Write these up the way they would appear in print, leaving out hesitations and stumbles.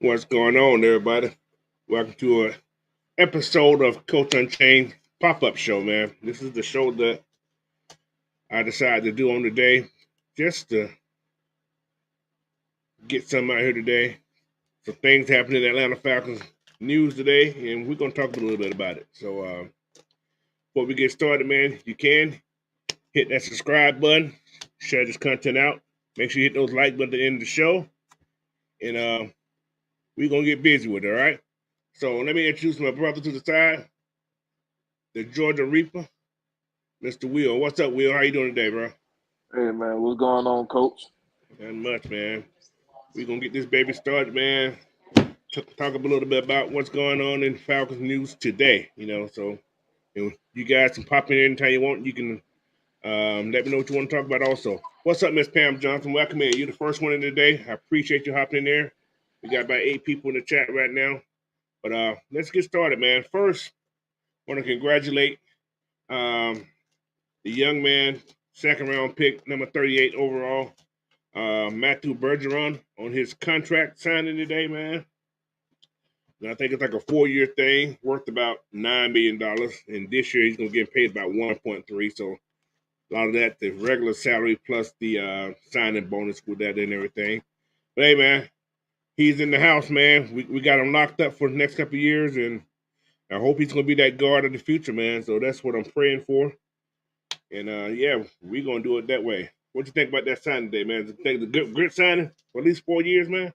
What's going on, everybody? Welcome to an episode of Coach Unchained pop-up show, man. This is the show that I decided to do on today, just to get something out here today. Some things happening in Atlanta Falcons news today, and we're gonna talk a little bit about it. So, before we get started, man, if you can hit that subscribe button, share this content out. Make sure you hit those like buttons at the end of the show, and we're gonna get busy with it. All right. So let me introduce my brother to the side, the Georgia Reaper, Mr. Will. What's up, Will? How you doing today, bro? Hey man, what's going on, Coach? Nothing much, man. We're gonna get this baby started, man. Talk a little bit about what's going on in Falcons news today. So you guys can pop in anytime you want. You can let me know what you want to talk about also. What's up, Miss Pam Johnson? Welcome in. You're the first one in today. I appreciate you hopping in there. We got about 8 people in the chat right now. But let's get started, man. First, I want to congratulate the young man, second round pick, number 38 overall, Matthew Bergeron, on his contract signing today, man. And I think it's like a 4-year thing, worth about $9 million. And this year he's going to get paid about 1.3. So a lot of that, the regular salary plus the signing bonus with that and everything. But hey, man, he's in the house, man. We got him locked up for the next couple of years, and I hope he's going to be that guard of the future, man. So that's what I'm praying for. And yeah, we're gonna do it that way. What you think about that signing today, man? You think the good grit signing for at least 4 years, man?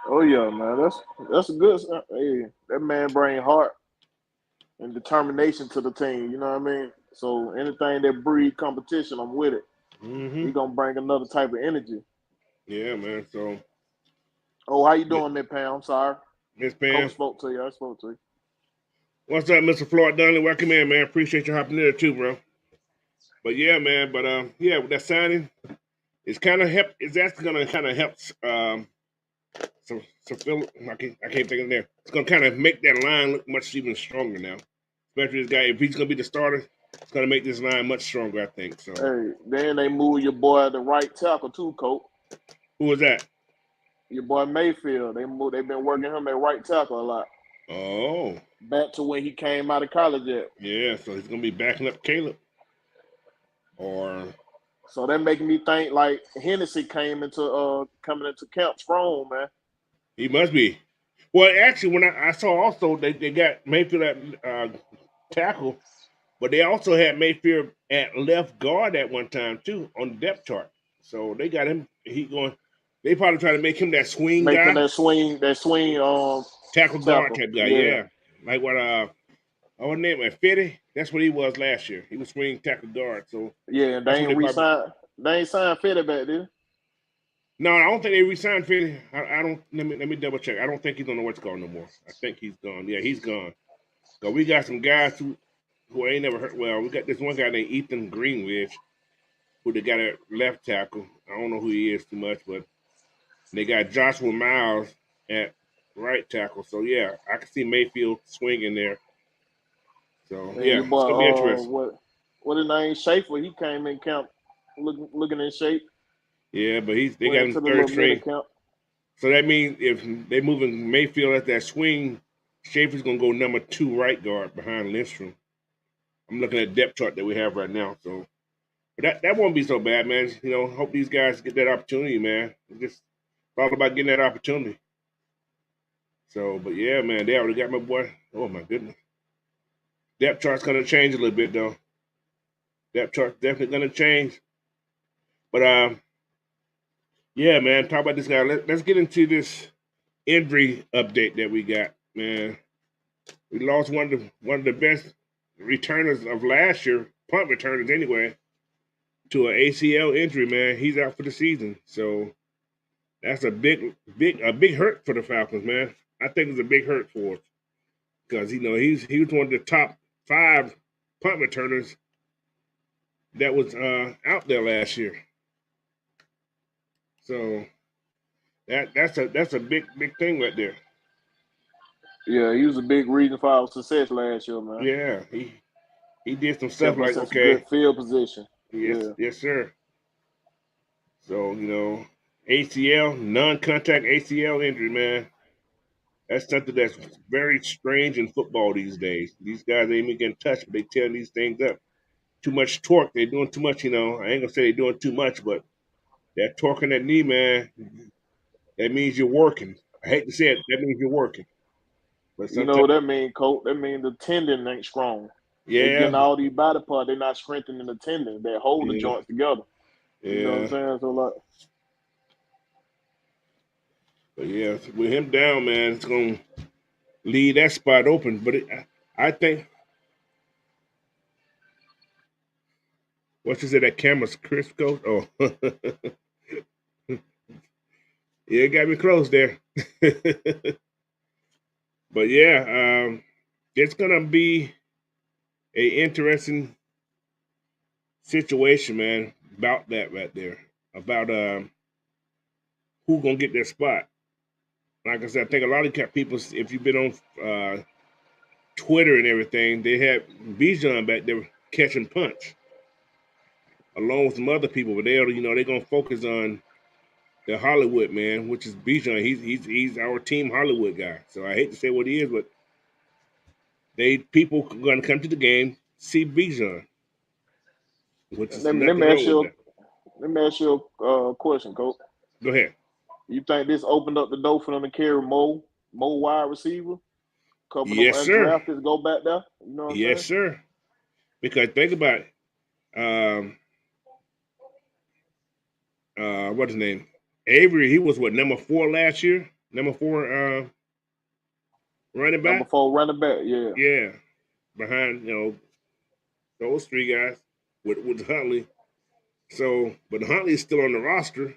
Oh yeah, man, that's a good. Hey, that man bring heart and determination to the team. You know what I mean? So anything that breed competition, I'm with it. Mm-hmm. He gonna bring another type of energy. Yeah, man. So, Oh, how you doing, Miss Pam? I'm sorry, Miss Coach Pam, spoke to you. I spoke to you. what's up, Mr. Floyd Donnelly? Welcome in, man. Appreciate you hopping in there too, bro. But yeah, man. But yeah, with that signing, it's kind of help. It's actually gonna kind of help. So Phil, I can't think of there. It's gonna kind of make that line look much even stronger now. Especially this guy, if he's gonna be the starter, it's gonna make this line much stronger. I think so. Hey, then they move your boy the right tackle too, Coach. Who was that? Your boy Mayfield. They've been working him at right tackle a lot. Oh, Back to when he came out of college at. yeah. So he's gonna be backing up Caleb, or So that making me think like Hennessy coming into camp strong, man. he must be. Well, actually, when I saw also they got Mayfield at tackle, but they also had Mayfield at left guard at one time too on the depth chart. So they got him. He going. They probably try to make him that swing Making guy, that swing tackle guard tackle. type guy. Yeah. Yeah, like what what name was Fitty? That's what he was last year. He was swing tackle guard. So Yeah, and they that's what ain't they probably. re-signed they ain't signed Fitty back then. No, I don't think they re-signed Fitty. I don't. Let me double check. I don't think he's on the what's called no more. I think he's gone. Yeah, he's gone. So we got some guys who ain't never heard. Well, we got this one guy named Ethan Greenwich, who they got at left tackle. I don't know who he is too much, but they got Joshua Miles at right tackle. So yeah, I can see Mayfield swinging there. So And yeah, your it's boy gonna be interesting. what his name Schaefer, he came in camp looking in shape. Yeah, but they Went got him into the third little mini string. camp. So that means if they moving Mayfield at that swing, Schaefer's gonna go number 2 right guard behind Lindstrom. I'm looking at depth chart that we have right now. So but that won't be so bad, man. Hope these guys get that opportunity, man. It's all about getting that opportunity. So, but yeah, man, they already got my boy. Oh my goodness, depth chart's gonna change a little bit though. Depth chart's definitely gonna change. But yeah, man, talk about this guy. Let's get into this injury update that we got, man. We lost one of the best returners of last year, punt returners anyway, to an ACL injury, man. He's out for the season. So that's a big hurt for the Falcons, man. I think it's a big hurt for us because he was one of the top 5 punt returners that was out there last year. So that's a big thing right there. Yeah, he was a big reason for our success last year, man. Yeah, he did some stuff Kept like us in some good okay, field position. yes Yeah. yes sir. So ACL, non-contact ACL injury, man. That's something that's very strange in football these days. These guys ain't even getting touched, but they tearing these things up. Too much torque. They're doing too much, I ain't gonna say they're doing too much, but that torque in that knee, man, that means you're working. I hate to say it, that means you're working. But You know sometimes, what that mean, coach? That mean the tendon ain't strong. They yeah, getting all these body parts. They're not strengthening the tendon that hold the yeah, joints together. You know what I'm yeah. saying? So like, But yeah, with him down, man, it's gonna leave that spot open. But I think what you said that camera's Chris coach. Oh, yeah, it got me close there. But yeah, it's gonna be a interesting situation, man. About that right there, about who gonna get their spot. Like I said, I think a lot of people, if you've been on Twitter and everything, they have Bijan back there catching punch along with some other people, but they're gonna focus on the Hollywood man, which is Bijan. He's our team Hollywood guy. So I hate to say what he is, but people are gonna come to the game see Bijan, which is let me let nothing me ask wrong with you that. let me ask you a question, coach. Go ahead. You think this opened up the door for them to carry more wide receiver? Couple of them Yes, sir. undrafted go back there. You know what I'm Yes, saying? sir. Because think about it. What's his name? Avery. He was what, number 4 last year? Number 4 running Number back. 4 running back, yeah. Yeah, behind those 3 guys with Huntley. So, but Huntley is still on the roster.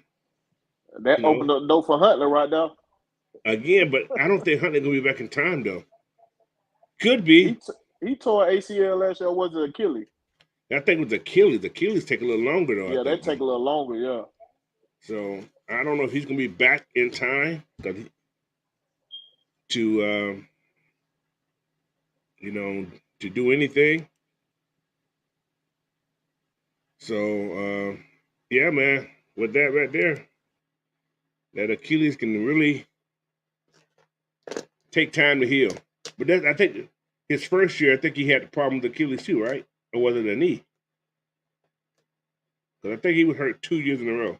That You know, opened up the door for Huntley right there. again, but I don't think Huntley gonna be back in time though. Could He be. t- he tore ACL last year. Was it Achilles? I think it was Achilles. Achilles take a little longer though. I Yeah, that think take though. a little longer. Yeah. So I don't know if he's gonna be back in time to you know to do anything. So yeah, man, with that right there, that Achilles can really take time to heal. But I think his first year, I think he had the problem with Achilles too, right? Or was it a knee? Because I think he was hurt 2 years in a row.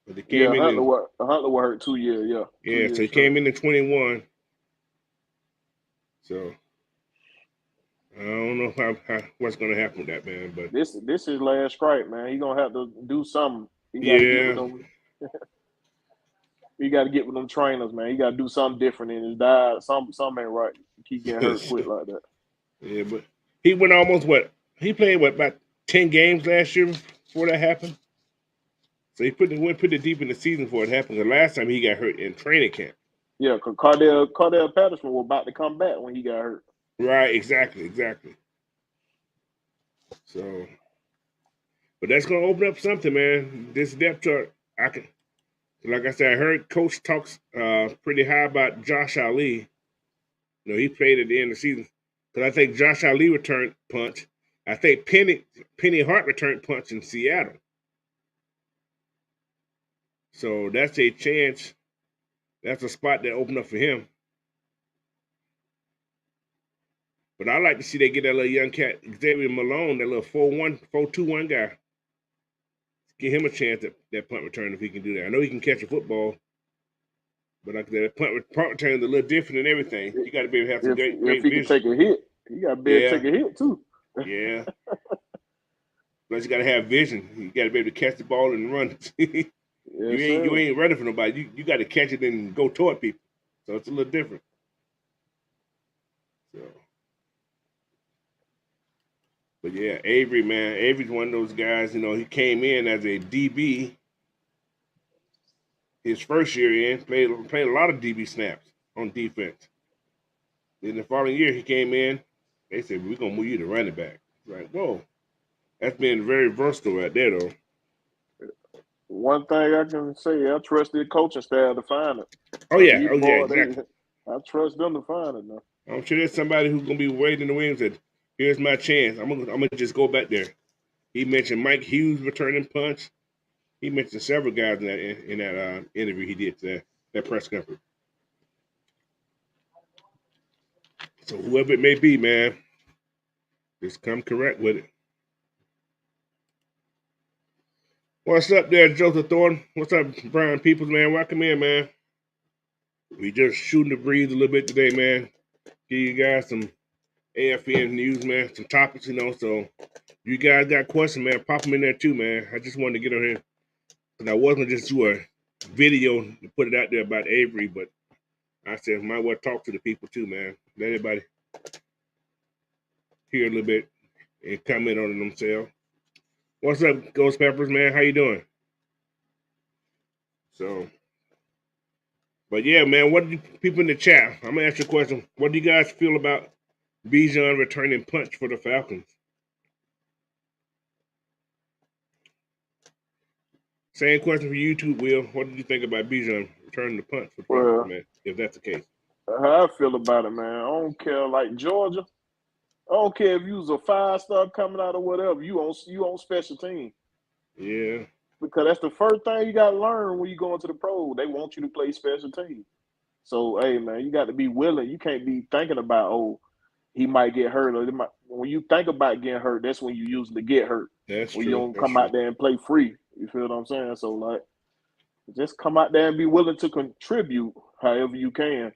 But he came Yeah, in and Huntley was hurt 2 years. Yeah, two yeah, so years he straight. came in 21. So I don't know what's gonna happen with that man, but This is last strike, man. He gonna have to do something. He got to get with yeah, them. He got to get with them trainers, man. He got to do something different in his diet. Something ain't right. He keep getting hurt quick like that. yeah, but he went almost what he played about 10 games last year before that happened. So he went pretty deep in the season before it happened. The last time he got hurt in training camp. Yeah, cause Cardell Patterson was about to come back when he got hurt. Right, exactly. So, but that's gonna open up something, man. This depth chart, like I said, I heard Coach talks pretty high about Josh Ali. He played at the end of the season because I think Josh Ali returned punch. I think Penny Hart returned punch in Seattle. So that's a chance. That's a spot that opened up for him. But I like to see they get that little young cat Xavier Malone, that little 4-1, 4-2-1 guy. Give him a chance at that punt return if he can do that. I know he can catch a football, but like that punt return is a little different than everything. You got to be able to have some If great he can vision. take a hit, he got to be able to Yeah, take a hit too. yeah. Plus you got to have vision. You got to be able to catch the ball and run. you Yes, sir. ain't running for nobody. You got to catch it and go toward people. So it's a little different. So, but yeah, Avery, man, Avery's one of those guys. He came in as a DB his first year in, played a lot of DB snaps on defense. Then the following year he came in, they said we're gonna move you to running back. Like, whoa, that's been very versatile right there though. One thing I can say, I trust the coaching staff to find it. Oh These yeah, boys, exactly. I trust them to find it now. I'm sure there's somebody who's gonna be waiting in the wings that here's my chance. I'm gonna just go back there. He mentioned Mike Hughes returning punch. He mentioned several guys in that interview he did today, that press conference. So whoever it may be, man, just come correct with it. What's up there, Joseph Thornton? What's up, Brian Peoples, man? Welcome in, man. We just shooting the breeze a little bit today, man. Give you guys some AFN news, man, some topics, So you guys got questions, man, pop them in there too, man. I just wanted to get on here. Because I wasn't just do a video and put it out there about Avery, but I said, might well talk to the people too, man. Let everybody hear a little bit and comment on it themselves. What's up, Ghost Peppers, man? How you doing? So, but yeah, man, what do people in the chat? I'm gonna ask you a question. What do you guys feel about Bijan returning punch for the Falcons? Same question for you too, Will. What did you think about Bijan returning the punch for the Falcons, man? If that's the case, how I feel about it, man. I don't care. Like Georgia, I don't care if you was a 5-star coming out or whatever. You on special team. Yeah. Because that's the first thing you gotta learn when you go into the pro. They want you to play special team. So hey man, you got to be willing. You can't be thinking about, he might get hurt. Or when you think about getting hurt, that's when you usually get hurt. That's when true. you don't come out there and play free. You feel what I'm saying? So like, just come out there and be willing to contribute however you can.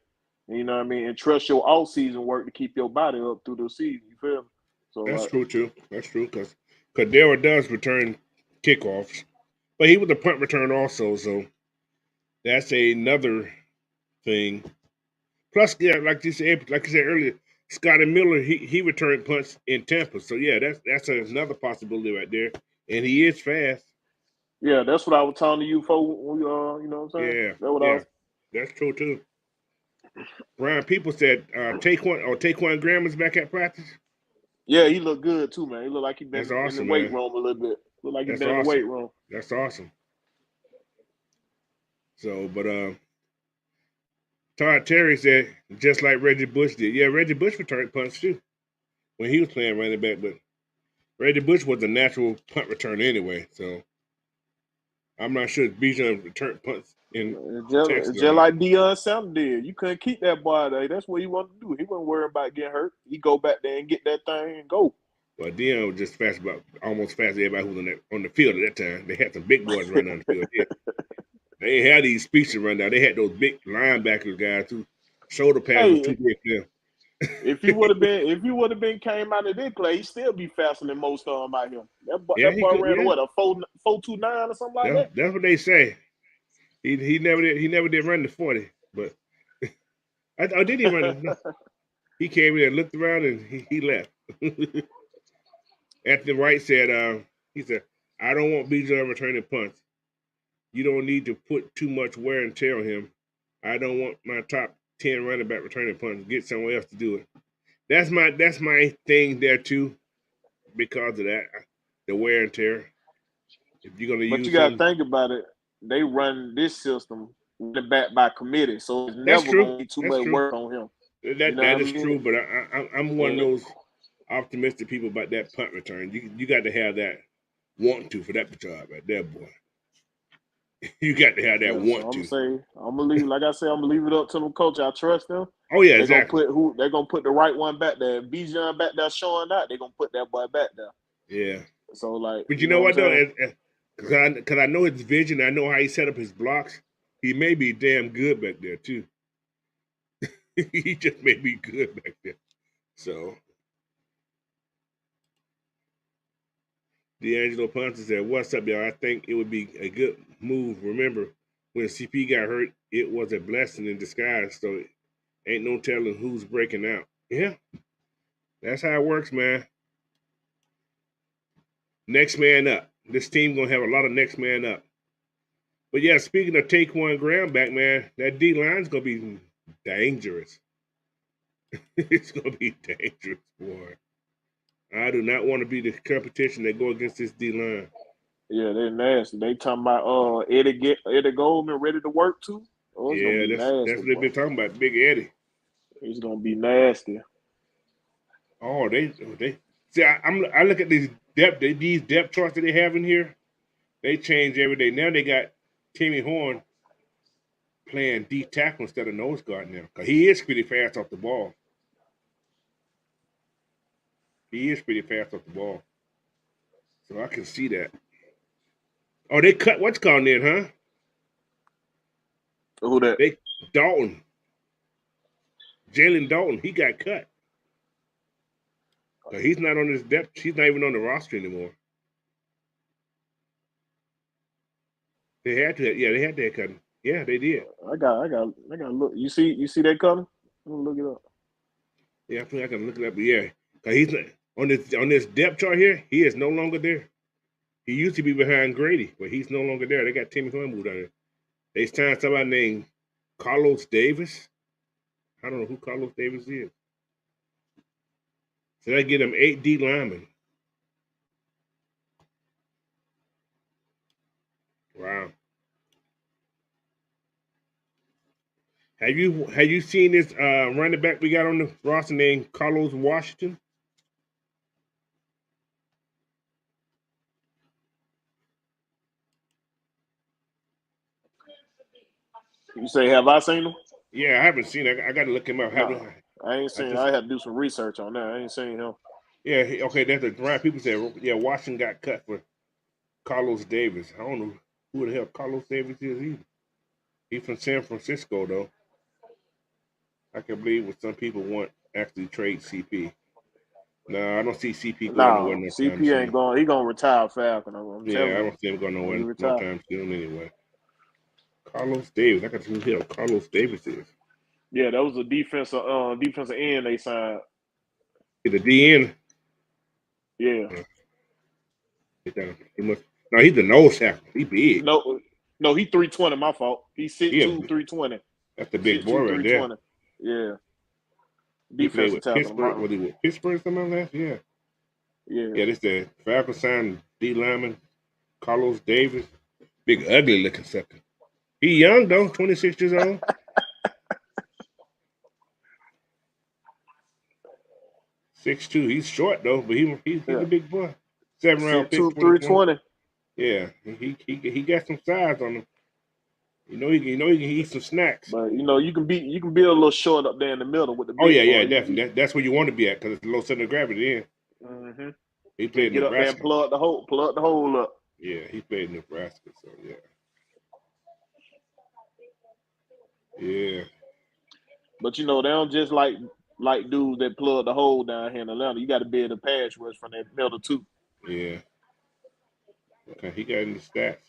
You know what I mean? And trust your off-season work to keep your body up through the season. You feel me? So that's true too. That's true because Kadera does return kickoffs, but he was a punt return also. So that's another thing. Plus, yeah, like you said earlier, Scotty Miller he returned punts in Tampa. So yeah, that's another possibility right there, and he is fast. Yeah, that's what I was telling you for. You know what I'm saying? Yeah, That's what yeah, that's true too. Ryan, people said Taquan Graham is back at practice. Yeah, he looked good too, man. He looked like he been That's in the awesome, weight man. room a little bit. Look like he That's been in the awesome. weight room. That's awesome. So, but Todd Terry said just like Reggie Bush did. Yeah, Reggie Bush returned punts too when he was playing running back, but Reggie Bush was a natural punt returner anyway. So I'm not sure if Bijan returned punts in Texas Just or not. like Deion Sanders did. You couldn't keep that boy there. That's what he wanted to do. He wasn't worried about getting hurt. He go back there and get that thing and go. But Deion was just almost fast as everybody who was on the field at that time. They had some big boys running on the field. Yeah. They ain't had these speeches run down. They had those big linebackers guys who shoulder pads was too big for them. If he would have been came out of this play, he'd still be faster than most of them out here. That boy ran a 4.29 or something like that. That's what they say. He never did run the 40, but I did he run it? He came in and looked around and he left. Anthony Wright said, he said, I don't want Bijan returning punts. You don't need to put too much wear and tear on him. I don't want my top 10 running back returning punts. Get someone else to do it. That's my thing there too, because of that, the wear and tear. If you're gonna But use you got to him, think about it. They run this system back by committee, so it's that's never true. going to be too That's much true. work on him. That is true. But I'm one of those optimistic people about that punt return. You got to have that want to for that job right there, boy. You got to have that want to. I'm gonna leave. Like I said, I'm gonna leave it up to them coach. I trust them. Oh yeah, they're exactly. They're gonna put the right one back there. Bijan back there showing that, they're gonna put that boy back there. Yeah. So like, but you know what though? Because I know his vision. I know how he set up his blocks. He may be damn good back there too. He just may be good back there. So D'Angelo Ponce said, "What's up, y'all? I think it would be a good move. Remember, when CP got hurt, it was a blessing in disguise. So ain't no telling who's breaking out. Yeah, that's how it works, man. Next man up. This team gonna have a lot of next man up. But yeah, speaking of Taquan Graham back, man, that D line's gonna be dangerous. It's gonna be dangerous, boy. I do not want to be the competition that go against this D line. Yeah, they're nasty. They talking about Eddie Goldman ready to work too. Oh, it's gonna be nasty. That's what they've been talking about, Big Eddie. It's gonna be nasty. Oh, they see. I look at these depth charts that they have in here. They change every day. Now they got Timmy Horn playing D tackle instead of nose guard now. Because he is pretty fast off the ball. He is pretty fast off the ball. So I can see that. Oh, they cut what's called in, huh? Who that? They Dalton. Jalen Dalton, he got cut. So he's not on this depth. He's not even on the roster anymore. They had to, yeah, they had to cut him. Yeah, they did. I got look. You see that coming? Look it up. Yeah, I think I can look it up. But yeah, because he's not, on this depth chart here. He is no longer there. He used to be behind Grady, but he's no longer there. They got Timmy Horn moved on there. They signed somebody named Carlos Davis. I don't know who Carlos Davis is. So they get him 8 D linemen. Wow. Have you seen this running back we got on the roster named Carlos Washington? You say, have I seen him? Yeah, I haven't seen it. I got to look him up. No, I ain't seen. I had to do some research on that. I ain't seen him. Yeah, okay. That's the right. People say, yeah, Washington got cut for Carlos Davis. I don't know who the hell Carlos Davis is either. He's from San Francisco though. I can believe what some people want actually trade CP. No, I don't see CP going nowhere no CP time soon. ain't going. He gonna retire Falcon. I'm yeah, I don't see him going nowhere no time soon anyway. Carlos Davis. I got to see who Carlos Davis is. Yeah, that was a defensive end they signed. The DN. Yeah. He must. No, he's the nose tackle. He big. No, he 320. My fault. He's 6'2", 320. That's the big boy right there. Yeah. Defensive tackle. Pittsburgh. Was he with Pittsburgh something like that? Yeah. Yeah. Yeah, this the Falcons signed D lineman Carlos Davis. Big ugly looking sucker. He young though, 26 years old. .6'2". He's short though, but he's a big boy. 7-round pick. 320. Yeah, he got some size on him. You know he can eat some snacks. But you can be a little short up there in the middle with the. Oh yeah, definitely. That's where you want to be at because it's low center of gravity. Then. Mm-hmm. He played in Nebraska. Get up there and plug the hole up. Yeah, he played in Nebraska, so yeah. Yeah. But they don't just like dudes that plug the hole down here in Atlanta. You got to be able to pass rush from that middle too. Yeah. Okay, he got in the stats.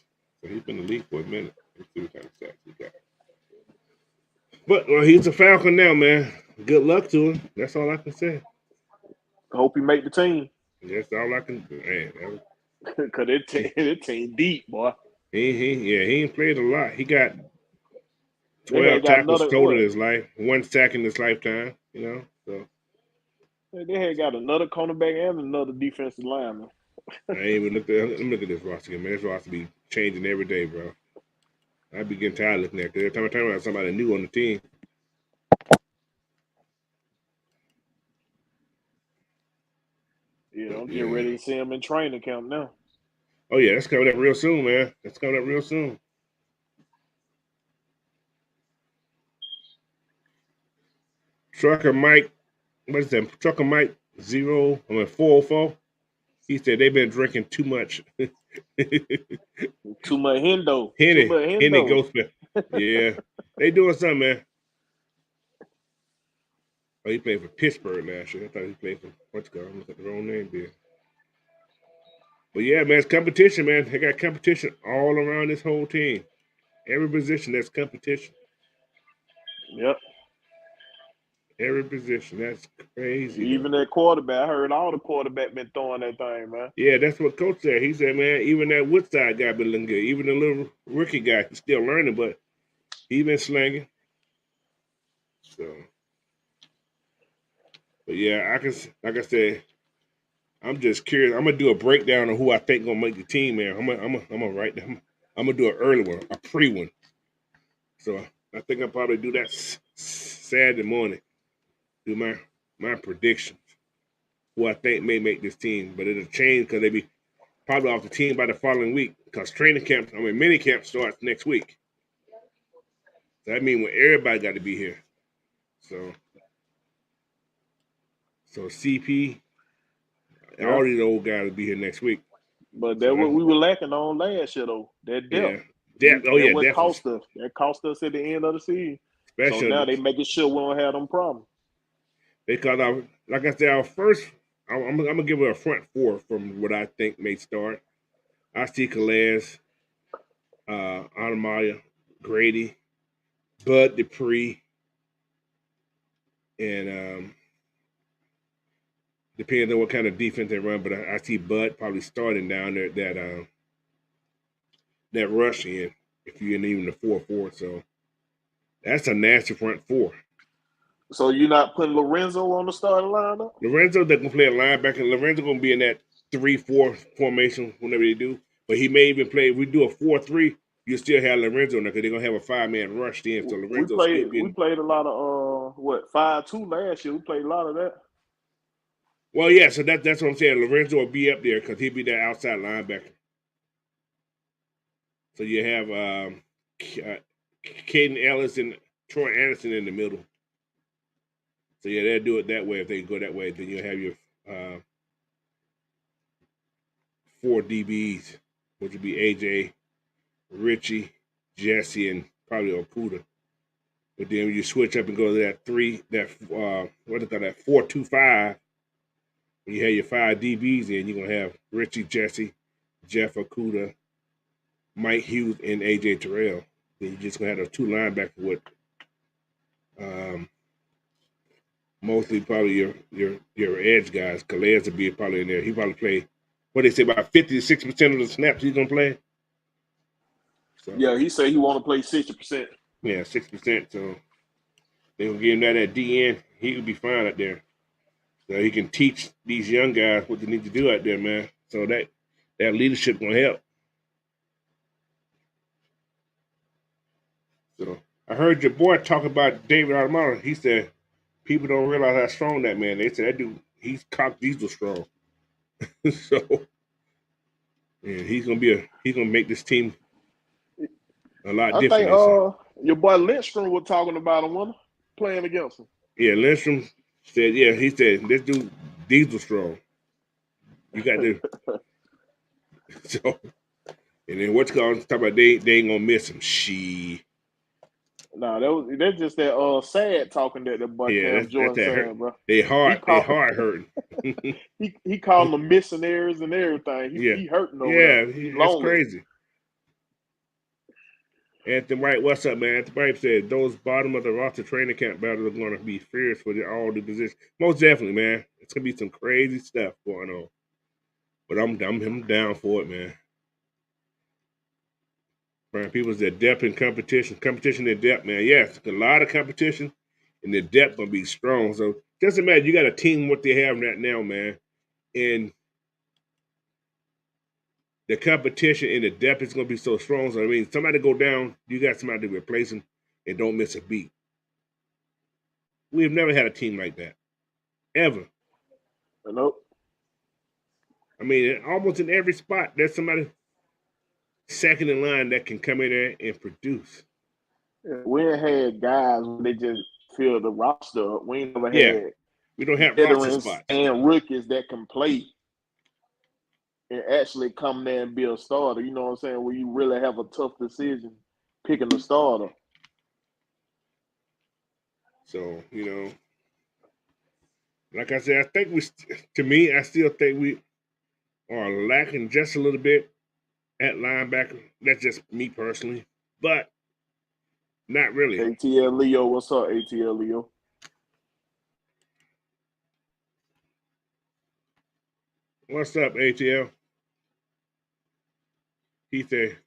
So he's been in the league for a minute. Let's see what kind of stats he got. But he's a Falcon now, man. Good luck to him. That's all I can say. I hope he make the team. That's all I can do. Man, because it team deep, boy. He ain't played a lot. He got 12 tackles total in his life, 1 sack in his lifetime. So they had got another cornerback and another defensive lineman. I ain't even looked at. Let me look at this roster again, man. This roster be changing every day, bro. I be getting tired looking at it. Every time I turn around, somebody new on the team. Yeah, I'm getting ready to see him in training camp now. Oh yeah, that's coming up real soon, man. That's coming up real soon. Trucker Mike, what is that? Trucker Mike 404. He said they've been drinking too much. Too much Hendo. Henny Ghost. Yeah, they doing something, man. Oh, he played for Pittsburgh last year. I thought he played for what's called. I'm looking at the wrong name there. But yeah, man, it's competition, man. They got competition all around this whole team. Every position, that's competition. Yep. Every position, that's crazy. Even that quarterback, I heard all the quarterback been throwing that thing, man. Yeah, that's what Coach said. He said, man, even that Woodside guy been looking good. Even the little rookie guy, he's still learning, but he been slinging. So, but yeah, like I said, I'm just curious. I'm gonna do a breakdown of who I think gonna make the team, man. I'm gonna write them. I'm gonna do an early one, a pre one. So I think I'll probably do that Saturday morning. Do my predictions. Who I think may make this team, but it'll change because they be probably off the team by the following week. because mini camp starts next week. So that means everybody got to be here. So CP, all these old guys will be here next week. But that's what we were lacking on last year, though. That depth. Yeah. That's what cost us. That cost us at the end of the season. So now they making sure we don't have them problems. Because, like I said, our first, I'm going to give it a front four from what I think may start. I see Calais, Anamaya, Grady, Bud Dupree, and depends on what kind of defense they run, but I see Bud probably starting down there that rush in if you're in even the 4-4. So that's a nasty front four. So you're not putting Lorenzo on the starting lineup? Lorenzo that can play a linebacker. Lorenzo going to be in that 3-4 formation whenever they do. But he may even play, if we do a 4-3, you still have Lorenzo now because they're going to have a 5-man rush in. So Lorenzo we played a lot of, 5-2 last year. We played a lot of that. Well, yeah, so that's what I'm saying. Lorenzo will be up there because he'll be that outside linebacker. So you have Caden Ellis and Troy Anderson in the middle. So yeah, they'll do it that way. If they go that way, then you'll have your 4 DBs, which would be AJ, Richie, Jesse, and probably Okuda. But then when you switch up and go to that 4-2-5, when you have your 5 DBs in, you're gonna have Richie, Jesse, Jeff Okuda, Mike Hughes, and AJ Terrell. Then you're just gonna have those 2 linebackers with mostly probably your edge guys. Calais will be probably in there. He probably play what they say about 50 to 60% of the snaps he's gonna play. So, yeah, he said he want to play 60%. Yeah, 6%. So they gonna give him that at DN. He would be fine out there. So he can teach these young guys what they need to do out there, man. So that leadership gonna help. So I heard your boy talk about David Armano. He said people don't realize how strong that man is. They said that dude, he's cock diesel strong. So yeah, he's gonna make this team a lot different. I think your boy Lindstrom was talking about him playing against him. Yeah, Lindstrom said, he said this dude diesel strong. You got to so and then what's going to talk about they ain't gonna miss him. No, that's just that sad talking that the boy Cam Jordan saying, bro. They heart hurting. he called them missionaries and everything. He hurting over there. It's crazy. Anthony White, what's up, man? Anthony White said those bottom of the roster training camp battles are going to be fierce for all the positions. Most definitely, man. It's gonna be some crazy stuff going on. But I'm down for it, man. Brian, people said depth and competition and depth, man. Yes, a lot of competition, and the depth gonna be strong. So just imagine you got a team what they have right now, man, and the competition and the depth is gonna be so strong. So I mean, somebody go down, you got somebody to replace them, and don't miss a beat. We've never had a team like that, ever. Nope. I mean, almost in every spot, there's somebody second in line that can come in there and produce. We ain't had guys when they just fill the roster. We ain't never had. We don't have roster spots and rookies that can play and actually come there and be a starter. You know what I'm saying? Where you really have a tough decision picking a starter. So, like I said, I think I still think we are lacking just a little bit at linebacker. That's just me personally, but not really. ATL Leo, what's up, ATL Leo? What's up, ATL? He said,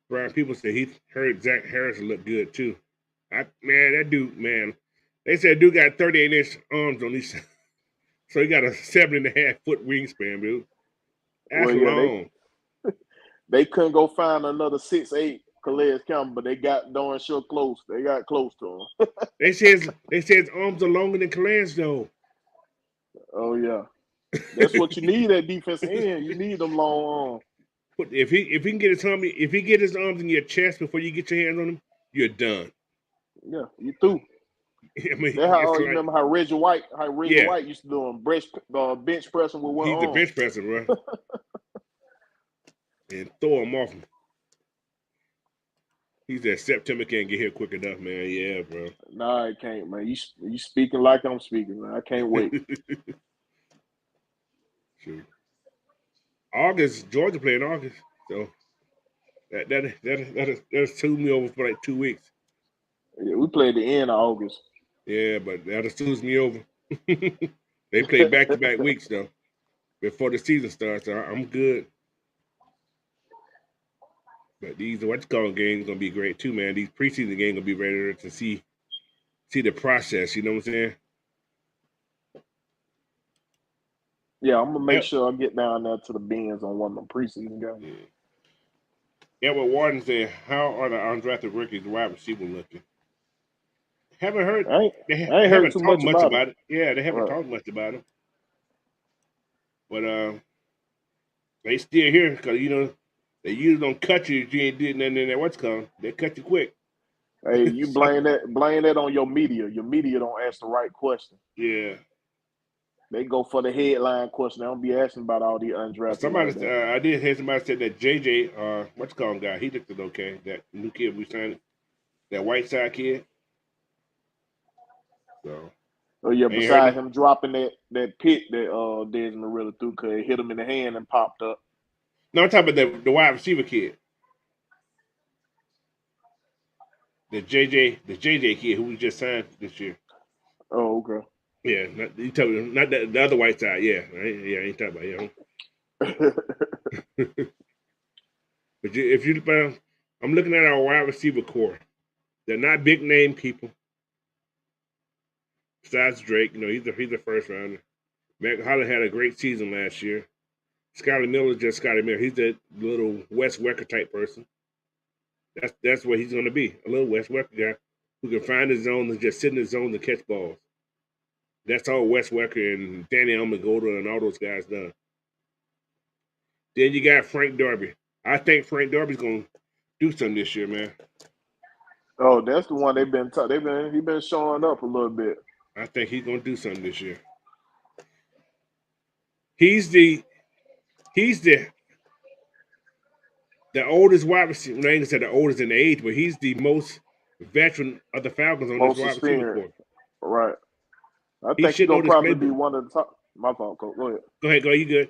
Brian, people say he heard Zach Harrison look good too. That dude, man. They said dude got 38-inch arms on these, so he got a 7.5-foot wingspan, dude. That's long. They couldn't go find another 6'8" Calais Campbell, but they got darn sure close. They got close to him. They said his arms are longer than Calais, though. Oh yeah, that's what you need at defense end. You need them long arms. if he can get his arms in your chest before you get your hands on him, you're done. Yeah, you through. I mean, That how it's you like, remember how Reggie White yeah, used to do on bench pressing with one he's the arm. bench presser, bro, and throw him off him. He's that September can't get here quick enough, man. Yeah, bro. Nah, I can't, man. You speaking like I'm speaking, man. I can't wait. Sure. August, Georgia playing August, so that'll soothe me over for like 2 weeks. Yeah, we played the end of August. Yeah, but that'll soothe me over. They play back-to-back weeks though before the season starts, so I'm good. But these games gonna be great too, man. These preseason games gonna be ready to see the process. You know what I'm saying? Yeah, I'm gonna make Yep. sure I get down there to the Benz on one of them preseason games. Yeah. Edward Warden said, "How are the undrafted rookies wide receiver looking?" Haven't heard. I They ain't heard haven't too talked much much about it. about it. Yeah, they haven't Right. talked much about it. But they still here because they usually don't cut you if you ain't did nothing in that what's called. They cut you quick. Hey, you So, blame that on your media. Your media don't ask the right question. yeah. They go for the headline question. They don't be asking about all the undrafted Somebody, like that. I did hear somebody said that JJ, what's called guy, he looked okay. That new kid we signed, that white side kid. So, Oh yeah, I ain't heard besides that. him dropping that pick that Desmond really threw, cause it hit him in the hand and popped up. No, I'm talking about the wide receiver kid, the JJ kid who we just signed this year. Oh, okay. Yeah, you talking not the other white side. Yeah, I ain't talking about him. But if you, I'm looking at our wide receiver core. They're not big name people. Besides Drake, he's a first rounder. Mac Holland had a great season last year. Scotty Miller just Scotty Miller. He's that little Wes Welker type person. That's what he's going to be. A little Wes Welker guy who can find his zone and just sit in his zone and catch balls. That's all Wes Welker and Danny Amendola and all those guys done. Then you got Frank Darby. I think Frank Darby's going to do something this year, man. Oh, that's the one he been showing up a little bit. I think he's going to do something this year. He's the oldest wide receiver. I ain't gonna say the oldest in age, but he's the most veteran of the Falcons on this Most wide receiver experienced, corps. right? I He think he's should know gonna this probably be playbook. one of the top. My fault, coach. Go ahead. Go ahead, you good.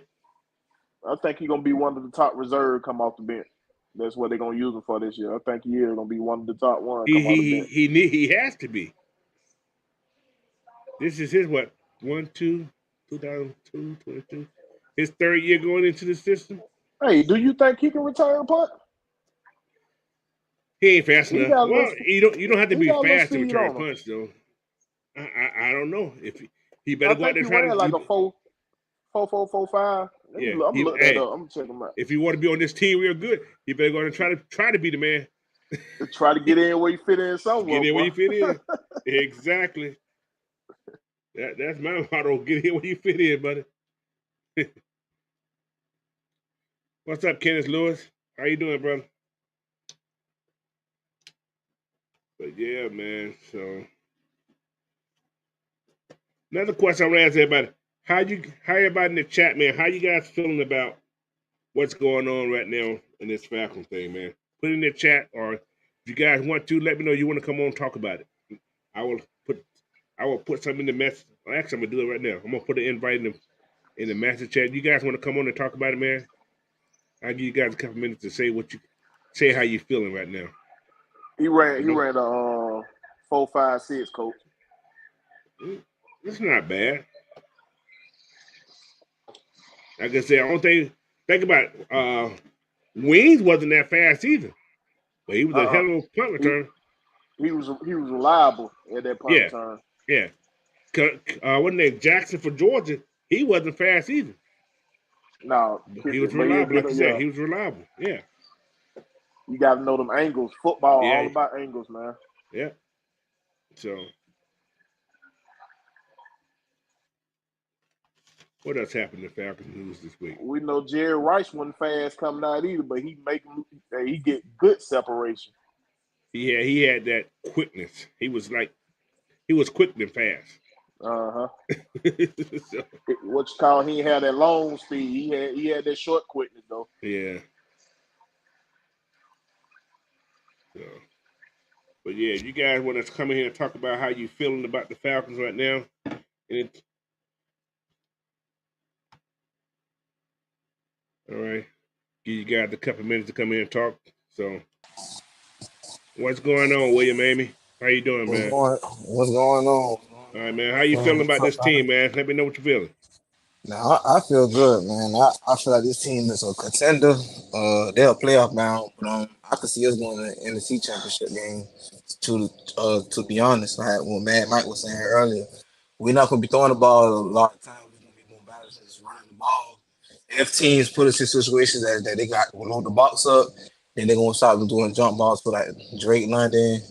I think he's gonna be one of the top reserve come off the bench. That's what they're gonna use him for this year. I think he is gonna be one of the top one come off the bench. He has to be. This is his what 2002, 22. His third year going into the system. Hey, do you think he can return a punt? He ain't fast He enough. got a Well, little. you don't have to He be got a little fast to speed return on him. punch though. I don't know if he better I go out think there he and try ran like a to. 4.5. Yeah, I'm gonna look that hey, up. I'm gonna check him out. if you want to be on this team real good, you better go out and try to be the man. Try to get in where you fit in somewhere, Get in where boy. you fit in. Exactly. That's my motto. Get in where you fit in, buddy. What's up, Kenneth Lewis? How you doing, brother? But yeah, man. So another question I'm gonna ask everybody: How everybody in the chat, man? How you guys feeling about what's going on right now in this Falcons thing, man? Put it in the chat, or if you guys want to, let me know you want to come on and talk about it. I will put something in the message. Actually, I'm gonna do it right now. I'm gonna put an invite in the message chat. You guys want to come on and talk about it, man? I'll give you guys a couple minutes to say how you feeling right now. He ran a 4.56, coach. It's not bad. Like I said, I don't think about Wings wasn't that fast either, but he was a hell of a punt return. He was reliable at that punt return. Yeah. Wasn't that Jackson for Georgia? He wasn't fast either. No, He was but he'll reliable. get Like I said, he was reliable. Yeah. You got to know them angles. Football, Yeah. all about angles, man. Yeah. So What else happened in Falcons news this week? We know Jerry Rice wasn't fast coming out either, but he get good separation. He had that quickness. He was quick and fast. Uh-huh. So, What you call he had that long speed. He had that short quickness though. yeah. So, but yeah, you guys want to come in here and talk about how you feeling about the Falcons right now? And all right, give you guys a couple minutes to come in and talk. So, what's going on, William Amy? How you doing, man? What's going on? All right, man. How you feeling about this team, man? Let me know what you're feeling. Now I feel good, man. I feel like this team is a contender. They're playoff bound, but I could see us going to the NFC Championship game. To be honest, like what Mike was saying earlier, we're not gonna be throwing the ball a lot of times. We're gonna be more balanced and just running the ball. If teams put us in situations that they got to load the box up, then they're gonna start doing jump balls for like Drake London,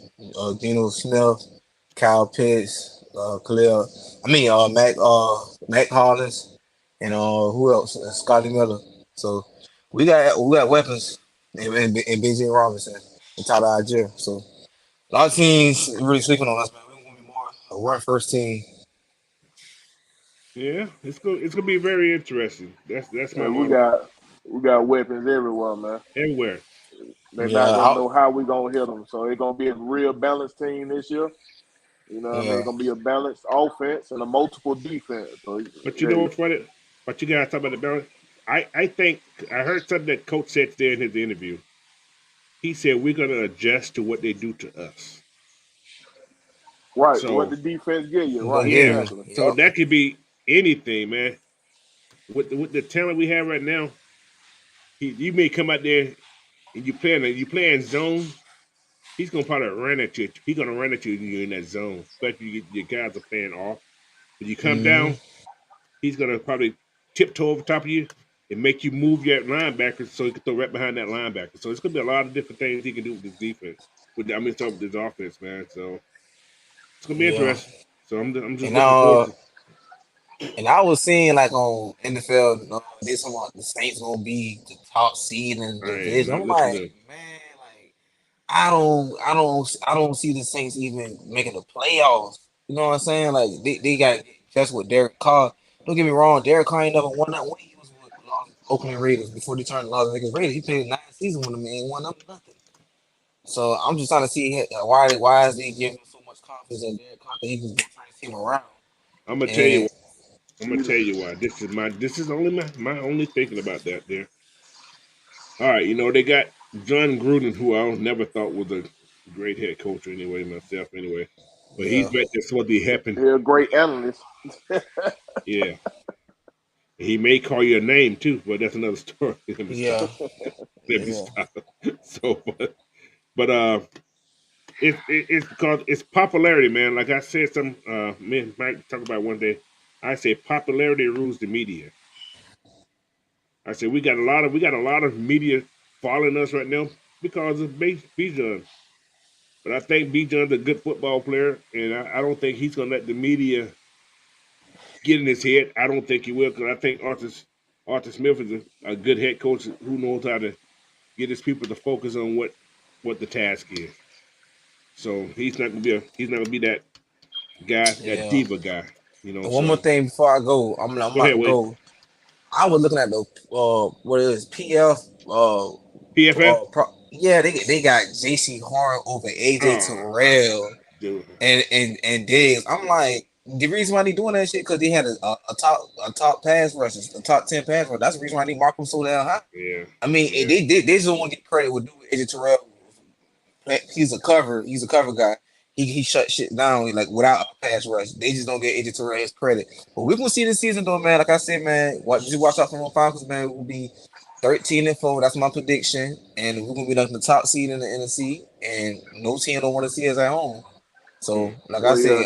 Geno Smith, Kyle Pitts, Khalil. Mac Hollins, and who else? Scotty Miller. So we got weapons in BJ Robinson and Tyler Algier. So a lot of teams really sleeping on us, man. We're gonna be more a run first team. Yeah, it's gonna be very interesting. That's Yeah, my we got weapons everywhere, man. everywhere. They're Yeah, not gonna know how we gonna hit them. So it's gonna be a real balanced team this year. You know what I mean? yeah, It's gonna be a balanced offense and a multiple defense. So But you know what's funny? But you guys talk about the balance. I think I heard something that coach said today in his interview. He said we're gonna adjust to what they do to us. right, what So the defense give you, we're gonna right? give yeah, you. Exactly. so Yep. that could be anything, man. With the talent we have right now, you may come out there and you playing zone. He's gonna probably run at you. He's gonna run at you when you're in that zone, especially your guys are playing off. When you come Hmm. down, he's gonna probably tiptoe over top of you and make you move your linebacker so he can throw right behind that linebacker. So it's gonna be a lot of different things he can do with this defense. With this offense, man. So it's gonna be Yeah. interesting. So I'm just And looking forward to. and I was seeing like on NFL, they talking about the Saints gonna be the top seed in I the am division. not I'm listening like, to. man, like I don't see the Saints even making the playoffs. You know what I'm saying? Like they got that's what Derek Carr. Don't get me wrong, Derek Carr ain't never won that when he was with Oakland Raiders before they turned Las Vegas Raiders. He played 9 seasons with them and ain't won them nothing. So I'm just trying to see why is they giving so much confidence in Derek Carr that he was turn his team around. I'm gonna tell you. And I'm gonna tell you why. This is only my only thinking about that there. All right, they got John Gruden, who I never thought was a great head coach anyway, myself anyway. But he's yeah, back there supposed to be helping. They're a great analyst. Yeah. He may call you a name too, but that's another story. Let me stop. yeah, Let me yeah. stop. So but it's because it's popularity, man. Like I said some me and Mike talk about one day. I say popularity rules the media. I said we got a lot of media following us right now because of Bijan. But I think Bijan's a good football player, and I don't think he's gonna let the media get in his head. I don't think he will, because I think Arthur Smith is a good head coach who knows how to get his people to focus on what the task is. So he's not gonna be that guy, that Yeah. diva guy. And one more So thing before I go, I'm go about ahead, to wait. go. I was looking at the what it is PF PFF. yeah, they got JC Horn over AJ Oh, Terrell dude. and Diggs. I'm like, the reason why they doing that shit because they had a top pass rushers, a top 10 pass rush. That's the reason why they mark them so damn high. Yeah, I mean, yeah. they just don't want to get credit with doing AJ Terrell. He's a cover guy. He shut shit down like without a pass rush. They just don't get AJ Terrell his credit. But we're gonna see this season though, man. Like I said, man, watch out for the Falcons, man. We'll be 13-4. That's my prediction, and we're gonna be like the top seed in the NFC. And no team don't want to see us at home. Mm. So, like I Well, yeah, say,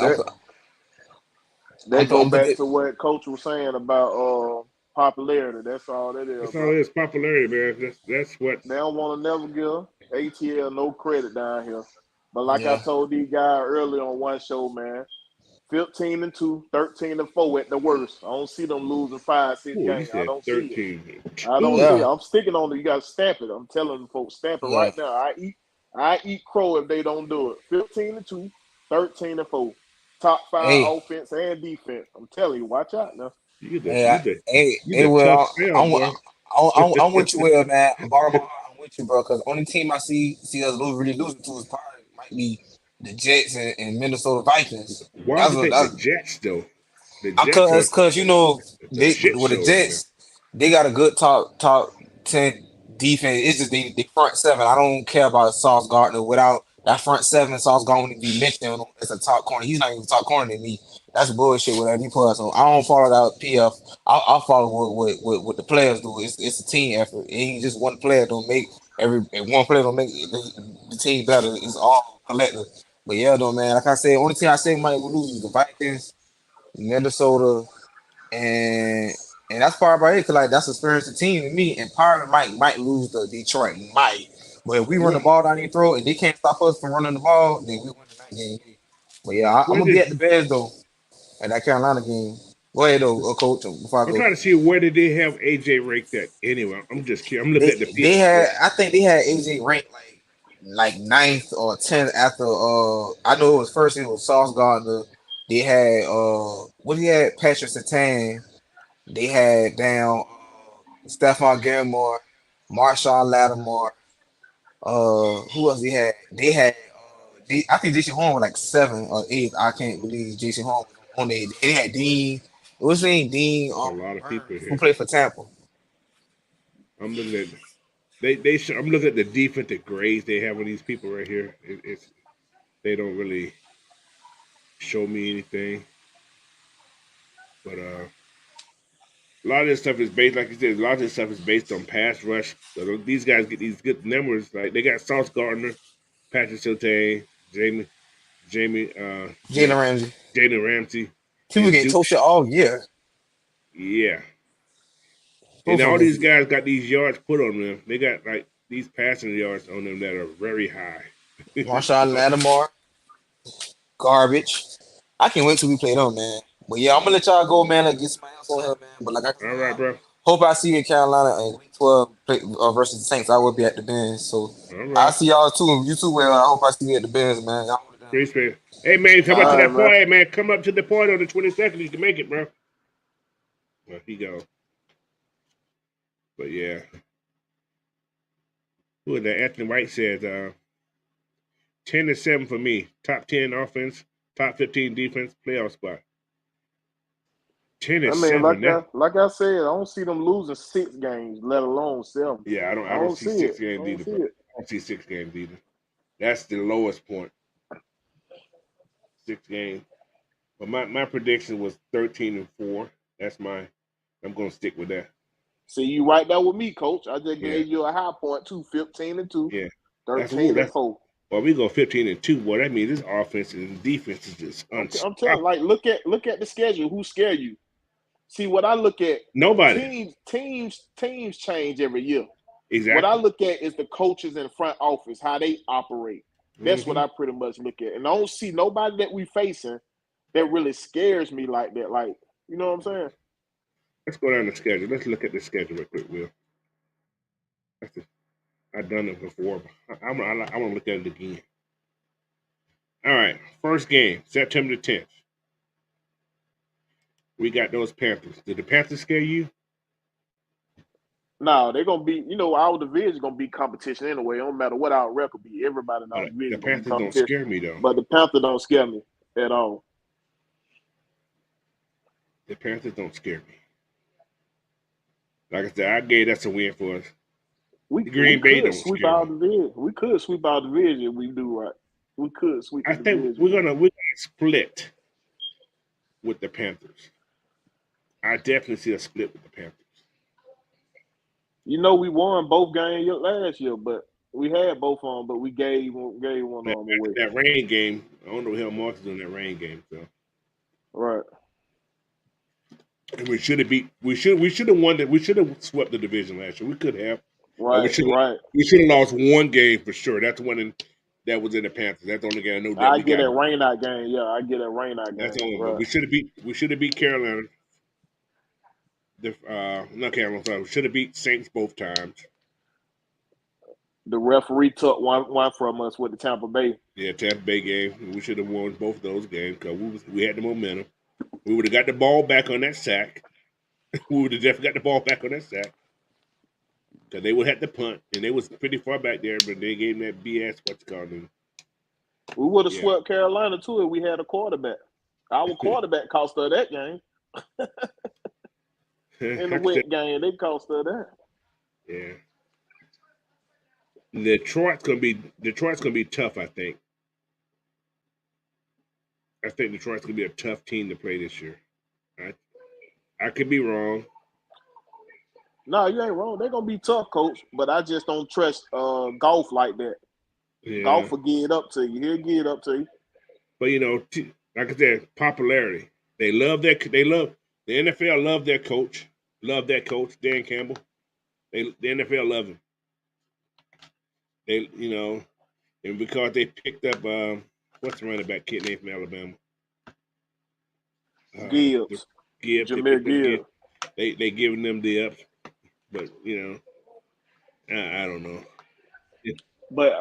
that go I'm back predict. to what Coach was saying about popularity. That's all that is, That's all bro. it is. Popularity, man. That's what. They don't want to never give ATL no credit down here. But like I Yeah, told these guys earlier on one show, man, 15-2, 13-4 at the worst. I don't see them losing 5-6 Oh, you games. I said don't see it. 13-2. I don't see it. Yeah, I'm sticking on it. You got to stamp it. I'm telling folks, stamp it yeah. right now. I eat crow if they don't do it. 15-2, 13-4. Top 5 Hey, offense and defense. I'm telling you, watch out now. You the hey, you the you hey, the tough well, sound, boy. I'm with you, well, man. Bottom line, I'm with you, bro. Because only team I see us really losing to is probably might be the Jets and Minnesota Vikings. Why would That's you what take the that's Jets though? The Jets are because you know it's a they shit with the show right now. Jets they got a good top 10 defense. It's just they front seven. I don't care about Sauce Gardner without that front seven. Sauce Gardner would be mentioned as a top corner. He's not even top corner than me. That's bullshit. Whatever he put us on, I don't follow that PF. I'll follow what the players do. It's a team effort. It ain't just one player don't make and one player don't make the team better. It's all collective. But yeah, though, man. Like I said, only team I say might lose is the Vikings, Minnesota, and that's part about it. Cause like that's experienced team to me, and part of it might lose to Detroit, might. But if we run the ball down their throat and they can't stop us from running the ball, then we win the night game. But yeah, I'm Where gonna be did at the Bears though at that Carolina game. Go ahead though, coach. Before I I'm go, trying to see where did they have AJ ranked at? Anyway, I'm just curious. I'm looking at the they PFF. had I think they had AJ ranked like ninth or 10th after I know it was first it was Sauce Gardner. They had what he had Patrick Sertan. They had down Stephon Gilmore, Marshawn Lattimore. Who else they had? They had. I think Jason Horn was like 7 or 8. I can't believe Jason Horn was on there. They had Dean. What's his name? Dean It's a lot of people Burns, who here. played for Tampa. I'm looking at I'm looking at the defensive grades they have on these people right here. It's they don't really show me anything, but a lot of this stuff is based, like you said, a lot of this stuff is based on pass rush. So these guys get these good numbers. Like they got Sauce Gardner, Patrick Surtain, Jamie, Jalen Ramsey. Jalen Ramsey, He was and getting Duke. toasted all year. Yeah, and Both of all them. these guys got these yards put on them. They got like these passing yards on them that are very high. Marshawn Lattimore, garbage. I can't wait till we play them, man. But yeah, I'm gonna let y'all go, man. Like get some else on here, man. But like I All right, bro. hope I see you in Carolina in week 12 play, versus the Saints. I will be at the Benz. So All I'll right. see y'all too. You too, well. I hope I see you at the Benz, man. Y'all hold it down. Appreciate it. Hey man, come up to All All right. that right, man. point. Hey man, come up to the point on the 22nd. You can make it, bro. Well, he go. But yeah, who is that? Anthony White says 10-7 for me. Top 10 offense, top 15 defense, playoff spot. 10 and I mean, 7. That like I said, I don't see them losing 6 games, let alone 7. yeah, I I don't don't see see it. six I games don't either, see bro. it. I don't see 6 games either. That's the lowest point. 6 games. But my prediction was 13-4. That's my. I'm gonna stick with that. See, you right there with me, coach. I just Yeah, gave you a high point too, 15-2, yeah. That's 13-4. well, we go 15-2. Boy, that means this offense and defense is just I'm telling, unstoppable. like, look at the schedule. Who scare you? See, what I look at, Nobody. teams change every year. What I Exactly. look at is the coaches in front office, how they operate. That's what Hmm. I pretty much look at. And I don't see nobody that we facing that really scares me like that. Like, you know what I'm saying? Let's go down the schedule. Let's look at the schedule real quick, Will. I've done it before, but I want to look at it again. All right. First game, September the 10th. We got those Panthers. Did the Panthers scare you? No, they're gonna be, our division gonna be competition anyway. It don't matter what our record be. Everybody in our The division gonna be Panthers don't competition. scare me, though. But the Panther don't scare me at all. The Panthers don't scare me. Like I said, I gave that's a win for us. We The we Green Bay could don't sweep scare our me. division. We could sweep our division if we do right. We could sweep I the think division, man. we're gonna split with the Panthers. I definitely see a split with the Panthers. We won both games last year, but we had both of them, but we gave one That, of them away. that rain game, I don't know what hell Mark is doing that rain game. So, Right, and we should have won that. We should have swept the division last year. We could have. We right, should right. we should have lost one game for sure. That's one in that was in the Panthers. That's the only game I know that I we get got. that rain out game. Yeah, I get that rain out That's game. the only one. Right. We should have beat Carolina. Not Carolina. Sorry. We should have beat Saints both times. The referee took one from us with the Tampa Bay. Yeah, Tampa Bay game. We should have won both those games because we had the momentum. We would have got the ball back on that sack. We would have definitely got the ball back on that sack. Because they would have to punt, and they was pretty far back there, but they gave them that BS, what's it called? We would have Yeah. swept Carolina too if we had a quarterback. Our quarterback cost us that game. In the wet game, they cost us that. Yeah. Detroit's gonna be tough, I think. I think Detroit's gonna be a tough team to play this year. I could be wrong. No, you ain't wrong. They're gonna be tough, coach. But I just don't trust golf like that. Yeah. Golf will get it up to you. He'll get it up to you. But like I said, popularity. The NFL love their coach. Love that coach, Dan Campbell. The NFL love him. They and because they picked up what's the running back kid name from Alabama? Gibbs. Jameer Gibbs. They giving them the ups, but I don't know. But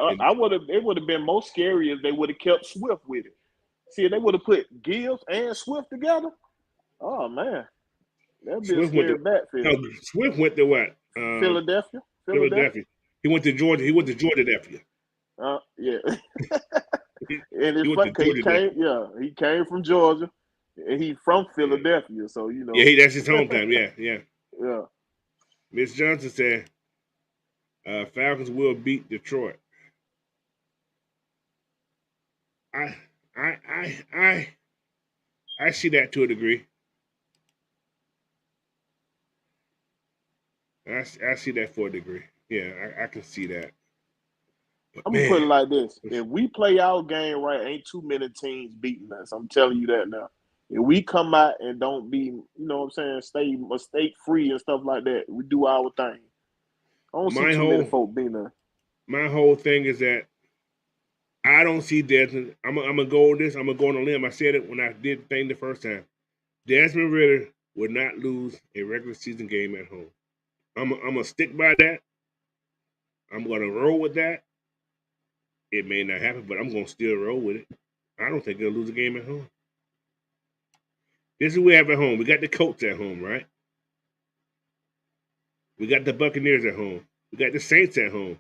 it would have been more scary if they would have kept Swift with it. See, if they would have put Gibbs and Swift together, oh man, that'd be a scary backfield. No, Swift went to what? Philadelphia. He went to Georgia. He went to Georgia. Yeah. And it's funny, he came from Georgia, and he's from Philadelphia, so Yeah, that's his hometown. Yeah. Yeah. Miss Johnson said, "Falcons will beat Detroit." I see that to a degree. I see that for a degree. Yeah, I can see that. But, I'm gonna put it like this: if we play our game right, ain't too many teams beating us. I'm telling you that now. If we come out and don't be, stay mistake free and stuff like that, we do our thing. I don't see too many folk beating us. My whole thing is that I don't see Desmond. I'm gonna go on this. I'm gonna go on a limb. I said it when I did the thing the first time. Desmond Ridder would not lose a regular season game at home. I'm gonna stick by that. I'm gonna roll with that. It may not happen, but I'm gonna still roll with it. I don't think they'll lose a game at home. This is what we have at home. We got the Colts at home, right? We got the Buccaneers at home. We got the Saints at home.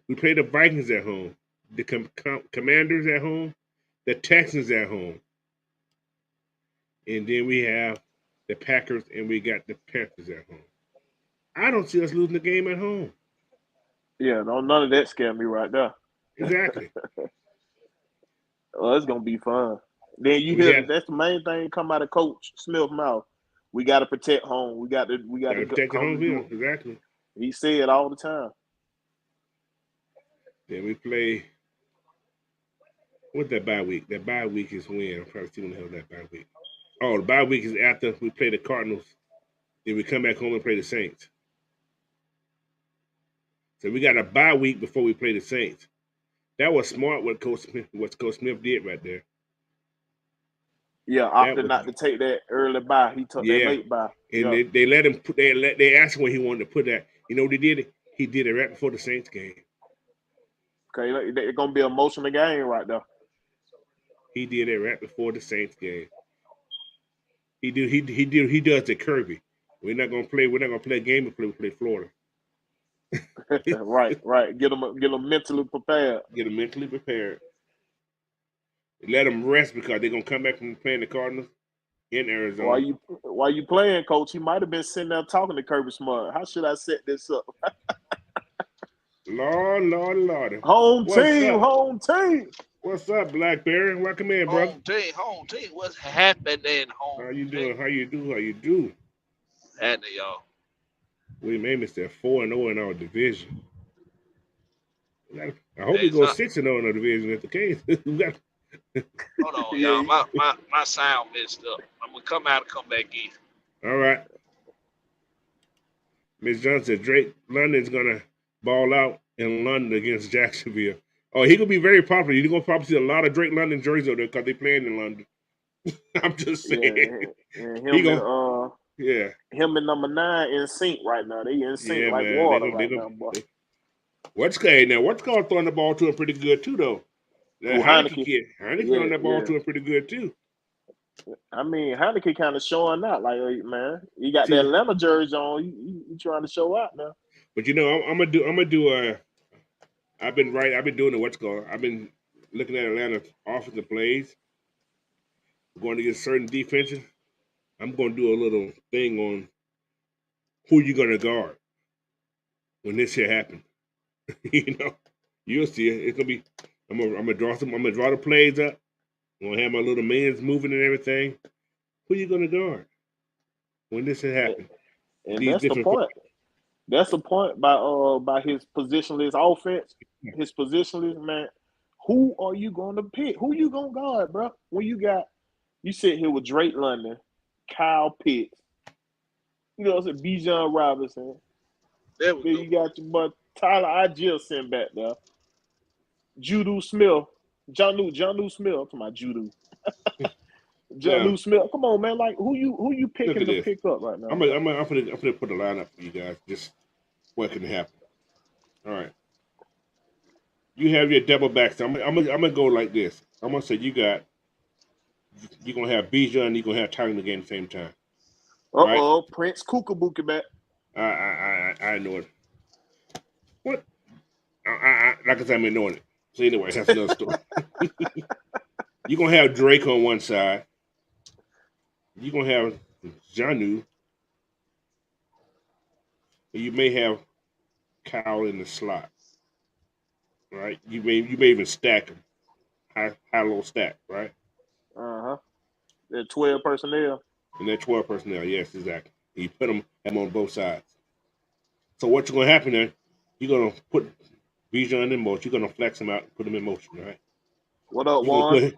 We play the Vikings at home. The Commanders at home. The Texans at home. And then we have the Packers and we got the Panthers at home. I don't see us losing the game at home. Yeah, none of that scared me right there. Exactly. Well, it's gonna be fun. Then you hear that's the main thing come out of Coach Smith's mouth. We got to protect home. We got to protect the home field. Exactly. He say it all the time. Then we play. What's that bye week? That bye week is when? I'm trying to see when the hell that bye week. Oh, the bye week is after we play the Cardinals. Then we come back home and play the Saints. So we got a bye week before we play the Saints. That was smart what Coach Smith did right there. Yeah, opted not to take that early bye. He took that late bye. And they let him put they asked him where he wanted to put that. You know what he did? He did it right before the Saints game. Okay, it's gonna be an emotional game right there. He did it right before the Saints game. He does the Kirby. We're not gonna play a game. We play Florida. right. Get them mentally prepared. Let them rest because they're gonna come back from playing the Cardinals in Arizona. While you playing, Coach, he might have been sitting there talking to Kirby Smart. How should I set this up? Lord. Home team. What's up, Blackberry? Welcome in, brother. Home team. What's happening, home? How you doing? How you do? Happening, y'all. We may miss that 4-0 in our division. I hope we go 6-0 in our division if the case. Hold on, y'all. My sound messed up. I'm gonna come out and come back in. All right. Ms. Johnson said Drake London's gonna ball out in London against Jacksonville. Oh, he gonna be very popular. You're gonna probably see a lot of Drake London jerseys out there because they playing in London. I'm just saying. And He him gonna and yeah. him and number 9 in sync right now. They in sync Yeah, like man. water right now, boy. What's going now? What's going throwing the ball to him pretty good too, though. That Who Heineke Heineke? kid, Heineke Yeah, throwing that ball yeah. to him pretty good too. I mean, Heineke kind of showing out. Like, man, he got that See, Atlanta jersey on. He trying to show out now. but you know, I'm gonna do. I've been doing the what's going. I've been looking at Atlanta offensive plays, going to get certain defenses. I'm going to do a little thing on who you're going to guard when this shit happens. You know, you'll see it. It's gonna be. I'm gonna draw some. I'm gonna draw the plays up. I'm gonna have my little mans moving and everything. Who you gonna guard when this shit And, happens? and These that's the different. point. That's the point by his positionless offense, his positionless man. Who are you going to pick? Who you gonna guard, bro? When you sit here with Drake London, Kyle Pitts, you know, it's Bijan Robinson. There we Then go. you got your boy Tyler Igill sitting back there. Judu Smith, Johnu Smith. To my Judu, Now Johnu Smith. Come on, man. Like who you look picking at to this. pick up right now, I'm bro? gonna put the line up for you guys. Just what can happen. All right. You have your double backs. I'm gonna go like this. I'm gonna say you're gonna have Bijan and you're gonna have Tyler again at the same time. Right? Prince Kookabuki back. I know it. What? Like I said, I'm ignoring it. So anyway, that's another story. You're gonna have Drake on one side. You're gonna have Janu. And you may have Kyle in the slot. Right? You may even stack them. High low stack, right? They're 12 personnel. And they're 12 personnel, yes, exactly. You put them on both sides. So what's gonna happen there, you're gonna put Bijan in motion, you're gonna flex him out and put him in motion, right? What up, You're gonna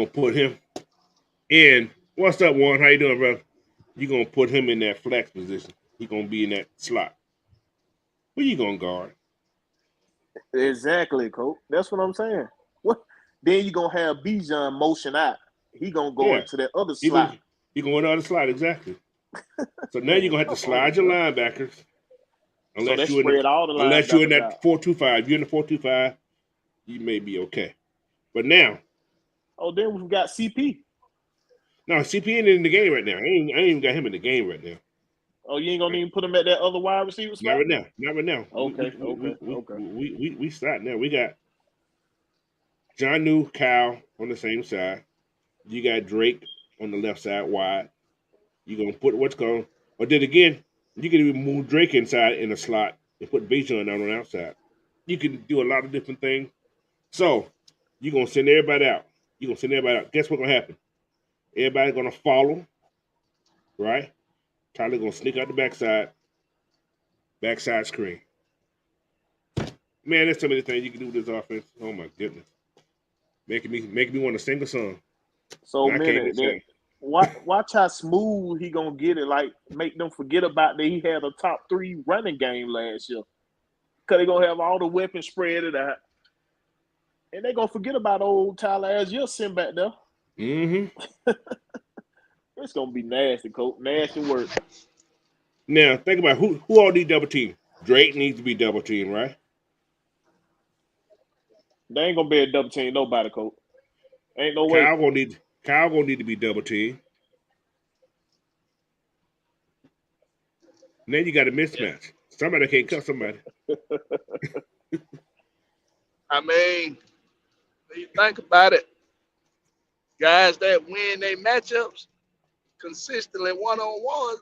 Juan? put him in. What's up, Warren? How you doing, brother? You're gonna put him in that flex position. He's gonna be in that slot. Who you gonna guard? Exactly, coach. That's what I'm saying. What? Then you gonna have Bijan motion out. He gonna go Yeah. into that other You slot. go on the other slide, exactly. So now you're Man, gonna have to come on, slide your bro. linebackers. So Unless they you're spread all the in linebackers out. that 4-2-5. You're in the 4-2-5, you may be okay. But now, Oh, then we've got CP. no, CP ain't in the game right now. I ain't even got him in the game right now. Oh, you ain't gonna even put him at that other wide receiver Not spot? right now. Not right now. Okay. We start now. We got John New, Kyle on the same side. You got Drake on the left side wide. You're gonna put what's called, or then again, you can even move Drake inside in the slot and put Bijan down on the outside. You can do a lot of different things. So you're gonna send everybody out. You're gonna send everybody out. Guess what's gonna happen? Everybody's gonna follow, right? Tyler gonna sneak out the backside screen. Man, there's so many things you can do with this offense. Oh my goodness, making me want to sing a song. So And I can't even minute, sing. watch how smooth he gonna get it. Like make them forget about that he had a top 3 running game last year. Cause they gonna have all the weapons spread it out. And they gonna forget about old Tyler Algier sitting back there. Mm-hmm. It's gonna be nasty, coach. Nasty work. Now think about who all need double team. Drake needs to be double team, right? They ain't gonna be a double team nobody, coach. Ain't no way. Kyle gonna need to be double team. Then you got a Yeah. mismatch. Somebody can't cut somebody. I mean, when you think about it, guys that win their matchups consistently one on one,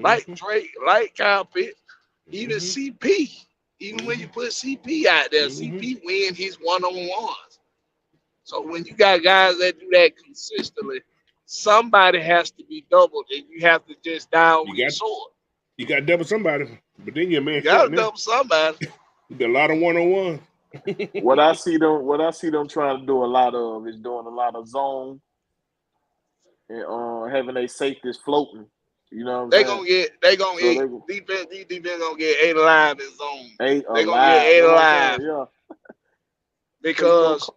like Mm-hmm. Drake, like Kyle Pitts, even Mm-hmm. CP. Even when Mm-hmm. you put CP out there, Mm-hmm. CP win his one on ones. So when you got guys that do that consistently, somebody has to be doubled, and you have to just die You with your got sword. you got to double somebody, but then you're a You man got short to now. double somebody. You got a lot of 1-on-1. What I see them trying to do a lot of is doing a lot of zone and having their safeties floating. You know what They I'm gonna saying? get. They gonna So get they defense. These defense gonna get 8 alive in zone. 8 They gonna get alive. 8 That's what I'm alive saying. Yeah. So because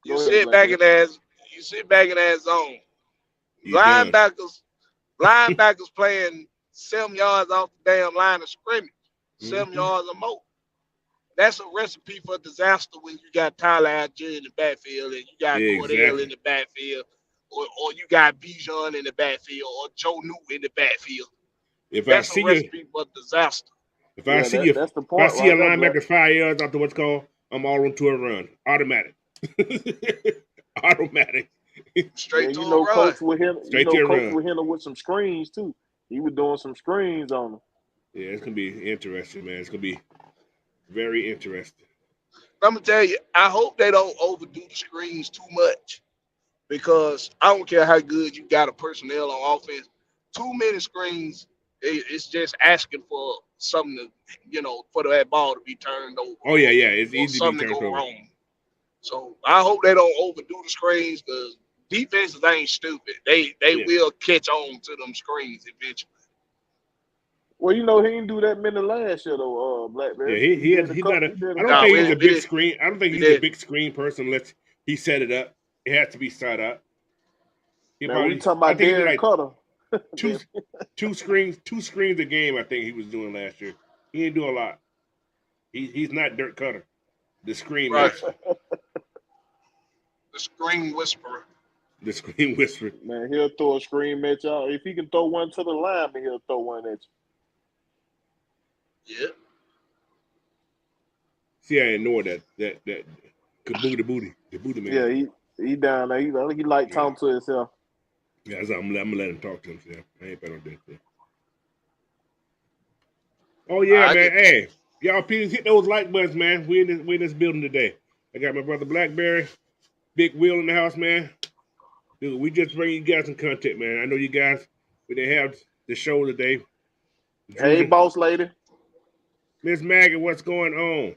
you go ahead, sit back Blackberry. in that. You sit back in that zone. You done. Linebackers playing 7 yards off the damn line of scrimmage, 7 Mm-hmm. yards or more. That's a recipe for disaster when you got Tyler Algier in the backfield and you got Yeah, Cordell in exactly. the backfield, or you got Bijan in the backfield, or Joe Newton in the backfield. If I That's a see you, recipe for disaster. if I Yeah, see you, that's the if I point see a right there, Black. linebacker 5 yards after what's called, I'm all into a run, automatic, automatic, Then Straight to a run. straight to a Coach run. was hitting with some screens too. He was doing some screens on them. Yeah, it's gonna be interesting, man. It's gonna be very interesting. I'm gonna tell you, I hope they don't overdo the screens too much because I don't care how good you got a personnel on offense. Too many screens, it's just asking for something to, for that ball to be turned over Oh yeah, yeah. It's or easy to be something to turned go over. wrong. So I hope they don't overdo the screens because defenses ain't stupid. They Yeah, will catch on to them screens eventually. Well, he didn't do that many last year though. yeah. Blackberry. He He did has. a He's not couple. a. He did a I don't couple think No, he's a times. we big did. screen. I don't think We he's a did. big screen person unless he set it up. It has to be set up. He Now we probably. talking I about think he did Derek like Cutter. two two screens a game. I think he was doing last year. He didn't do a lot. He's not Dirk Cutter, the screen Right. master, The screen whisperer. the screen whisperer. Man, he'll throw a screen at y'all. If he can throw one to the lineman, he'll throw one at Yeah. See, I didn't know that kabooty booty, the booty you. man. Yeah, he down there. He like Yeah, talking to himself. yeah. So I'm gonna let him talk to himself. I ain't better on that. So. Oh yeah, I man. get Hey, y'all, please hit those like buttons, man. We in this building today. I got my brother Blackberry, Big Wheel in the house, man. Dude, we just bring you guys some content, man. I know you guys. We didn't have the show today. Hey, Judah, boss lady. Miss Maggie, what's going on?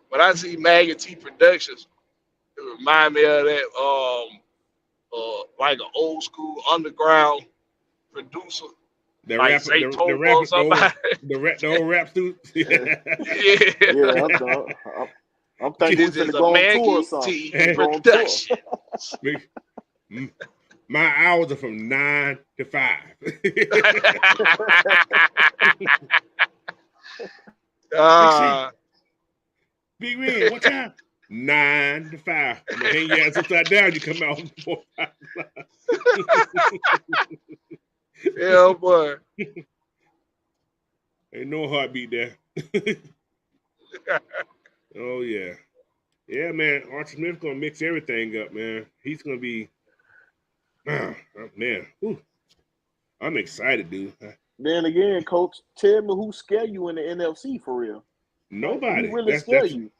when I see Maggie T Productions, it remind me of that like an old school underground producer The like rapper, the Zaytoven or rapper, somebody. the whole rap suit. Yeah, Yeah. I'm thinking we This is finna a go on tour or Maggie something. T Finna go on tour. Production. My hours are from 9 to 5. Big Red, what time? 9 to 5. I'm gonna hang your ass upside down. You come out 4 o'clock. Yeah, boy. Ain't no heartbeat there. Oh yeah, yeah, man. Archie Smith gonna mix everything up, man. He's gonna be, oh, man. Whew. I'm excited, dude. Then again, coach, tell me who scare you in the NFC for real? Like, who Nobody. really That's scare you?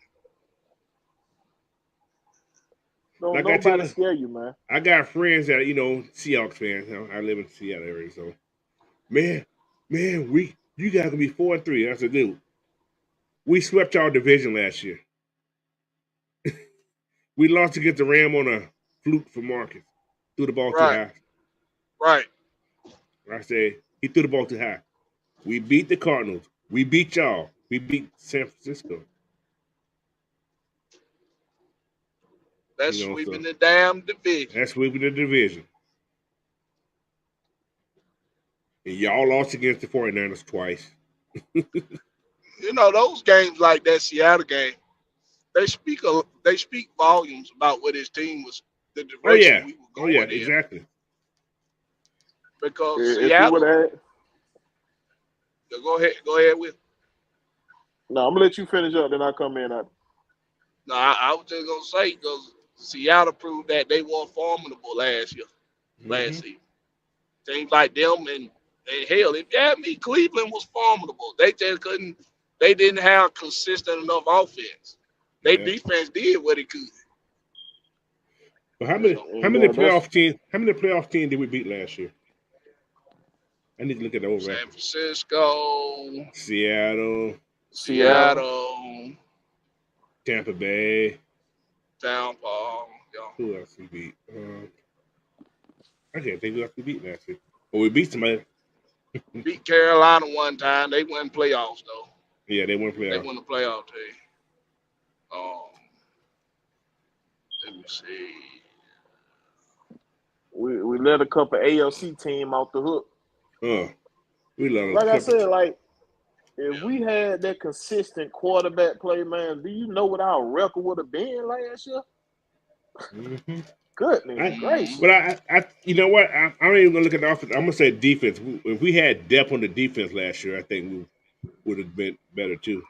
Don't like I nobody tell. scare you, man. I got friends that Seahawks fans. I live in the Seattle area, so man, you guys gonna be 4-3. I said, dude, we swept our division last year. We lost against the Ram on a fluke for Marcus. Threw the ball too Right, high. right. I said he threw the ball too high. We beat the Cardinals. We beat y'all. We beat San Francisco. That's So sweeping the damn division. that's sweeping the division. And y'all lost against the 49ers twice. Those games like that Seattle game, they speak volumes about what his team was, the Oh direction yeah. we were Oh yeah, going in. exactly. Because If he would Seattle, have, go ahead with. no, I'm gonna let you finish up. Then I come in. No, I was just gonna say because Seattle proved that they weren't formidable last Mm-hmm. season. Teams like them and hell, if you had me, Cleveland was formidable. They just couldn't. They didn't have consistent enough offense. Their Yeah. defense did what it could. But how And many that's playoff teams did we beat last year? I need to look at the old San record. Francisco, Seattle, Seattle. Tampa Bay. Tampa. Who else we beat? I can't think of who we beat last year. Well, we beat somebody. Beat Carolina one time. They won playoffs though. Yeah, they won They playoff. won the playoff team. Let me see. We let a couple AFC team off the hook. We love Like I said, like if Yeah. we had that consistent quarterback play, man, do you know what our record would have been last year? Mm-hmm. Goodness gracious. But I, you know what? I'm not even gonna look at the offense. I'm gonna say defense. If we had depth on the defense last year, I think we would have been better too.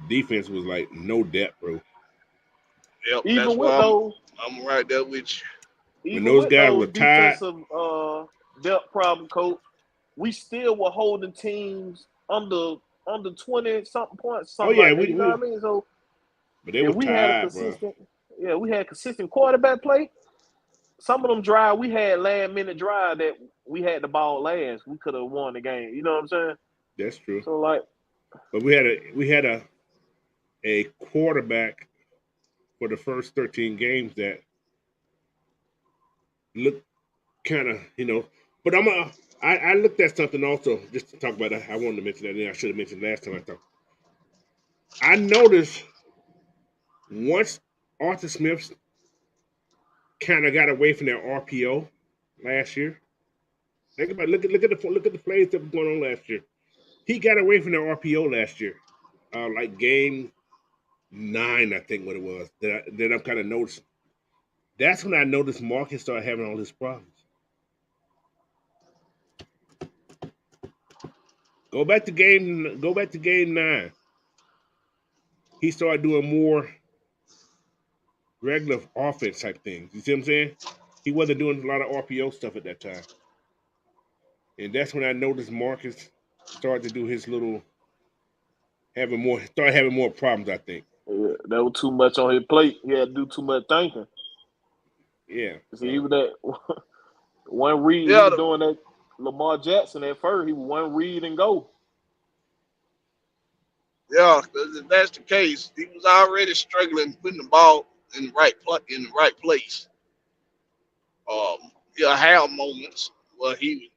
Defense was like no depth, bro. Yep. That's Even why with those, I'm right there with you. When even those with guys were those tired, defensive depth problem, coach, we still were holding teams under 20 something points, oh something yeah, like that. You know what I mean? So but they if were we had a tired, bro. consistent, we had consistent quarterback play. Some of them drive we had last minute drive that we had the ball last. We could have won the game. You know what I'm saying? That's true. So like, But we had a quarterback for the first 13 games that looked kind of, But I looked at something also just to talk about that. I wanted to mention that, and I should have mentioned last time I talked. I noticed once Arthur Smith kind of got away from their RPO last year. Think about look at the plays that were going on last year. He got away from their RPO last year, like game 9, I think what it was that I'm kind of noticing. That's when I noticed Marcus started having all his problems. Go back to game 9. He started doing more regular offense type things. You see what I'm saying? He wasn't doing a lot of RPO stuff at that time. And that's when I noticed Marcus started to do his little started having more problems, I think. that was too much on his plate. He had to do too much thinking. Yeah. See, he was that one read. He Yeah. was doing that Lamar Jackson at first. He was one read and go. Yeah, if that's the case, he was already struggling putting the ball in the right place. He'll have moments where you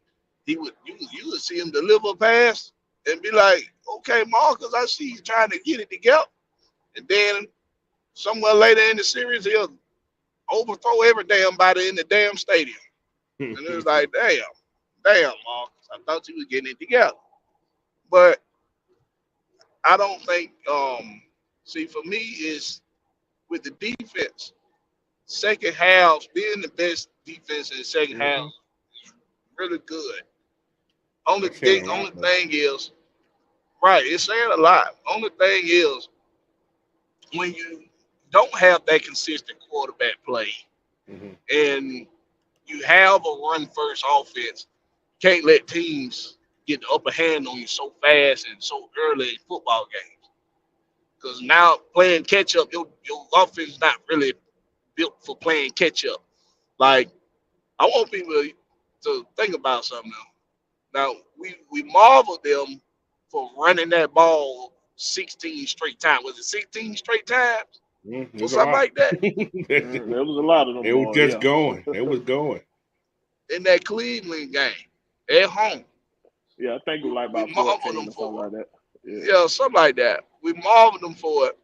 would see him deliver a pass and be like, okay, Marcus, I see he's trying to get it together. And then somewhere later in the series, he'll overthrow every damn body in the damn stadium. And it was like, damn, Marcus, I thought you was getting it together. But I don't think, see, for me, is with the defense, second half, being the best defense in the second half is really good. Only That's saying a only lot, though. thing is, right, it's saying a lot. Only thing is, when you don't have that consistent quarterback play and you have a run first offense, can't let teams get the upper hand on you so fast and so early in football games. Because now playing catch up, your offense is not really built for playing catch up. Like, I want people to think about something now. Now, we marvel them for running that ball 16 straight times. Was it 16 straight times? Or There's a something lot. like that? There was a lot of them. They were Boys, just going. They was going. In that Cleveland game at home. Yeah, I think it was like We about marvel 14 them or something for like that. it. Yeah, something like that. We marvel them for it.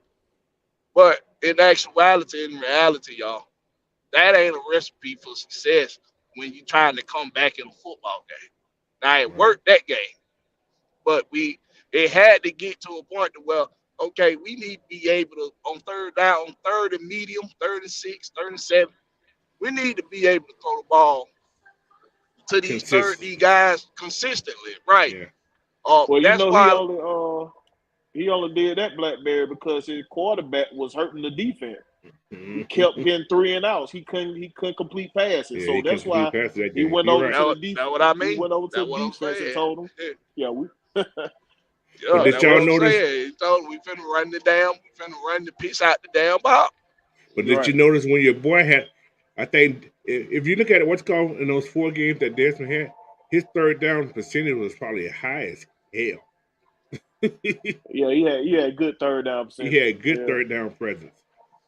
But in actuality, in reality, y'all, that ain't a recipe for success when you're trying to come back in a football game. Now it Right. worked that game, but it had to get to a point to where, okay, we need to be able to on third down, on third and medium, 36, 37, we need to be able to throw the ball to these Consistent. guys consistently, right? Yeah. Well, you That's know, why. he only did that, Blackberry, because his quarterback was hurting the defense. He kept Mm-hmm. getting 3 and outs. He couldn't complete passes. Yeah, So he that's couldn't complete why passes that he game. went You're over right. to the That defense. what I He mean. went over to That's the what I'm defense and saying. told him, "Yeah, we." But Yeah, did that's what y'all I'm notice? saying. He told him we finna run the piss out the damn ball. But You're did you right. notice when your boy had? I think if you look at it, what's called in those 4 games that Desmond had, his third down percentage was probably high as hell. Yeah, he had good third down He percentage. had good Yeah, third down presence,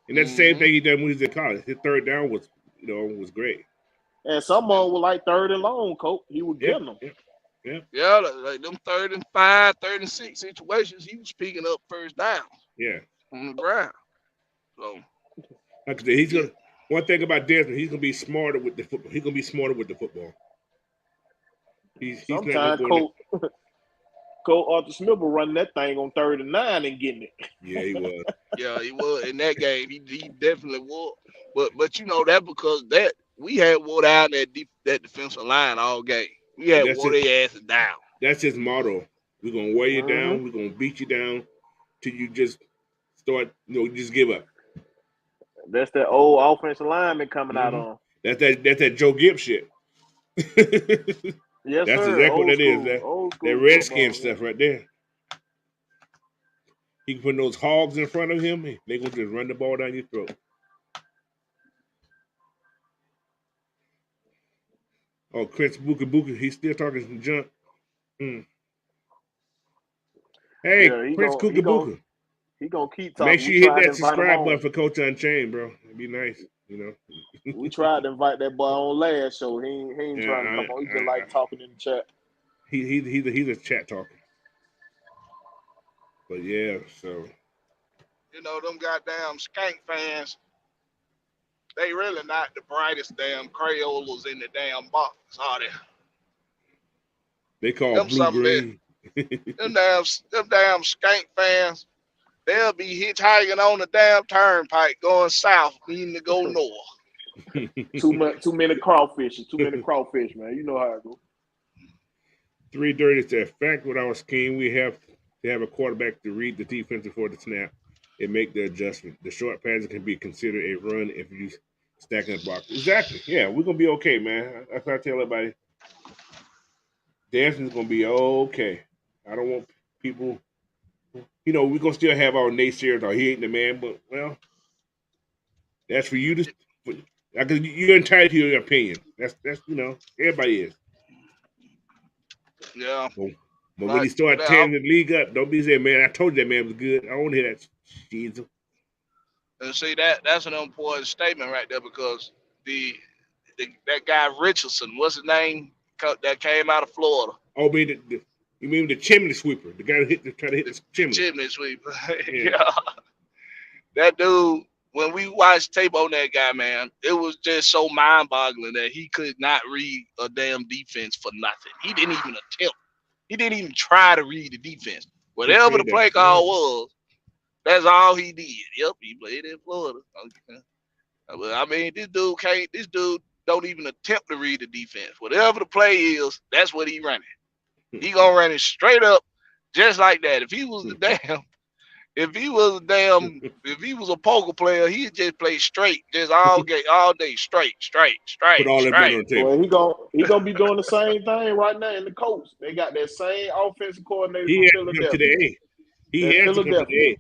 and that's the same Mm-hmm. thing he done when he was in college. His third down was, was great. And some of them were like 3rd and long, coach. He was getting them. Yeah, like them 3rd and 5, 3rd and 6 situations, he was picking up first down. Yeah. On the ground. So like I said, he's gonna. One thing about Desmond, he's gonna be smarter with the football. He's gonna be smarter with the football. He's sometimes Coach Arthur Smith will run that thing on 3rd and 9 and getting it. Yeah, he was. Yeah, he was in that game. He definitely was. But you know that because that we had wore down that defensive line all game. We had wore their asses down. That's his motto. We're gonna wear you down. We're gonna beat you down till you just start. You just give up. That's that old offensive lineman coming out on. That's that Joe Gibbs shit. Yes, that's sir. exactly old what school, that is. That Redskin stuff right there. He can put those hogs in front of him. They're gonna just run the ball down your throat. Oh, Chris Buka, he's still talking some junk. Hey, Chris Buka. He gonna keep talking. Make sure you hit that subscribe button for Coach Unchained, bro. It'd be nice, We tried to invite that boy on last show. He ain't trying to come on. He just like talking in the chat. He's a chat talker. But yeah, so them goddamn skank fans, they really not the brightest damn Crayolas in the damn box, are they? They call them blue green. Them damn skank fans, they'll be hitchhiking on the damn turnpike going south, meaning to go north. Too many crawfish, man. You know how it goes. 3:30 is a fact with our scheme. We have to have a quarterback to read the defense before the snap and make the adjustment. The short passes can be considered a run if you stack in the box. Exactly. Yeah, we're gonna be okay, man. That's what I tell everybody. Dancing's gonna be okay. I don't want people. We're gonna still have our naysayers. Or he ain't the man, but that's for you to. You're entitled to your opinion. That's everybody is. Yeah. But when he start tearing the league up, don't be saying, man, I told you that man was good. I don't want to hear that. Jesus. And see, that's an important statement right there because that guy Richardson, what's his name, that came out of Florida. Oh, you mean the chimney sweeper, the guy who tried to hit the chimney. Chimney sweeper. Yeah. That dude, when we watched tape on that guy, man, it was just so mind-boggling that he could not read a damn defense for nothing. He didn't even attempt. He didn't even try to read the defense. Whatever the play call was, that's all he did. Yep, he played in Florida. Okay. I mean, this dude don't even attempt to read the defense. Whatever the play is, that's what he running. He gonna run it straight up, just like that. If he was a poker player, he'd just play straight, just all day, straight. Put all that money on the table. Well, he gonna be doing the same thing right now in the Colts. They got that same offensive coordinator from Philadelphia. He has to come to the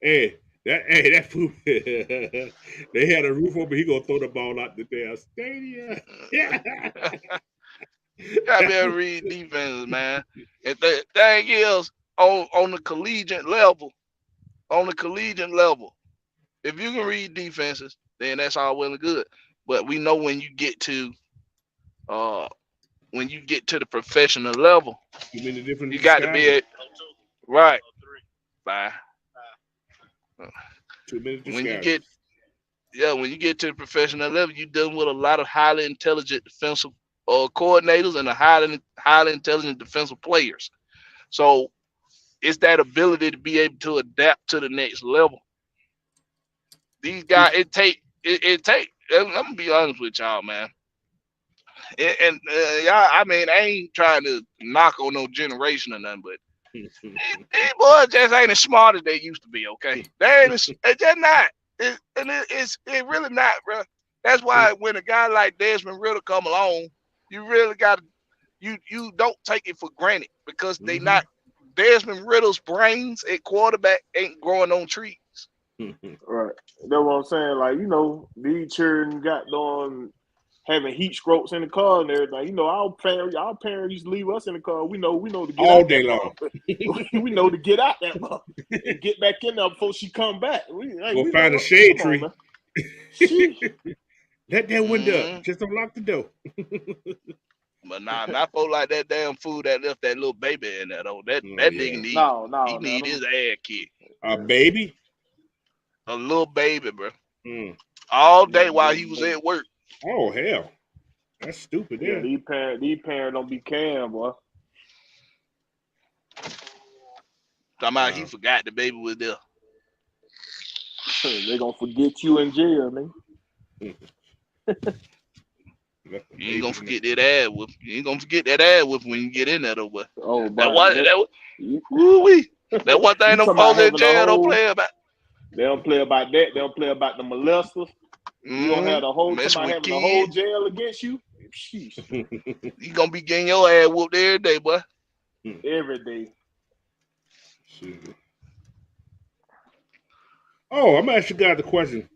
A. That fool. They had a roof open. He gonna throw the ball out the damn stadium. Yeah. Gotta be able to read defenses, man. And the thing is, on the collegiate level, if you can read defenses, then that's all well and good. But we know when you get to the professional level, you got to be right. Bye. When you get to the professional level, you're dealing with a lot of highly intelligent defensive coordinators and a highly intelligent defensive players. So it's that ability to be able to adapt to the next level. These guys, it take. I'm gonna be honest with y'all, man. And y'all, I mean, I ain't trying to knock on no generation or nothing, but these boys just ain't as smart as they used to be. Okay, they ain't. It's just not. It's really not, bro. That's why when a guy like Desmond Ritter come along, you really got you don't take it for granted because they not. Desmond Ritter's brains at quarterback ain't growing on trees. Right. That's what I'm saying. Like, these children got on having heat strokes in the car and everything. Our parents used to leave us in the car. We know to get all out day long. We know to get out that car and get back in there before she come back. We'll find a shade tree. Let that window up. Just unlock the door. But not folk like that damn fool that left that little baby in there though. That nigga need his ass kicked. A baby? A little baby, bro. Mm. All day while he was at work. Oh hell, that's stupid. Yeah, these parents don't be caring, boy. Talking about he forgot the baby was there. They gonna forget you in jail, man. You ain't gonna forget that ass whip. You ain't gonna forget that ass whip when you get in there though, but oh, that one thing them folks in jail don't play about. They don't play about that. They don't play about the molesters. You don't have the whole somebody having the whole jail against you. You gonna be getting your ass whooped every day, boy. Every day. Oh, I'm gonna ask you guys the question.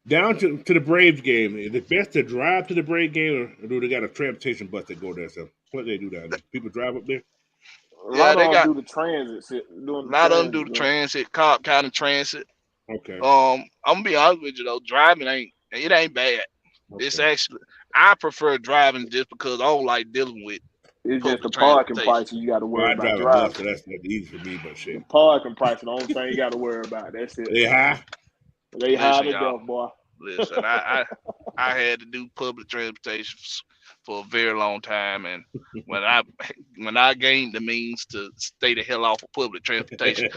Down to the Braves game, is it best to drive to the Braves game, or do they got a transportation bus that go there? So what do they do down there? People drive up there? A lot of them do the transit. A lot of them do the transit, Cobb County Transit. Okay. I'm gonna be honest with you though, driving ain't bad. Okay. It's actually, I prefer driving just because I don't like dealing with. It's just the parking prices you got to worry about driving. I drive a bus, so that's not easy for me, but shit. The parking price is the only thing you got to worry about. That's it. They high? They high to death, boy. Listen, I had to do public transportation for a very long time, and when I gained the means to stay the hell off of public transportation,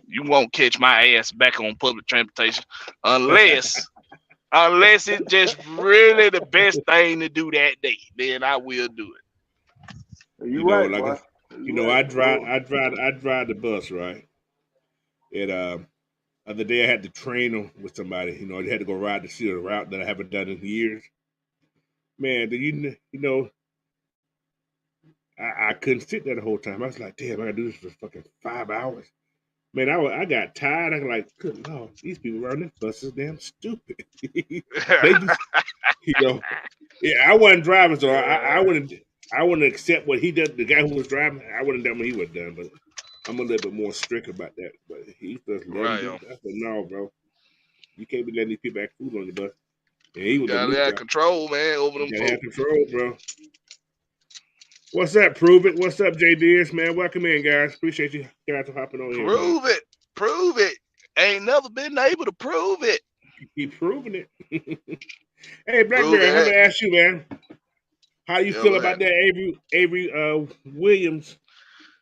you won't catch my ass back on public transportation unless it's just really the best thing to do that day. Then I will do it. You right, boy. I drive the bus, right? And other day I had to train with somebody. I had to go ride to see a route that I haven't done in years. Man, I couldn't sit there the whole time. I was like, damn, I gotta do this for fucking 5 hours. Man, I got tired. I was like, good Lord, these people around this bus is damn stupid. They just, I wasn't driving, so I wouldn't accept what he did. The guy who was driving, I wouldn't done what he would have done, but I'm a little bit more strict about that. But he just let him do. I said, no, bro, you can't be letting these people act fool on the bus. And he was gotta have control, man, over them folks. Have control, bro. What's up, Prove It? What's up, JDS, man? Welcome in, guys. Appreciate you guys for hopping on here. Prove it. Ain't never been able to prove it. Keep proving it. Hey, Blackberry, I'm gonna ask you, man. How you feel about that Avery Williams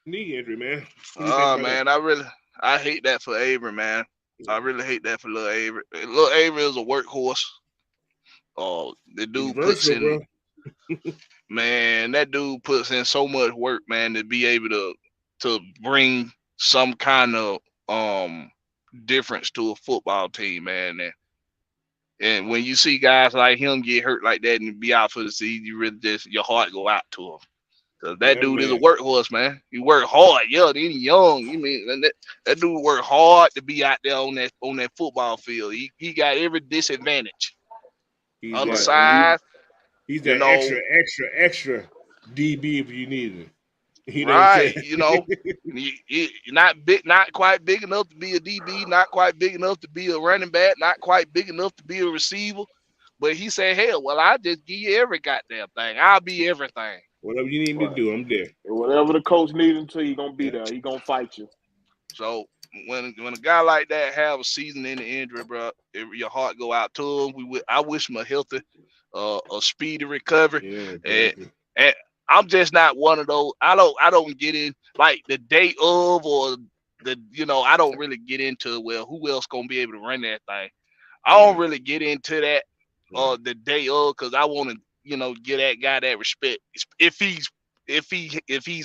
knee injury, man? Oh man, I hate that for Avery, man. I really hate that for little Avery. Little Avery is a workhorse. The dude puts in, man, that dude puts in so much work, man, to be able to bring some kind of difference to a football team, man. And when you see guys like him get hurt like that and be out for the season, you really just, your heart go out to him. Cause that dude is a workhorse, man. He worked hard. Yeah, then he young. You mean that dude worked hard to be out there on that football field. He got every disadvantage. Undersized. He's that extra DB if you need him. Right, you're not big, not quite big enough to be a DB, not quite big enough to be a running back, not quite big enough to be a receiver. But he said, hell, well, I'll just give you every goddamn thing. I'll be everything. Whatever you need me to do, I'm there. Whatever the coach needs him to, he's gonna be there. He's gonna fight you. So when a guy like that have a season-ending injury, bro, your heart go out to him. I wish him a healthy, a speedy recovery. Yeah, exactly. And I'm just not one of those. I don't get in like the day of or I don't really get into, well, who else gonna be able to run that thing. I don't really get into that the day of, because I want to get that guy that respect. If he's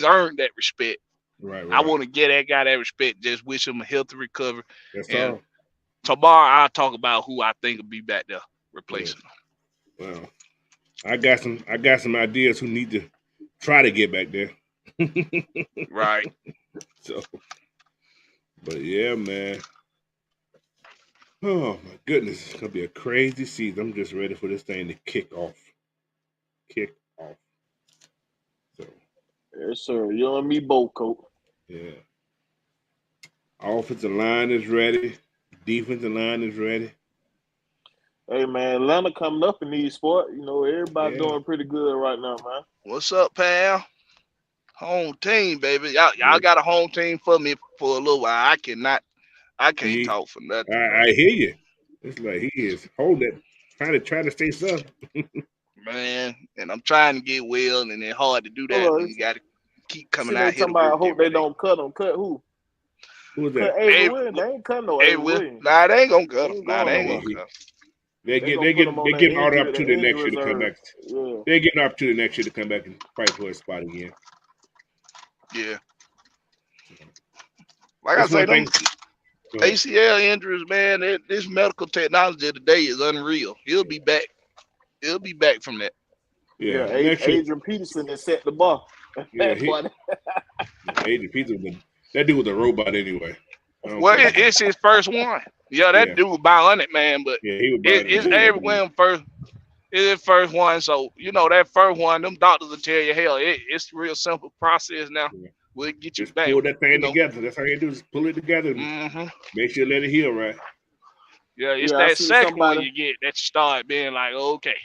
earned that respect. Right. I want to get that guy that respect. Just wish him a healthy recovery. That's and all. Tomorrow I'll talk about who I think will be back there replacing him. Well, I got some ideas who need to try to get back there. Right. So, but yeah, man. Oh my goodness, it's gonna be a crazy season. I'm just ready for this thing to kick off. So, yes, sir. You and me both, Coach. Yeah. Offensive line is ready. Defensive line is ready. Hey man, Atlanta coming up in these sports. You know, everybody Yeah. doing pretty good right now, man. What's up, pal? Home team, baby. Y'all got a home team for me for a little while. I can't See, talk for nothing, bro. I hear you. It's like he is holding, trying to stay up. Man, and I'm trying to get well, and it's hard to do that Hold when on. you got to keep See, coming they out here to talking about I work hope every they day. don't cut them. Cut who? Who was Cut that? Avery Hey, Williams. They ain't cutting no hey, Avery Will. Williams. Nah, they ain't gonna They cut him. ain't Nah, going they ain't Yeah, gonna nowhere. cut him. They gonna put them on they're that getting all the injury, opportunity the next injury year to come reserve. back. Yeah. They're getting an opportunity next year to come back and fight for a spot again. Yeah, like I That's say, one them thing. Go ahead. ACL injuries, man. This medical technology today is unreal. He'll be back. He'll be back from that. Yeah, Yeah. next year. Adrian Peterson has set the bar. Yeah, That boy. Adrian Peterson, that dude was a robot anyway. I don't Well, care. it's his first one. Yeah, that Yeah, dude bionic, man. But yeah, he was about it, it's man. That Avery dude. Williams first. It's his first one, so you know that first one. Them doctors will tell you, hell, it's a real simple process now. Yeah. We'll get you Just back. pull that You thing know. together. That's how you do. Just pull it together and Hmm. make sure you let it heal right. Yeah, it's Yeah, I that see second one somebody. you get that you start being like, okay,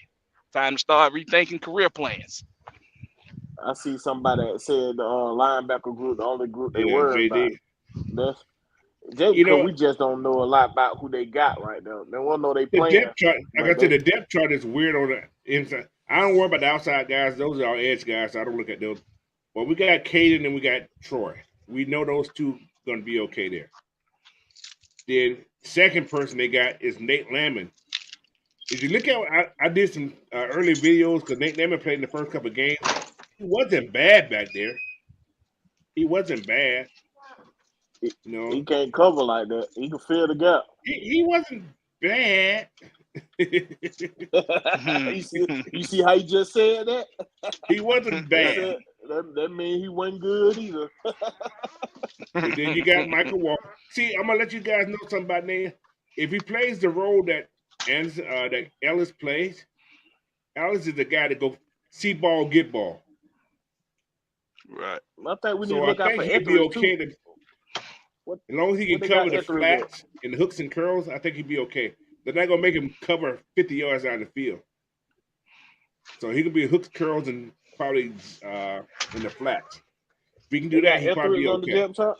time to start rethinking career plans. I see somebody that said the linebacker group, the only group they Yeah, worry about. JD. That's Jay, You because know, we just don't know a lot about who they got right now. They won't know they the playing, depth chart, like but I said, they the depth chart is weird on the inside. I don't worry about the outside guys. Those are our edge guys. So I don't look at those. But we got Caden and we got Troy. We know those two going to be okay there. Then second person they got is Nate Lamon. If you look at, I did some early videos because Nate Lamon played in the first couple of games. He wasn't bad back there. He wasn't bad. he, You know, he can't cover like that. He can fill the gap. he wasn't bad. You see how he just said that? He wasn't That bad. said that means he wasn't good either. But then you got Michael Walker. See, I'm gonna let you guys know something about Nate. If he plays the role that that Ellis plays, Ellis is the guy that go see ball, get ball. Right. I think we need So to I look out think for he'd be Etheridge too. okay. What As long as he what can they cover got the Etheridge at? flats and the hooks and curls, I think he'd be okay. They're not gonna make him cover 50 yards out of the field. So he could be hooks, curls, and probably in the flats. If he can They do that, got he'd probably Etheridge be on the okay. depth chart.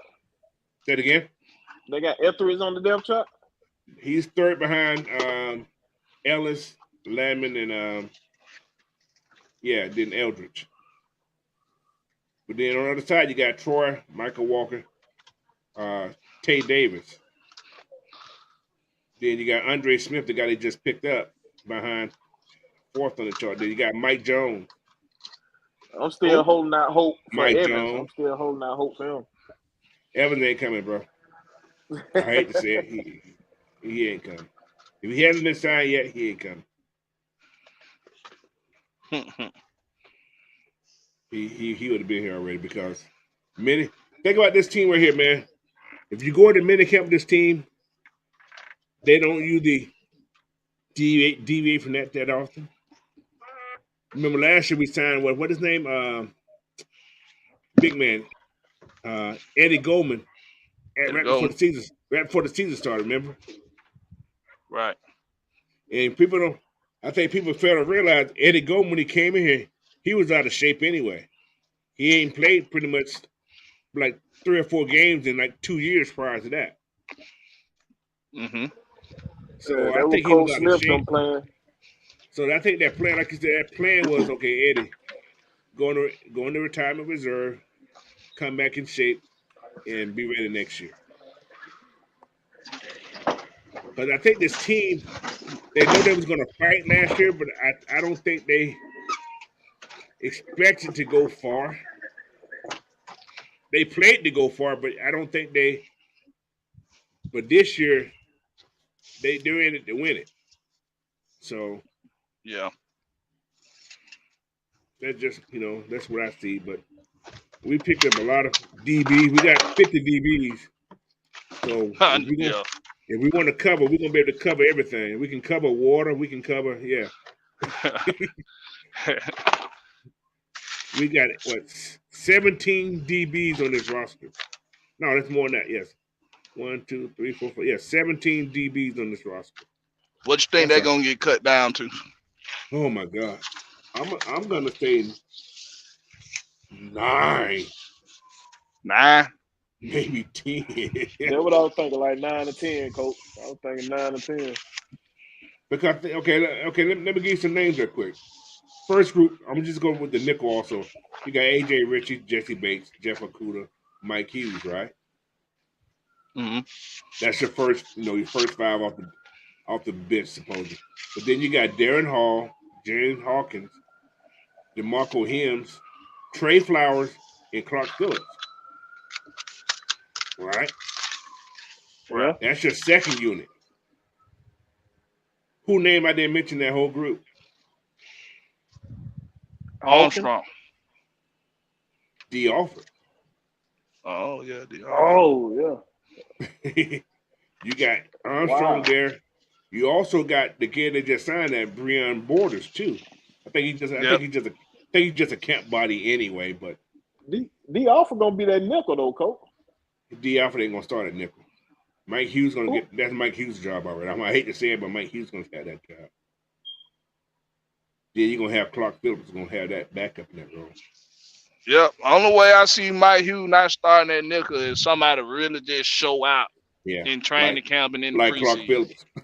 Say it again. They got Etheridge on the depth chart. He's third behind Ellis, Lamon, and then Eldridge. But then on the other side, you got Troy, Michael Walker, Tay Davis. Then you got Andre Smith, the guy they just picked up behind fourth on the chart. Then you got Mike Jones. I'm still Who? holding out hope for Mike Evans. I'm Jones. still holding out hope for him. Evans ain't coming, bro. I hate to say it. He ain't coming. If he hasn't been signed yet, he ain't coming. He would have been here already because think about this team right here, man. If you go into minicamp with this team, they don't usually deviate from that often. Remember last year we signed what his name? Big man, Eddie Goldman, There to right go. before the season started. Remember, Right. and I think people fail to realize Eddie Goldman when he came in here, he was out of shape anyway. He ain't played pretty much like 3 or 4 games in like 2 years prior to that. Mm-hmm. So I That was think he was Cole out of Smith shape. them playing. So I think that plan, like you said, that plan was okay. Eddie go into retirement reserve, come back in shape, and be ready next year. Because I think this team, they know they was going to fight last year, but I don't think they expected to go far. They played to go far, but I don't think they. But this year, they're in it to win it. So Yeah. that's just that's what I see. But we picked up a lot of DBs. We got 50 DBs. So Yeah. if we want to cover, we're gonna be able to cover everything. We can cover water. We can cover We got 17 DBs on this roster. No, that's more than that. Yes, 1, 2, 3, 4, 5. Yeah, 17 DBs on this roster. What you think they're gonna get cut down to? Oh my God, I'm gonna say 9, 9. maybe 10. That's what I was thinking, like 9 or 10, Coach. I was thinking 9 or 10. Because let me give you some names real quick. First group, I'm just going with the nickel. Also, you got AJ Ritchie, Jesse Bates, Jeff Okuda, Mike Hughes, right? Mm-hmm. That's your first, your first 5 off the bench, supposedly. But then you got Darren Hall, James Hawkins, DeMarco Hims, Trey Flowers, and Clark Phillips. Right? Yeah. That's your second unit. Who name I didn't mention that whole group? Armstrong. D. Alford. Oh yeah, D. Oh yeah. You got Armstrong there. You also got the kid that just signed that, Breon Borders, too. I think he's just a camp body anyway. But D. Alford gonna be that nickel though, Coach. D. Alford ain't gonna start at nickel. Mike Hughes gonna get that's Mike Hughes' job already. I hate to say it, but Mike Hughes gonna have that job. Then you're gonna have Clark Phillips gonna have that backup in that role. Yep. Only way I see Mike Hughes not starting at nickel is somebody really just show out in training camp and in the preseason. Clark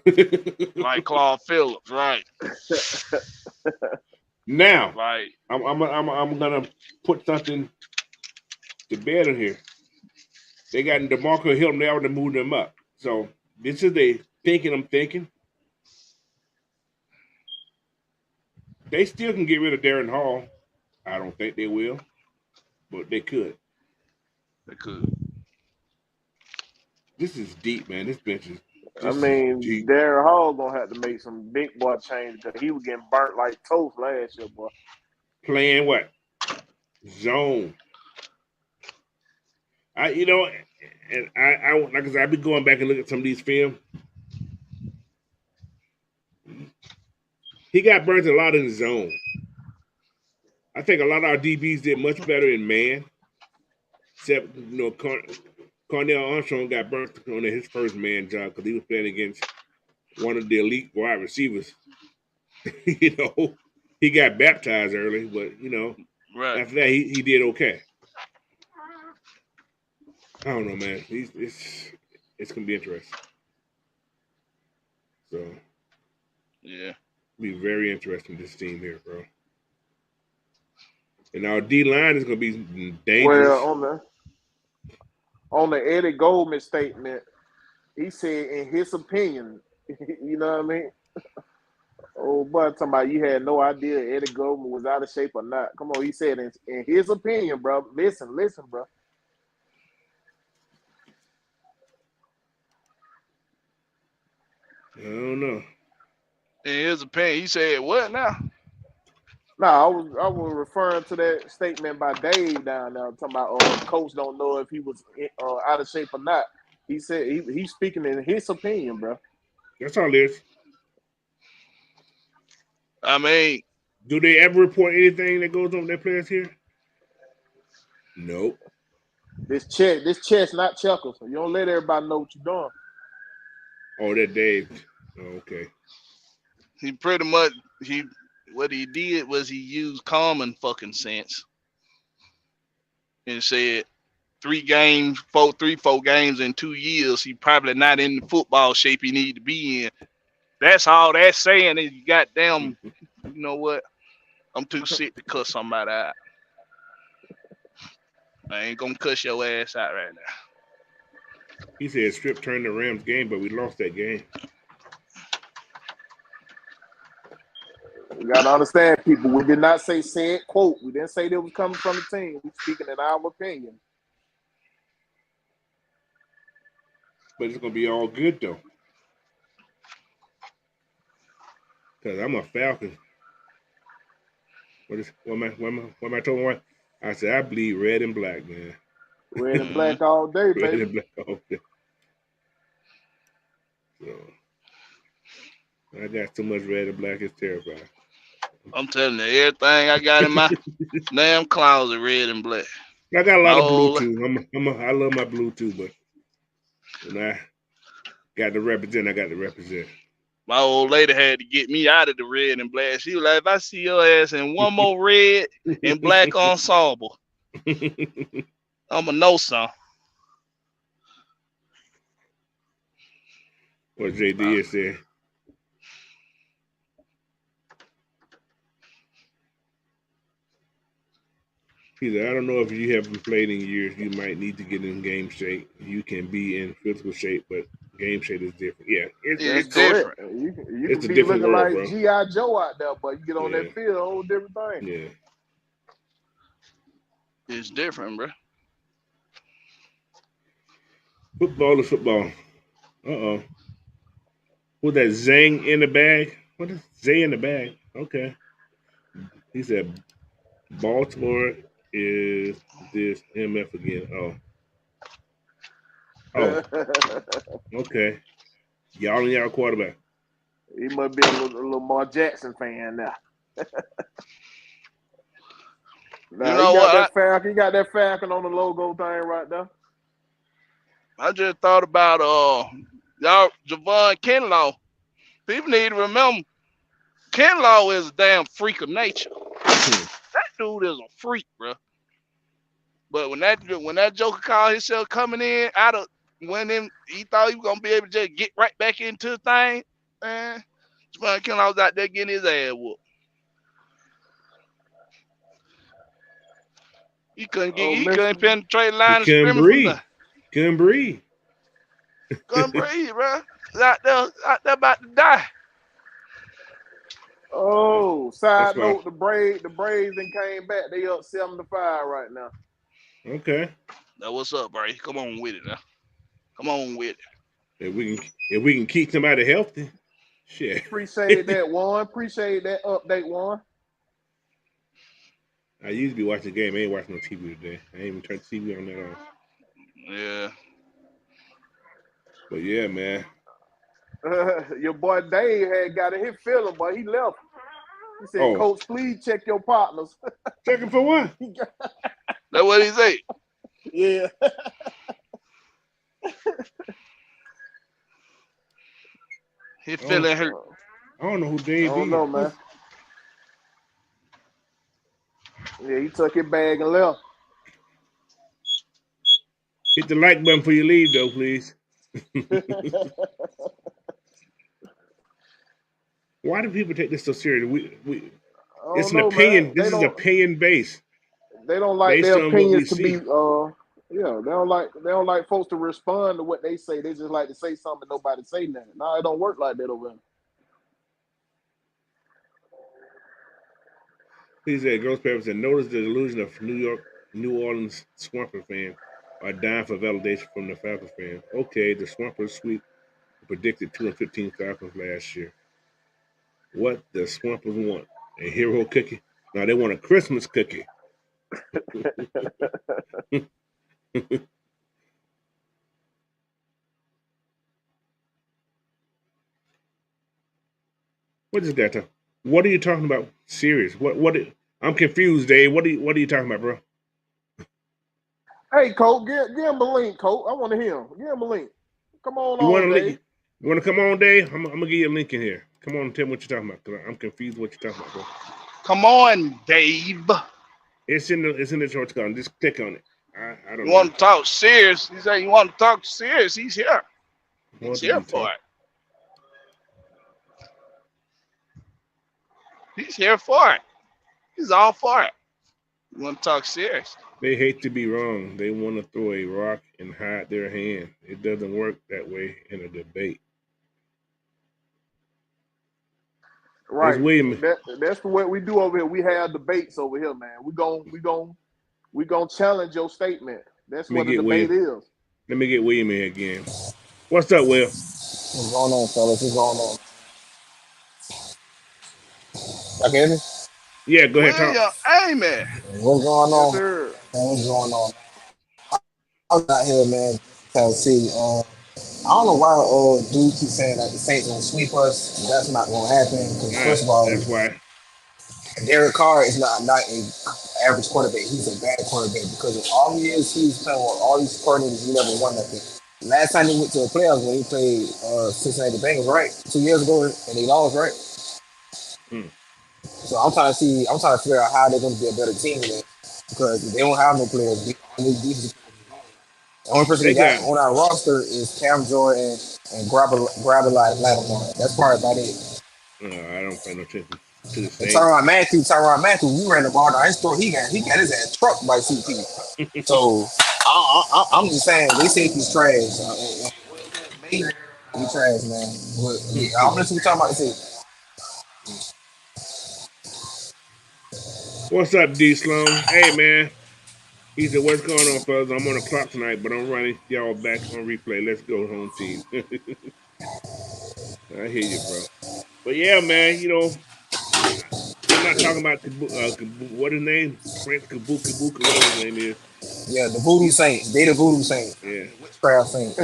Phillips. Like Clark Phillips, right. Now, I'm gonna put something to bed in here. They got DeMarco Hilton. They already moved them up. So this is the thinking I'm thinking. They still can get rid of Darren Hall. I don't think they will, but they could. They could. This is deep, man. This bench is. Darren Hall gonna have to make some big boy changes because he was getting burnt like toast last year, boy. Playing what? Zone. I like I said, I've been going back and look at some of these film. He got burnt a lot in the zone. I think a lot of our DBs did much better in man. Except, Cornell Armstrong got burnt on his first man job because he was playing against one of the elite wide receivers. He got baptized early, but after that he did okay. I don't know, man. It's gonna be interesting. So yeah, be very interesting this team here, bro. And our D line is gonna be dangerous. Well, on the Eddie Goldman statement, he said, in his opinion, you know what I mean? Oh, boy, talking about you had no idea Eddie Goldman was out of shape or not. Come on, he said, in his opinion, bro. Listen, bro. I don't know. In his opinion, he said what now? No, I was referring to that statement by Dave down there, talking about coach don't know if he was out of shape or not. He said he's speaking in his opinion, bro. That's all it is. I mean, do they ever report anything that goes on with their players here? Nope. This chess not checkers. So you don't let everybody know what you're doing. Oh, that Dave. Oh, okay. He pretty much what he did was he used common fucking sense and said 4 games in 2 years, he probably not in the football shape he need to be in. That's all that's saying. Is you goddamn, you know what? I'm too sick to cuss somebody out. I ain't gonna cuss your ass out right now. He said Strip turned the Rams game, but we lost that game. We gotta understand, people. We did not say said quote. We didn't say that was coming from the team. We're speaking in our opinion. But it's gonna be all good though, cause I'm a Falcon. What am I talking? I said I bleed red and black, man. Red and black all day, baby. Red and black all day. So I got so much red and black, it's terrifying. I'm telling you, everything I got in my damn closet, red and black. I got a lot of blue too. I love my blue too, but when I got to represent, I got to represent. My old lady had to get me out of the red and black. She was like, if I see your ass in one more red and black ensemble, I'ma know something. What JD said. He said, I don't know if you haven't played in years, you might need to get in game shape. You can be in physical shape, but game shape is different. Yeah, It's That's correct. different. You it's can a be different looking world, like bro. G.I. Joe out there, but you get on Yeah. that field, a whole different thing. Yeah. It's different, bro. Football is football. Uh-oh. Who's that Zang in the bag? What is Zay in the bag? Okay. He said Baltimore is this MF again. Oh. Okay. Y'all and y'all quarterback. He must be a little Lamar Jackson fan now. Nah, You know he got what? that Falcon. He got that Falcon on the logo thing right there. I just thought about y'all Javon Kinlaw. People need to remember Kinlaw is a damn freak of nature. That dude is a freak, bro. But when that Joker called himself coming in out of when him he thought he was gonna be able to just get right back into the thing, man. Javon Kinlaw was out there getting his ass whooped. He couldn't penetrate the line of couldn't scrimmage from breathe. the Couldn't breathe. couldn't breathe, bro. He's out there about to die. Oh, side That's why. note, the Braves then came back. They up 7-5 right now. Okay. Now what's up, bro? Come on with it now. Come on with it. If we can keep somebody healthy, shit. Appreciate that, Juan. Appreciate that update, Juan. I used to be watching the game. I ain't watching no TV today. I ain't even turned the TV on that off. Yeah. But yeah, man. Your boy Dave had got a hit feeling, but he left. He said, Coach, please check your partners. Checking for what? That's what he said. Yeah. He feeling hurt. I don't know who Dave is. I don't know, man. Yeah, he took his bag and left. Hit the like button before you leave, though, please. Why do people take this so serious? It's an opinion. Man. This is opinion based. They don't like their opinions to be. Yeah, they don't like folks to respond to what they say. They just like to say something, nobody say nothing. No, it don't work like that over there. He said, Gross Pepper said, notice the delusion of New Orleans Swamper fan are dying for validation from the Falcons fan. Okay, the Swamper sweep predicted 215 Falcons last year. What the Swampers want? A hero cookie? No, they want a Christmas cookie. What is that? What are you talking about? Serious? What? I'm confused, Dave. What are you talking about, bro? Hey, Coach, give him a link, Coach. I want to hear him. Give him a link. Come on, Dave. You want to come on, Dave? I'm gonna give you a link in here. Come on and tell me what you're talking about, because I'm confused what you're talking about, bro. Come on, Dave. It's in the short call. Just click on it. I don't know. You want to talk serious? He said you want to talk serious. He's here. He's here for it. He's here for it. He's all for it. You want to talk serious? They hate to be wrong. They want to throw a rock and hide their hand. It doesn't work that way in a debate. Right. That's what we do over here. We have debates over here, man. We gonna challenge your statement. That's what the debate is. Let me get William in again. What's up, Will? What's going on, fellas? What's going on? Y'all can hear me? Yeah, go ahead, talk. Hey, man. What's going on? Yes, What's going on? I was out here, man, to see. I don't know why dude keeps saying that the Saints gonna sweep us. That's not gonna happen. Because first of all, that's why Derek Carr is not an average quarterback. He's a bad quarterback because of all he is. He's playing with all these coordinators. He never won nothing. last time they went to a playoffs when he played Cincinnati Bengals, right? 2 years ago, and they lost, right? So I'm trying to figure out how they're going to be a better team than that because they don't have no players. The only person they got on our roster is Cam Jordan and grab a lot of Lattimore. That's probably about it. I don't pay no attention to the same. Tyrann Matthew, we ran the ball down his throat. He got his ass trucked by CP. So I'm just saying they say he's trash. He's trash, man. But, yeah, I'm listening to what you're talking about. What's up, D Sloan? Hey, man. He said, "What's going on, fellas? I'm on the clock tonight, but I'm running y'all back on replay. Let's go, home team." I hear you, bro. But yeah, man, I'm not talking about what his name? Prince Kabuka, whatever his name is. Yeah, the Voodoo Saints. They the Voodoo Saints. Yeah. Witchcraft Saints.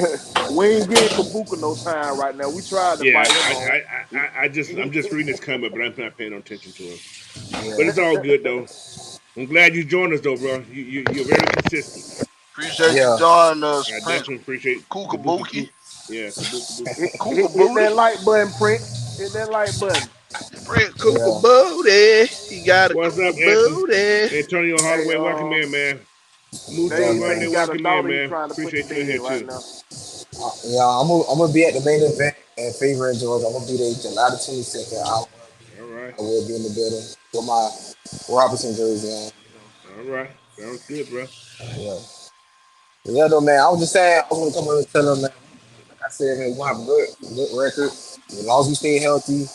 We ain't getting Kabuka no time right now. We tried to fight him I'm just reading his comment, but I'm not paying no attention to him. Yeah. But it's all good, though. I'm glad you joined us, though, bro. You're very consistent. Appreciate you joining us, I Prince. definitely appreciate Kukabuki. Yeah, hit that like button, Prince. Hit that like button. Prince Kukabuki. He got a What's up, booty. Antonio Holloway, welcome in, man. Dave say he got a daughter he's trying to appreciate put to bed right now. Yeah, I'm gonna be at the main event in Favor in Georgia. I'm gonna be there July the 22nd. All right. I will be in the building with my Robinson jersey on. All right. Sounds good, bro. Yeah, though, man. I was just saying, I was gonna come over and tell them, man. Like I said, man, we're gonna have a good record as long as we stay healthy.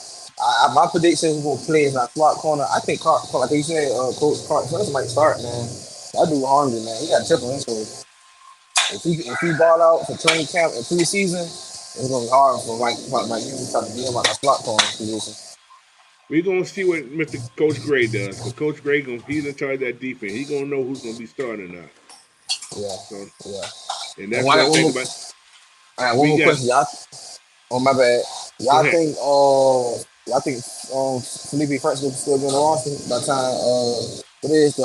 My prediction is we're gonna play in our slot corner. I think like you said, Coach Clark First might start, man. That dude hungry, man. He got a chip on his shoulder. If he ball out for training camp and preseason, it's gonna be hard for Mike to try to get him out the slot corner position. We're gonna see what Mr. Coach Gray does, because Coach Gray he's in charge of that defense. He's gonna know who's gonna be starting or not. Yeah. And that's what I think about. All right, one more question, y'all. Oh, my bad. Y'all think Felipe Franks will still be on the roster by the time what is the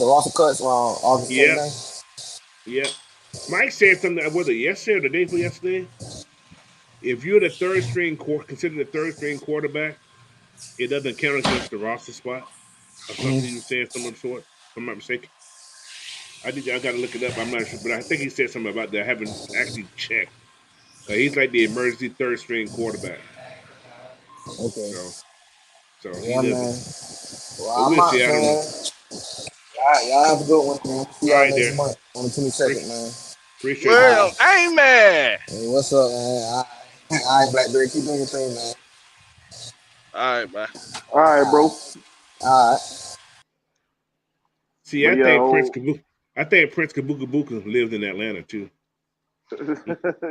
roster cuts around August 29th? Yeah. Mike said something, was it yesterday or the day before yesterday? If you're the considered the third string quarterback, it doesn't count against the roster spot. Or something you said, some of the sort, if I'm not mistaken. I gotta look it up, I'm not sure, but I think he said something about that. I haven't actually checked. He's like the emergency third string quarterback. Okay. So yeah, he man. Well, we'll see. I don't know. Y'all have a good one, man. See y'all next month on the 22nd, man. Appreciate it. Amen. Hey, what's up, man? All right, Blackberry, keep doing your thing, man. All right, man. All right, bro. All right. See, I think Prince Kabuka lives in Atlanta too.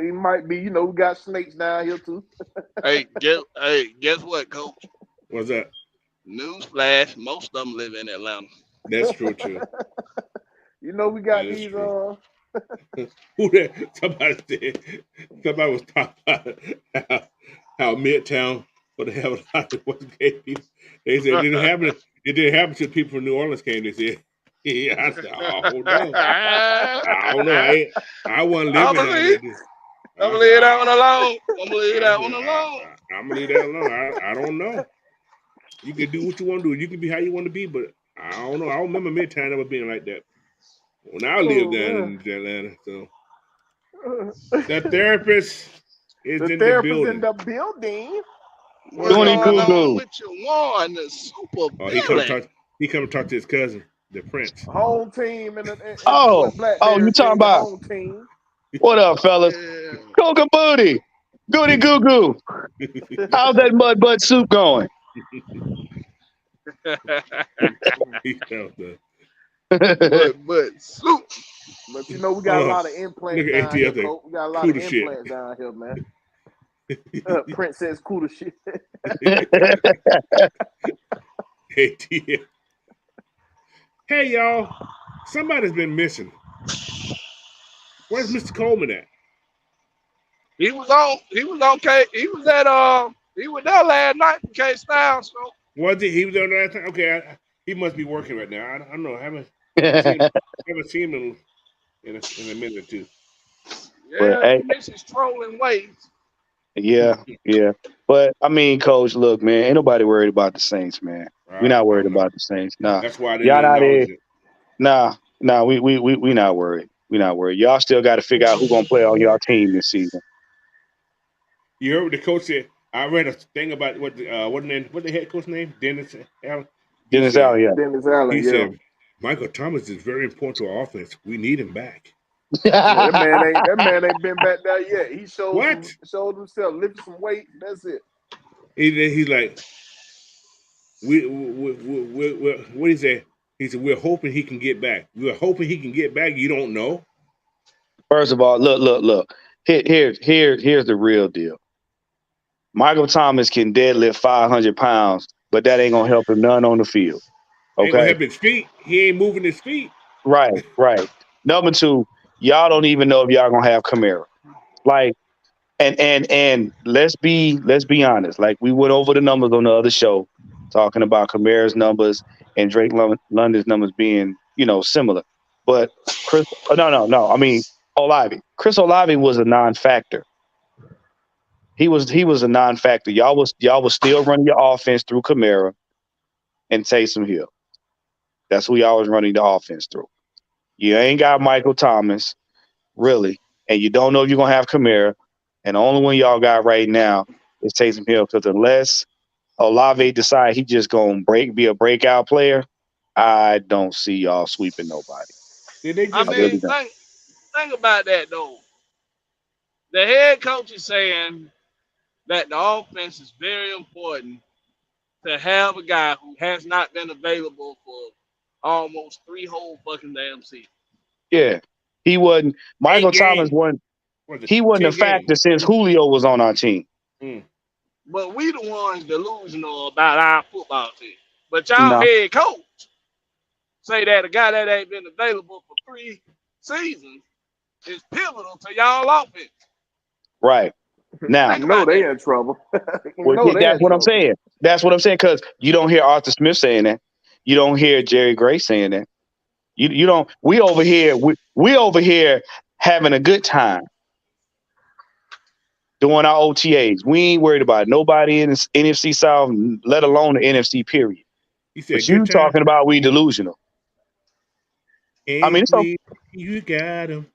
He might be. We got snakes down here too. Hey, guess what, Coach? What's that? Newsflash: most of them live in Atlanta. That's true too. We got these. Who that? Somebody was talking about how Midtown, what the hell, they said it didn't happen to people from New Orleans came. They said, yeah, I said, oh no, I don't know. I wasn't living out there. I'm gonna leave that one alone. I'm gonna leave that alone. I don't know. You can do what you want to do. You can be how you want to be, but I don't know. I don't remember Midtown ever being like that when I lived down in Atlanta. So the therapist is in the building. What's going on with you, Warren, the super he come talk to his cousin, the Prince. Home team and you talking about home team. What up, fellas? Coca Booty, Goody Goo Goo. How's that mud butt soup going? But soup. But we got a lot of implants down here, Coach. We got a lot of implants down here, man. Prince says cool to shit. Hey, y'all. Somebody's been missing. Where's Mr. Coleman at? He was there last night for K-Style. So was he? He was there last night. Okay, he must be working right now. I don't know. I haven't seen him in a minute or two. But Yeah, he misses trolling ways. yeah. But I mean, Coach, look, man, ain't nobody worried about the Saints, man. We're not worried I'm not. about the Saints. Nah, That's why I didn't y'all not there. acknowledge it. Nah, we not worried. We not worried. Y'all still got to figure out who's gonna play on y'all team this season. You heard what the coach said. I read a thing about what the head coach name, Dennis Allen. He Dennis said Allen, Dennis he Allen, yeah. said Michael Thomas is very important to our offense. We need him back. Yeah, that yeah. man ain't been back there yet. He showed What? himself, lifted some weight. That's it. He's like we what he said. He said we're hoping he can get back. We're hoping he can get back. You don't know. First of all, look. Here's the real deal. Michael Thomas can deadlift 500 pounds, but that ain't gonna help him none on the field. Ain't gonna Okay, help his feet. He ain't moving his feet. right. Number two, y'all don't even know if y'all gonna have Kamara. Like, and let's be honest. Like we went over the numbers on the other show, talking about Kamara's numbers and Drake London's numbers being similar. But no. I mean Olave. Chris Olave was a non-factor. He was a non-factor. Y'all was still running your offense through Kamara and Taysom Hill. That's who y'all was running the offense through. You ain't got Michael Thomas, really, and you don't know if you're gonna have Kamara. And the only one y'all got right now is Taysom Hill. Because unless Olave decide he just gonna be a breakout player, I don't see y'all sweeping nobody. Did they I just I get? really mean, don't. think about that though. The head coach is saying that the offense is very important to have a guy who has not been available for almost 3 whole fucking damn seasons. Yeah, he wasn't. Eight Michael Thomas games. wasn't. Was it He wasn't a 10 games? factor since Julio was on our team. Mm. But we the ones delusional about our football team. But y'all No, head coach say that a guy that ain't been available for 3 seasons is pivotal to y'all offense. right now. You Think know about they that. in trouble. You Well, know yeah, they that's in what I'm trouble. saying. That's what I'm saying because you don't hear Arthur Smith saying that. You don't hear Jerry Gray saying that. You don't. We over here having a good time doing our OTAs. We ain't worried about nobody in the NFC South, let alone the NFC. Period. He But said, "Good you time, talking about we delusional? I mean, Avery. You got him."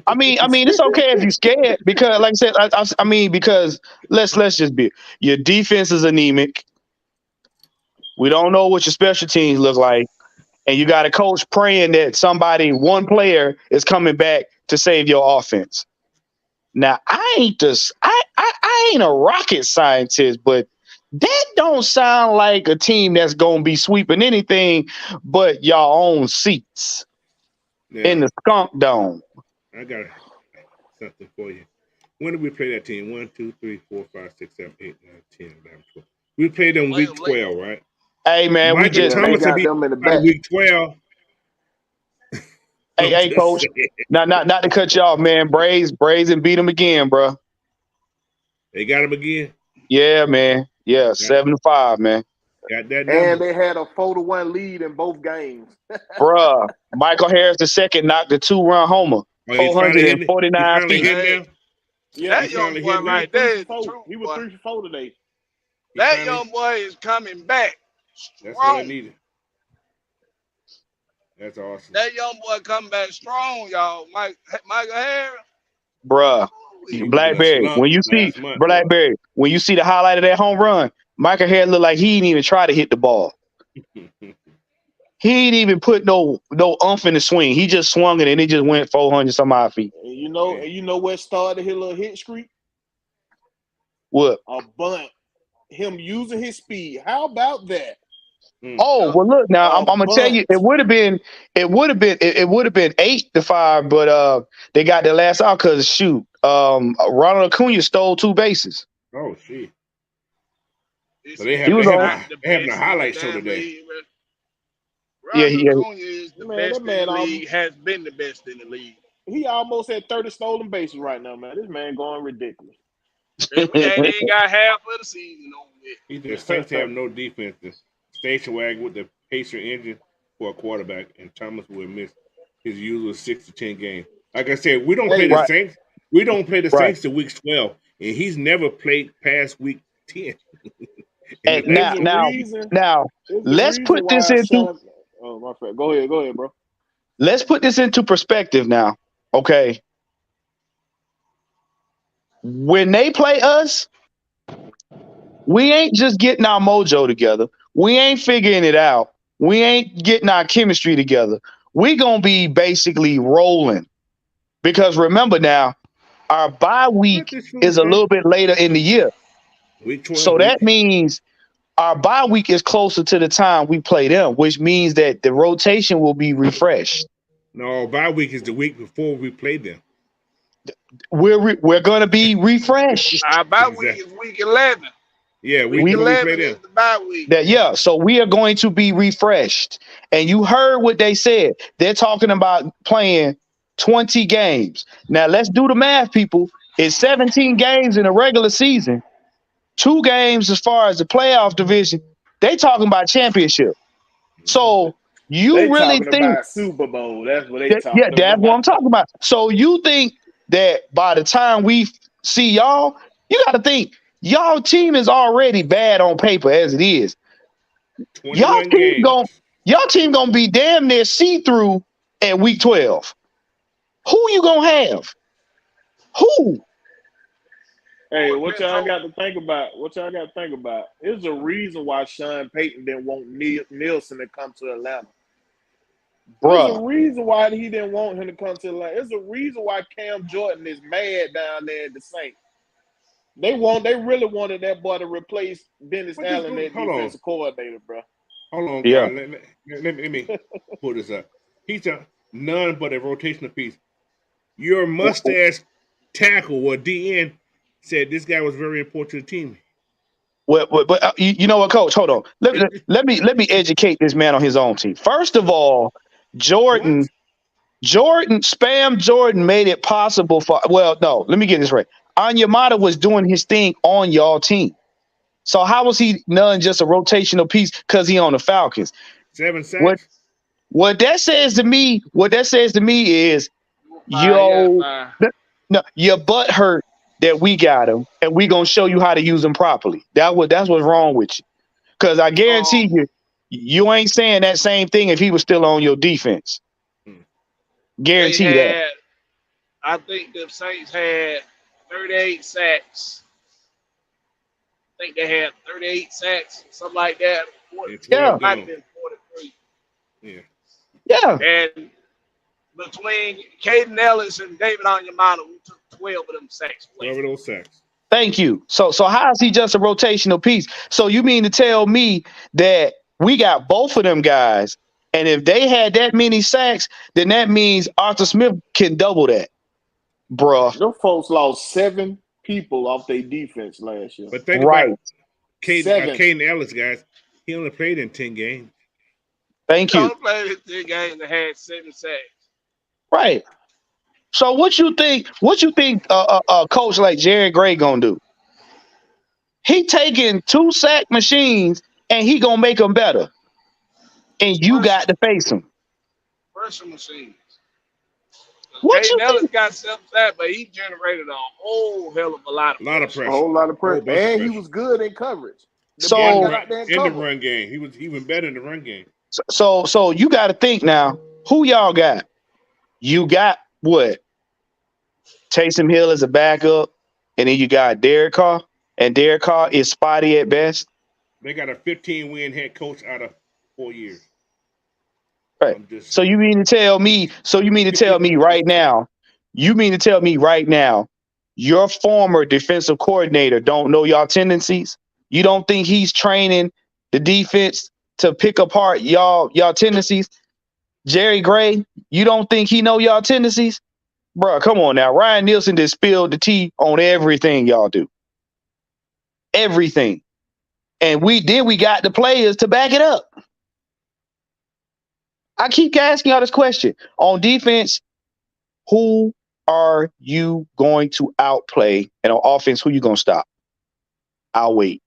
it's okay if you're scared because, like I said, I mean, because let's just be. Your defense is anemic. We don't know what your special teams look like. And you got a coach praying that one player is coming back to save your offense. Now, I ain't a rocket scientist, but that don't sound like a team that's gonna be sweeping anything but your own seats in Now the skunk dome. I got something for you. When did we play that team? 1, 2, 3, 4, 5, 6, 7, 8, 9, 10, 11, 12. We played them Play week them late. 12, right? Hey man, we Michael just Yeah, they Thomas will got be them in the by back. week 12. I'm hey just coach, saying. not to cut you off, man. Braves and beat them again, bro. They got him again. Yeah, man. Yeah, Got, 7-5, man. got that And number. they had a 4-1 lead in both games. Bruh. Michael Harris II knocked the 2-run homer, Oh, he's finally hitting it. He's 449 finally feet. hitting Hey, now. Yeah, He's that young finally boy hitting he was now. right three there for is the four. truth, He was boy. 3 for 4 today. He That finally. young boy is coming back That's what I strong. needed. That's awesome. That young boy coming back strong, y'all. Michael Harris. Bruh. He was in a Blackberry. slump When you see last month, boy. Blackberry, when you see the highlight of that home run, Michael Harris looked like he didn't even try to hit the ball. He ain't even put no umph in the swing. He just swung it and it just went 400 some odd feet. And you know what started his little hit streak? What? A bunt. Him using his speed. How about that? Oh Yeah. well, look now. A I'm gonna tell bunt. you, it would have been 8-5, but they got their last out because shoot, Ronald Acuna stole 2 bases. Oh, shit. So It's they He have was they he's having on. not a the they having a best in the highlight show damn today. league. Yeah, Ronald Acuna is the Man, that best in the man league, has been the best in the league. he almost had 30 stolen bases right now, man. This man going ridiculous. And we ain't even got half of the season over with. He said Saints have no defense. The station wagon with the Pacer engine for a quarterback, and Thomas will miss his usual 6 to 10 games. Like I said, we don't play Hey, the right. Saints. We don't play the Right. Saints to week 12, and he's never played past week 10. And There's a now, reason. now, There's a let's reason put this why into Sean. Oh, my friend. Go ahead, bro. let's put this into perspective now. Okay, when they play us, we ain't just getting our mojo together. We ain't figuring it out. We ain't getting our chemistry together. We gonna be basically rolling because remember now, our bye Let week this fool is a say little bit later in the year, week 12 so week. that means our bye week is closer to the time we play them, which means that the rotation will be refreshed. No, bye week is the week before we play them. We're going to be refreshed. Our bye week Exactly. is week 11. Yeah, week Week We before we play 11 them. is the bye week. that so we are going to be refreshed. And you heard what they said. They're talking about playing 20 games. Now let's do the math, people. It's 17 games in a regular season, 2 games as far as the playoff division. They talking about championship. So They you really talking think about Super Bowl. That's what they that, yeah, talking that's what about. I'm talking about. So you think that by the time we see y'all, you got to think y'all team is already bad on paper as it is. Y'all 21 team games. going y'all team gonna be damn near see through at week 12. Who you gonna have? Who? Hey, Oh, what depends y'all on got to think about? There's a reason why Sean Payton didn't want Nielsen to come to Atlanta. There's a Bruh. reason why he didn't want him to come to Atlanta. There's a reason why Cam Jordan is mad down there at the Saints. They really wanted that boy to replace Dennis What this Allen, dude? that Hold on. defensive coordinator, bro. Hold on, Yeah. God. Let me pull this up. He's a none but a rotational piece. Your mustache tackle or DN said this guy was very important to the team. But you know what, Coach? Hold on. Let me educate this man on his own team. First of all, What? Spam Jordan made it possible for. Well, no. Let me get this right. Anyamata was doing his thing on y'all team. So how was he none just a rotational piece because he on the Falcons? 7 What sacks. what that says to me? What that says to me is yeah, yo, fine. no, your butt hurt that we got him, and we gonna show you how to use him properly. That's what's wrong with you. Because I guarantee you ain't saying that same thing if he was still on your defense. They Guarantee that. had, I think the Saints had 38 sacks. I think they had 38 sacks, something like that. And Yeah, 12 Might have gone. been 43. Yeah. yeah. And between Caden Ellis and David Onyemata, we took 12 of them sacks away. 12 of those sacks. Thank you. So how is he just a rotational piece? So you mean to tell me that we got both of them guys, and if they had that many sacks, then that means Arthur Smith can double that, bruh. Those folks lost 7 people off their defense last year. But think Right. about 7. Caden Ellis, guys. He only played in 10 games. Thank He you. only played 10 games and had 7 sacks. Right. So what you think? Coach like Jerry Gray gonna do? He taking 2 sack machines and he gonna make them better, and you got to face him. Pressure machines. What you Caden Ellis think? got 7 sacks, but he generated a whole hell of a lot A of lot of pressure. A pressure. whole lot of A whole pressure. bunch of And he pressure. was good in coverage. The boy So got out there and In the covered. run game. He was even better in the run game. so you got to think now. Who y'all got? You got what? Taysom Hill as a backup, and then you got Derek Carr, and Derek Carr is spotty at best. They got a 15-win head coach out of 4 years. Right. I'm just So you mean to tell me? So you mean to tell me right now? You mean to tell me right now? Your former defensive coordinator don't know y'all tendencies. You don't think he's training the defense to pick apart y'all tendencies? Jerry Gray, you don't think he know y'all tendencies? Bro, come on now. Ryan Nielsen just spilled the tea on everything y'all do. Everything. And we got the players to back it up. I keep asking y'all this question. On defense, who are you going to outplay? And on offense, who you going to stop? I'll wait.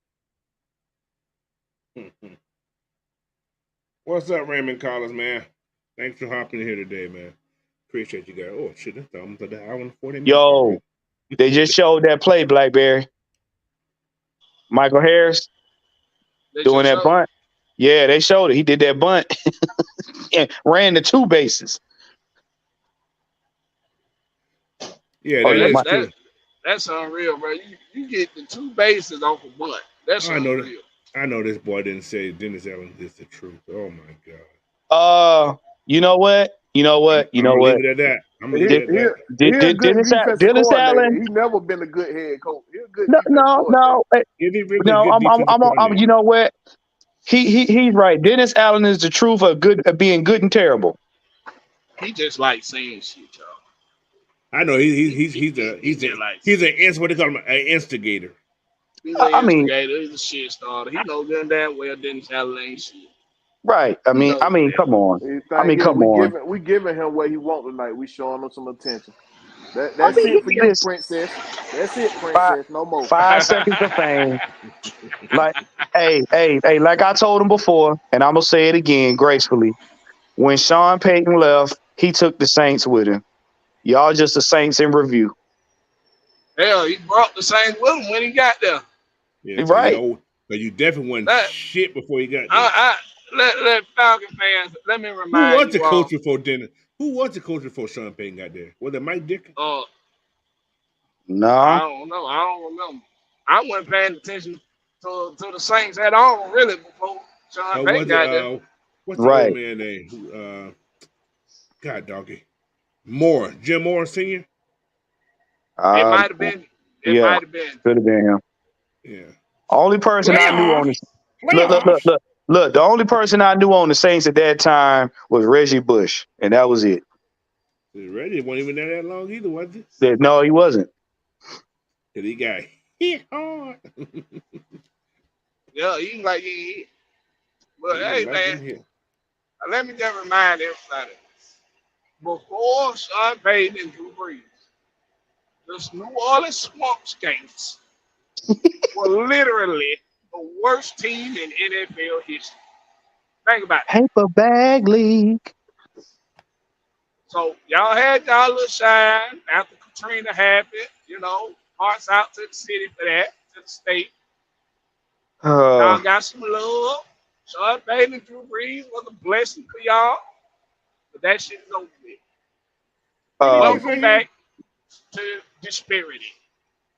What's up, Raymond Collins, man? Thanks for hopping in here today, man. Appreciate you guys. Oh shit, that's almost an hour and 40 minutes Yo, already. They just showed that play, Blackberry. Michael Harris doing that bunt. Yeah, they showed it. He did that bunt and ran the 2 bases. Yeah, that's unreal, bro. You get the 2 bases off a bunt. That's unreal. I know this boy didn't say Dennis Allen is the truth. Oh my God. You know what? I'm gonna leave it at that. Dennis Allen. He's never been a good head coach. He's a good no. You know what? He's right. Dennis Allen is the truth of being good and terrible. He just like saying shit, y'all. I know he's an what they call him, an instigator. He's an instigator. He's a shit starter. He knows good and damn well Dennis Allen ain't shit. Right. I mean, come on. We giving him what he wants tonight. We showing him some attention. That's it for you, Princess. That's it, Princess. No more. 5 seconds of fame. Like, hey, like I told him before, and I'm gonna say it again gracefully. When Sean Payton left, he took the Saints with him. Y'all just the Saints in review. Hell, he brought the Saints with him when he got there. Yeah, right. But you definitely wasn't shit before you got there. Let Falcon fans, let me remind you. Who was the coach before Dennis? Who was the coach before Sean Payton got there? Was it Mike Dickens? No. I don't know. I don't remember. I wasn't paying attention to the Saints at all, really, before Sean Payton got there. What's the old man name? God doggy. Jim Moore Sr.? It might have been. It might have been. Could have been him. Yeah. Only person I knew on the Look, the only person I knew on the Saints at that time was Reggie Bush, and that was it. Reggie wasn't even there that long either, was he? No, he wasn't. Because he got hit hard. Yeah, he like he hit. But hey, man, let me just remind everybody. Before Sean Payton and Drew Brees, the New Orleans Swamp Skanks were literally the worst team in NFL history. Think about it. Paper bag league. So y'all had y'all little shine after Katrina happened. You know, hearts out to the city for that, to the state. Y'all got some love. Sean Payton and Drew Brees was a blessing for y'all, but that shit is over with. Welcome back to disparity.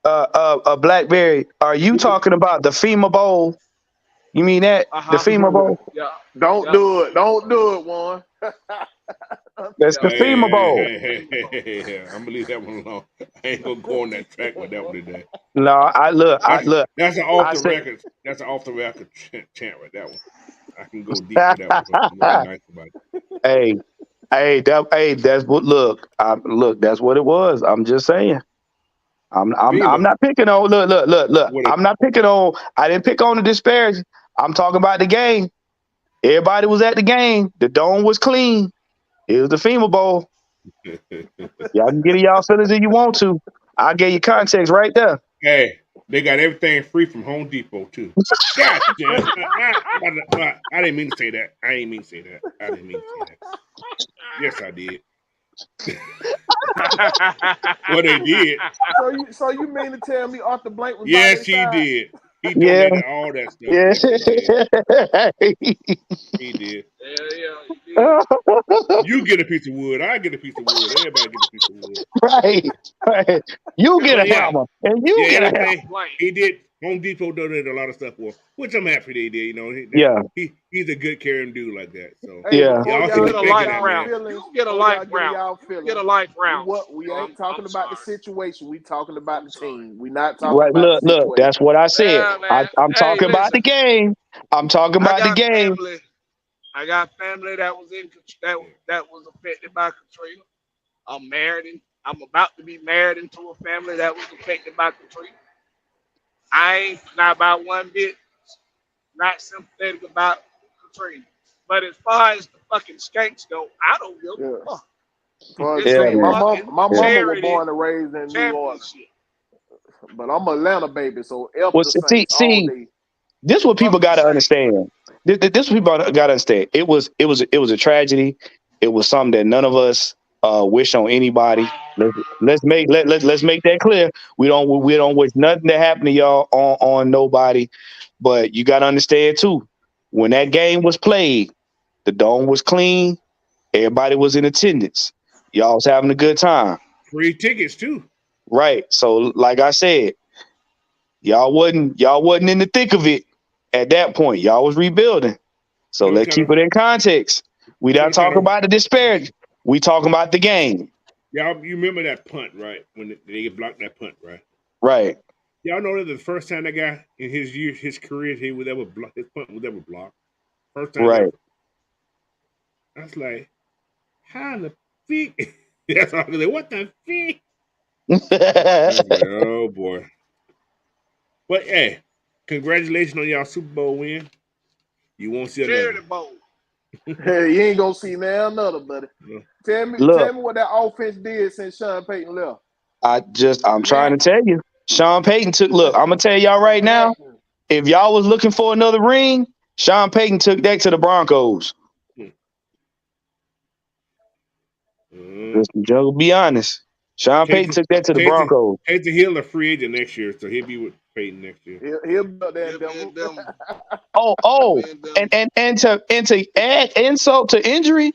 Blackberry, are you talking about the FEMA Bowl? You mean that? The FEMA Bowl? Yeah. Don't do it. Don't do it, Juan. That's the FEMA Bowl. Hey, I'm gonna leave that one alone. I ain't gonna go on that track with that one today. No, I look. That's an off the record. That's an off the record chant right that one. I can go deep with that one. Nice about it. That's what. Look, that's what it was. I'm just saying. I'm not picking on. Look. I'm not picking on. I didn't pick on the disparity. I'm talking about the game. Everybody was at the game. The dome was clean. It was the FEMA Bowl. Y'all can get y'all feelings if you want to. I gave you context right there. Hey, they got everything free from Home Depot too. God damn! I didn't mean to say that. I didn't mean to say that. Yes, I did. Well, they did. So you mean to tell me Arthur Blank was? Yes, he did. He donated all that stuff. Yeah. He did. Yeah. You get a piece of wood. I get a piece of wood. Everybody get a piece of wood. Right. You get a hammer, and you get a hammer. He did. Home Depot donated a lot of stuff for, which I'm happy they did. You know, he's a good caring dude like that. So yeah, you get a life round. You get a life round. Get a life round. We ain't talking about the situation. We talking about the team. We not talking about the situation. Look. That's what I said. Yeah, I'm talking about the game. I'm talking about the game. I got family that was that was affected by Katrina. I'm about to be married into a family that was affected by Katrina. I ain't not about one bit not sympathetic about Katrina. But as far as the fucking skanks go, I don't give a fuck. My mama was born and raised in New Orleans. But I'm an Atlanta baby, so see, this is what people got to understand. This is what people got to understand. It was a tragedy. It was something that none of us wish on anybody. Let's make that clear. We don't wish nothing to happen to y'all on nobody. But you got to understand too, when that game was played, the dome was clean. Everybody was in attendance. Y'all was having a good time. Free tickets too. Right. So like I said, y'all wasn't in the thick of it at that point. Y'all was rebuilding. So let's keep it in context. We not talking about the disparity. We talking about the game. Y'all, you remember that punt, right? When they blocked that punt, right? Right. Y'all know that the first time that guy in his career, his punt was ever blocked. First time. Right. Ever. That's like, how the feet? That's all. Like, what the feet? Like, oh boy. But hey, congratulations on y'all Super Bowl win. You won't see another bowl. Hey, you ain't gonna see another, buddy. No. Tell me what that offense did since Sean Payton left. I'm trying to tell you. Sean Payton took. Look, I'm gonna tell y'all right now. If y'all was looking for another ring, Sean Payton took that to the Broncos. Just to be honest, Sean Payton took that to the Broncos. Taysom Hill a free agent next year, so he'll be with Payton next year. He'll be up there. And to add insult to injury,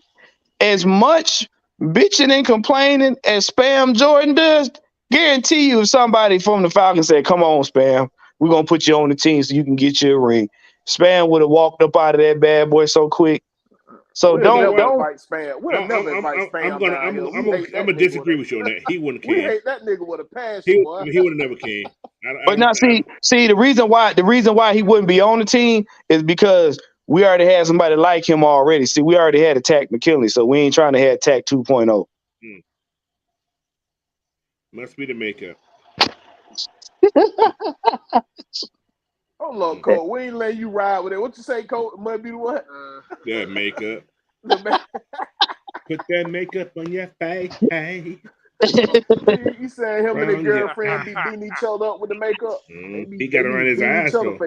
as much bitching and complaining as Spam Jordan does, guarantee you if somebody from the Falcons said, "Come on, Spam, we're gonna put you on the team so you can get your ring," Spam would have walked up out of that bad boy so quick. So don't fight Spam. We'll never invite Spam. I'm gonna disagree with you on that. He wouldn't came. We hate that nigga with a passion, boy. He would have never came. But now see the reason why he wouldn't be on the team is because we already had somebody like him already. See, we already had Attack McKinley, so we ain't trying to have Attack 2.0. Must be the makeup. Oh look, Cole, we ain't letting you ride with it. What you say, Cole? Must be the what? That makeup. Put that makeup on your face. He said him and his girlfriend be beating each other up with the makeup. He got around his eyes though.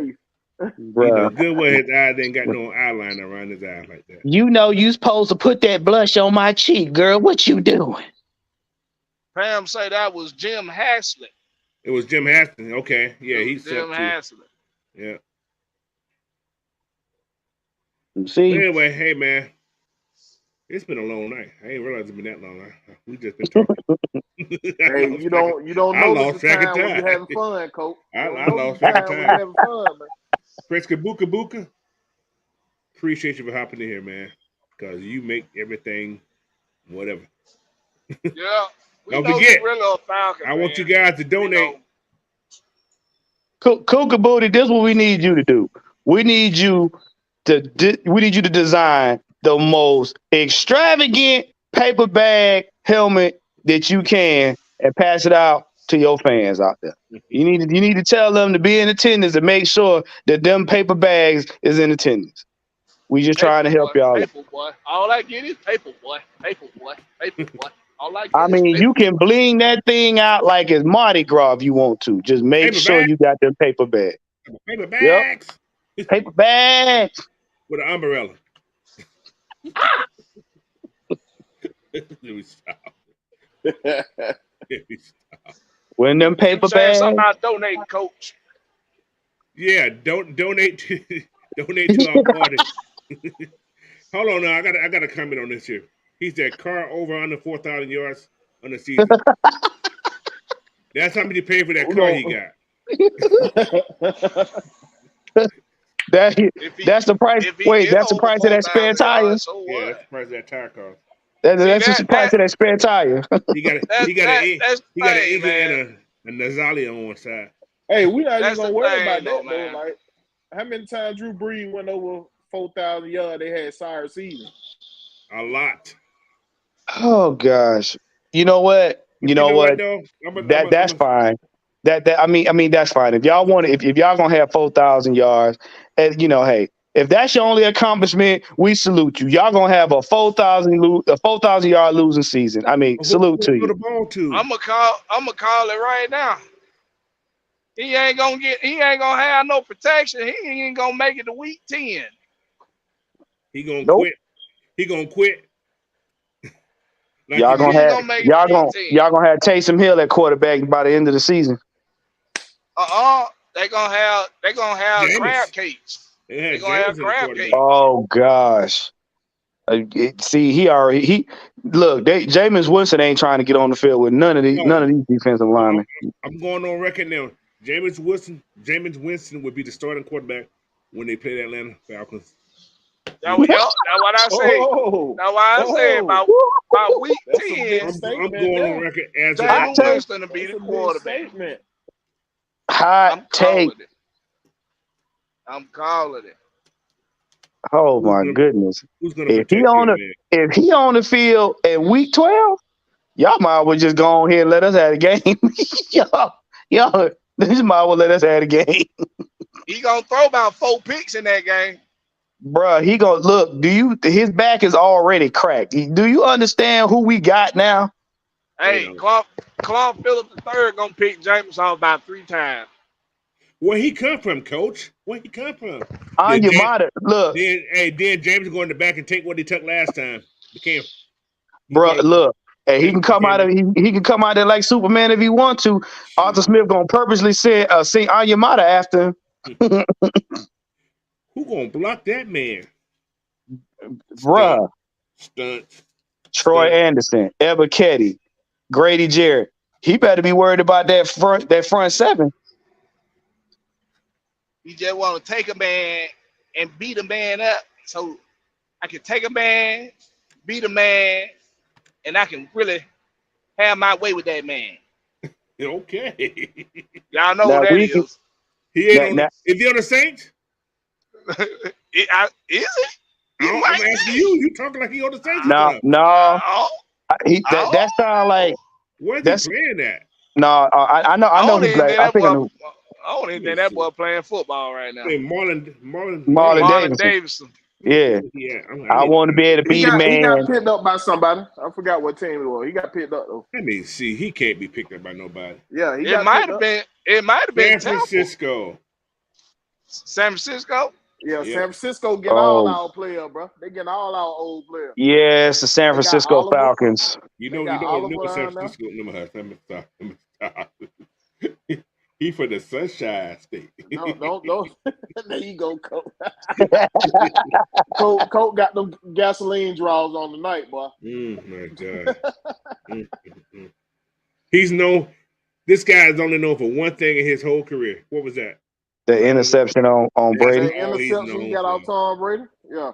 Good way his eyes ain't got no eyeliner around his eyes like that. You know you supposed to put that blush on my cheek, girl. What you doing? Pam say that was Jim Haslett. It was Jim Haslett. Okay, yeah, he's Jim Haslett. Yeah. See. But anyway, hey man, it's been a long night. I ain't realized it's been that long. We just been talking. Hey, you don't know the time when you're having fun, Coach. I lost track of time. Having fun, man. Fresca Buka. Appreciate you for hopping in here, man. Because you make everything whatever. Yeah. Don't forget, really Falcon, I want you guys to donate. Cougar Booty, this is what we need you to do. We need you to design the most extravagant paper bag helmet that you can and pass it out to your fans out there. You need to tell them to be in attendance and make sure that them paper bags is in attendance. We just trying to help y'all. Paper boy. All I get is paper boy. Paper boy. Paper boy. I mean, you can bling that thing out like it's Mardi Gras if you want to. Just make sure you got them paper bags. Paper bags. Yep. Paper bags. With an umbrella. Let me stop. When them paper bags. Something about donating, Coach. Yeah, donate to our party. Hold on now, I got a comment on this here. He said car over under 4,000 yards on the season. That's how much you pay for that car he got. That's the price. Wait, that's the price of that spare tire. Yeah, that's the price of that tire cost. That's just the price of that spare tire. He got an engine and a Nazalia on one side. Hey, we not even gonna worry about that though. Like, how many times Drew Brees went over 4,000 yards? They had sorry season. A lot. Oh gosh. You know what? That's fine. I mean that's fine. If y'all want it, if y'all gonna have 4,000 yards, and hey, if that's your only accomplishment, we salute you. Y'all gonna have a 4,000 yard losing season. I mean, salute to you. I'm gonna call it right now. He ain't gonna have no protection. He ain't gonna make it to week 10. He gonna quit. He gonna quit. Like Y'all you gonna He ain't have gonna make the big team. y'all gonna have Taysom Hill at quarterback by the end of the season. They gonna have crab Jameis. cakes. They They had gonna have Jameis in the crab quarterback. cakes. Oh gosh. See, Jameis Winston ain't trying to get on the field with none of these defensive linemen. I'm going on record now. Jameis Winston would be the starting quarterback when they play the Atlanta Falcons. That's what I say. Oh, That's why I said about week that's a big 10, I'm statement going on there. record as of Jameis that. Winston to be That's the a big quarterback. statement. I'm Hot take. calling it. Oh my goodness. Who's gonna protect him, man? If he on the field at week 12, y'all might well just go on here and let us have a game. y'all, this might well let us have a game. He gonna throw about 4 picks in that game. Bruh, he gonna look. His back is already cracked. Do you understand who we got now? Hey, Clark Phillips III gonna pick James off about 3 times. Where he come from, Coach? Where he come from? On your monitor. Look, Then James go in the back and take what he took last time. bruh, look. Hey, he can come out there like Superman if he want to. Arthur Smith gonna purposely sing Anyamata after him. Who gonna block that man? Bruh. Stunt. Troy Anderson, Ebiketie, Grady Jarrett. He better be worried about that front seven. He just want to take a man and beat a man up. So I can take a man, beat a man, and I can really have my way with that man. Okay. Y'all know who that is. He ain't on. Is he on the Saints? Is it? I'm asking you. You talking like he on the Saints? No. That sound like. Where's he playing at? No, I know he played. I don't even think that boy playing football right now. Hey, Marlon Davidson. Yeah. I want to be able to beat a man. He got picked up by somebody. I forgot what team it was. He got picked up though. Let me see. He can't be picked up by nobody. Yeah, it might have been. It might have been San Francisco. San Francisco. Yeah, San Francisco get all our players, bro. They get all our old players. Yes, the San Francisco Falcons. You know San Francisco. He for the Sunshine State. No. There you go, Coach. Coach got them gasoline draws on tonight, boy. My God. This guy is only known for one thing in his whole career. What was that? The interception on Brady. The interception he got off Tom Brady. Yeah.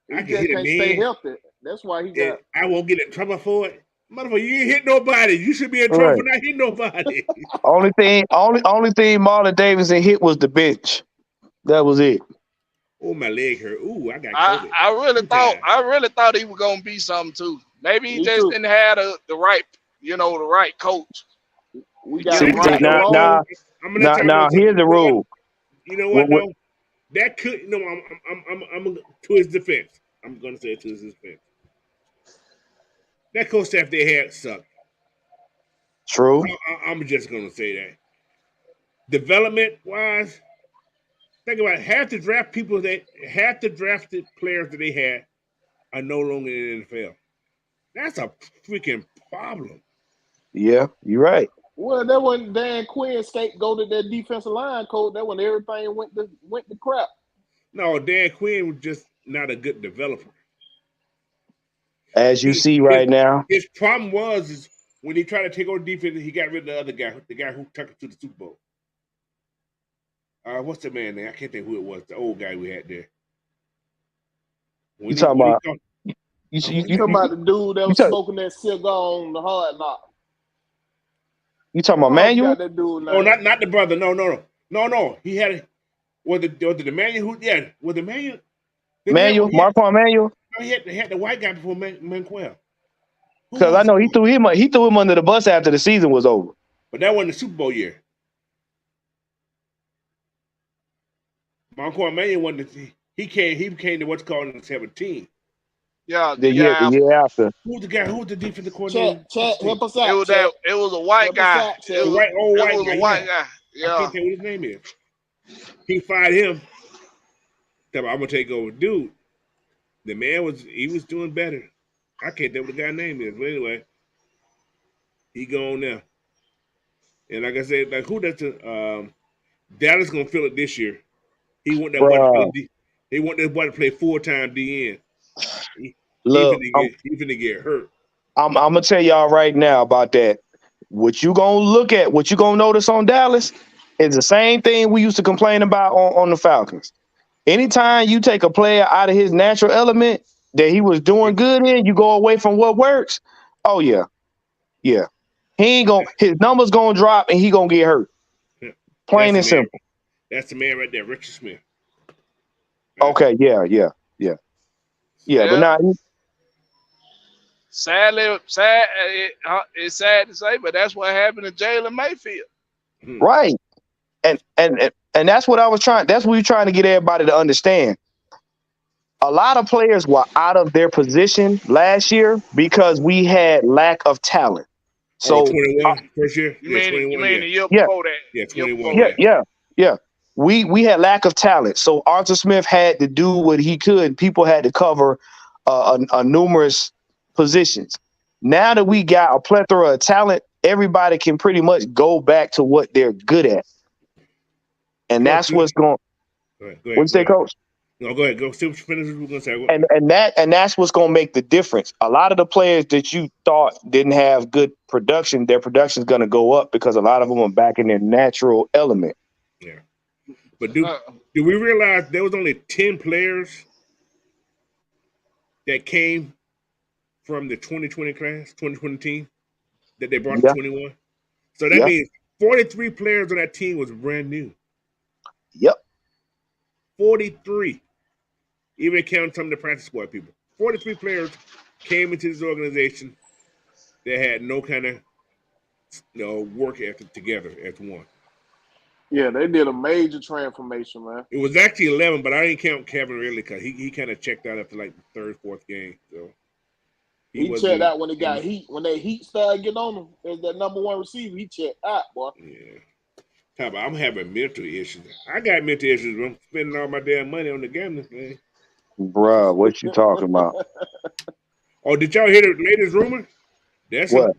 He I just can't stay healthy. That's why he got. I won't get in trouble for it. Motherfucker, you ain't hit nobody. You should be in trouble for not hitting nobody. only thing Marlon Davidson hit was the bench. That was it. Oh, my leg hurt. Ooh, I got COVID. I really thought he was gonna be something too. Maybe he just didn't have the right coach. We got now here's the rule. You know what? No, that could. No, I'm to his defense. I'm gonna say it to his defense. That coach staff they had sucked. True. I'm just gonna say that. Development wise, think about it, half the drafted players that they had are no longer in the NFL. That's a freaking problem. Yeah, you're right. Well, that when Dan Quinn scapegoated that defensive line coach, that when everything went to crap. No, Dan Quinn was just not a good developer. As you see right now. His problem was when he tried to take over defense, he got rid of the other guy, the guy who took him to the Super Bowl. What's the man name? I can't think who it was. The old guy we had there. You talking about the dude that was smoking that cigar on the Hard Knock. You talking about Manuel? Oh, not the brother. No. He had was the Manuel who? Yeah, was the Manuel? Marquand Manuel. No, he had the white guy before Manquel. Because I know he threw him under the bus after the season was over. But that wasn't the Super Bowl year. Marquand Manuel wasn't. He came to what's called in 17. Yeah, the year after. Who's the guy? Who's the defensive coordinator? Help us out. It was a white guy. It was a white guy. Yeah. I can't tell what his name is. He fired him. I'm gonna take over, dude. The man was doing better. I can't think what the guy's name is. But anyway, he gone now. And like I said, like who does the Dallas gonna fill it this year? He want that boy to play Bruh, He want that boy to play full-time DN. He look, finna get hurt. I'm gonna tell y'all right now about that. What you gonna look at, what you gonna notice on Dallas is the same thing we used to complain about on the Falcons. Anytime you take a player out of his natural element that he was doing good in, you go away from what works. Oh yeah, yeah. His numbers gonna drop and he gonna get hurt. Plain and simple. That's the man right there, Richard Smith. Okay, yeah. But now Sadly, it's sad to say, but that's what happened to Jalen Mayfield. right. And that's what I was trying. That's what we're trying to get everybody to understand. A lot of players were out of their position last year because we had lack of talent. So 21 first year? You mean the year before that? Yeah, 21. Yeah. We had lack of talent. So Arthur Smith had to do what he could. People had to cover a numerous positions. Now that we got a plethora of talent, everybody can pretty much go back to what they're good at. And that's what's going. What'd you say, Coach? No, go ahead. Go finish what we're gonna say. And that's what's gonna make the difference. A lot of the players that you thought didn't have good production, their production's gonna go up because a lot of them are back in their natural element. Yeah. But do we realize there was only 10 players that came from the 2020 class, 2020 team, that they brought to 21? So that means 43 players on that team was brand new. Yep. 43. Even counting some of the practice squad people. 43 players came into this organization that had no kind of work ethic together as one. Yeah, they did a major transformation, man. It was actually 11, but I didn't count Kevin really because he kind of checked out after like the third, fourth game. So he checked out when it got heat. When that heat started getting on him as that number one receiver, he checked out, boy. Yeah. I'm having mental issues. I got mental issues. I'm spending all my damn money on the gambling thing. Bruh, what you talking about? Oh, did y'all hear the latest rumor? That's what?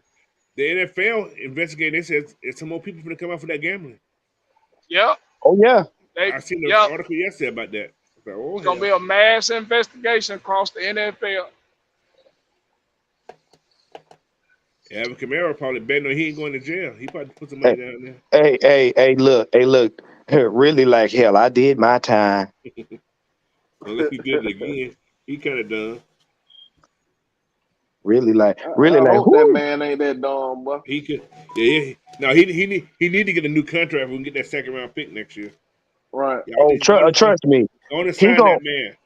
The NFL investigating. They said it's some more people going to come out for that gambling. Yep. Oh, yeah. I seen an article yesterday about that. It's going to be a mass investigation across the NFL. Alvin Kamara probably betting on he ain't going to jail. He probably put some money down there. Hey, look. Really like hell. I did my time. Unless he did it again. He kind of done. I hope that man ain't that dumb, boy. He could. Yeah. No, he need to get a new contract. We can get that second round pick next year. Right. Trust me. That man.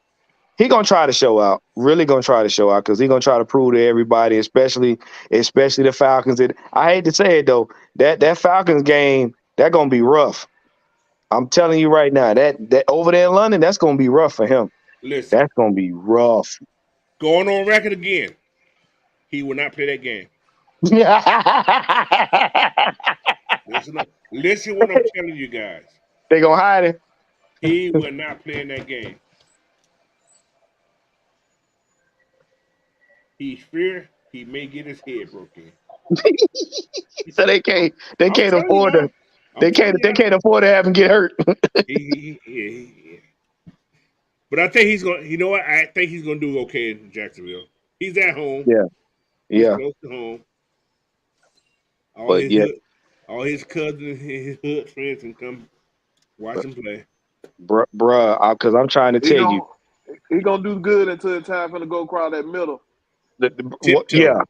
He gonna try to show out. Really gonna try to show out because he gonna try to prove to everybody, especially the Falcons. I hate to say it though, that Falcons game, that gonna be rough. I'm telling you right now, that over there in London, that's gonna be rough for him. Listen, that's gonna be rough. Going on record again, he will not play that game. Listen what I'm telling you guys. They gonna hide him. He will not play in that game. He fear he may get his head broken. So they can't afford to. They can't afford to have him get hurt. But I think he's going. You know what? I think he's going to do okay in Jacksonville. He's at home. Yeah. He's close to home. All his cousins and his hood friends can come watch him play. Bruh, because I'm trying to tell you, he's gonna do good until it's time for him to go across that middle. Yeah.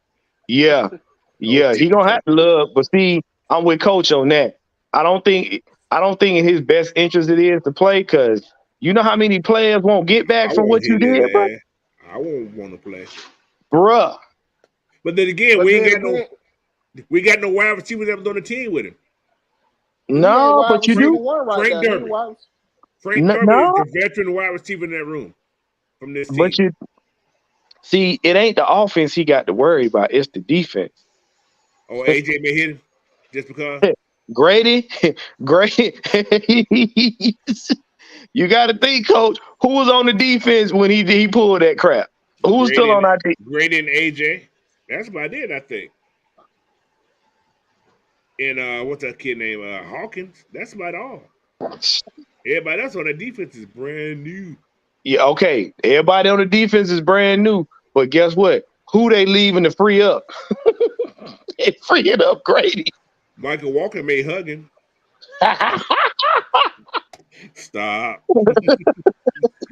He gonna have to look, but see, I'm with Coach on that. I don't think in his best interest it is to play because you know how many players won't get back from what you did, bro? I won't want to play, bruh. But then again, we got no wide receivers ever on the team with him. No, but you do. Frank Derby. Frank Derby is the veteran wide receiver in that room from this team. But see, it ain't the offense he got to worry about; it's the defense. Oh, AJ may hit him just because. Grady. You got to think, Coach. Who was on the defense when he pulled that crap? Who's still on our team? Grady and AJ. That's about it, I think. And what's that kid named Hawkins? That's about all. Everybody else on the defense is brand new. Yeah, okay. Everybody on the defense is brand new, but guess what? Who they leaving to free up? They freeing up Grady. Michael Walker made hugging. Stop.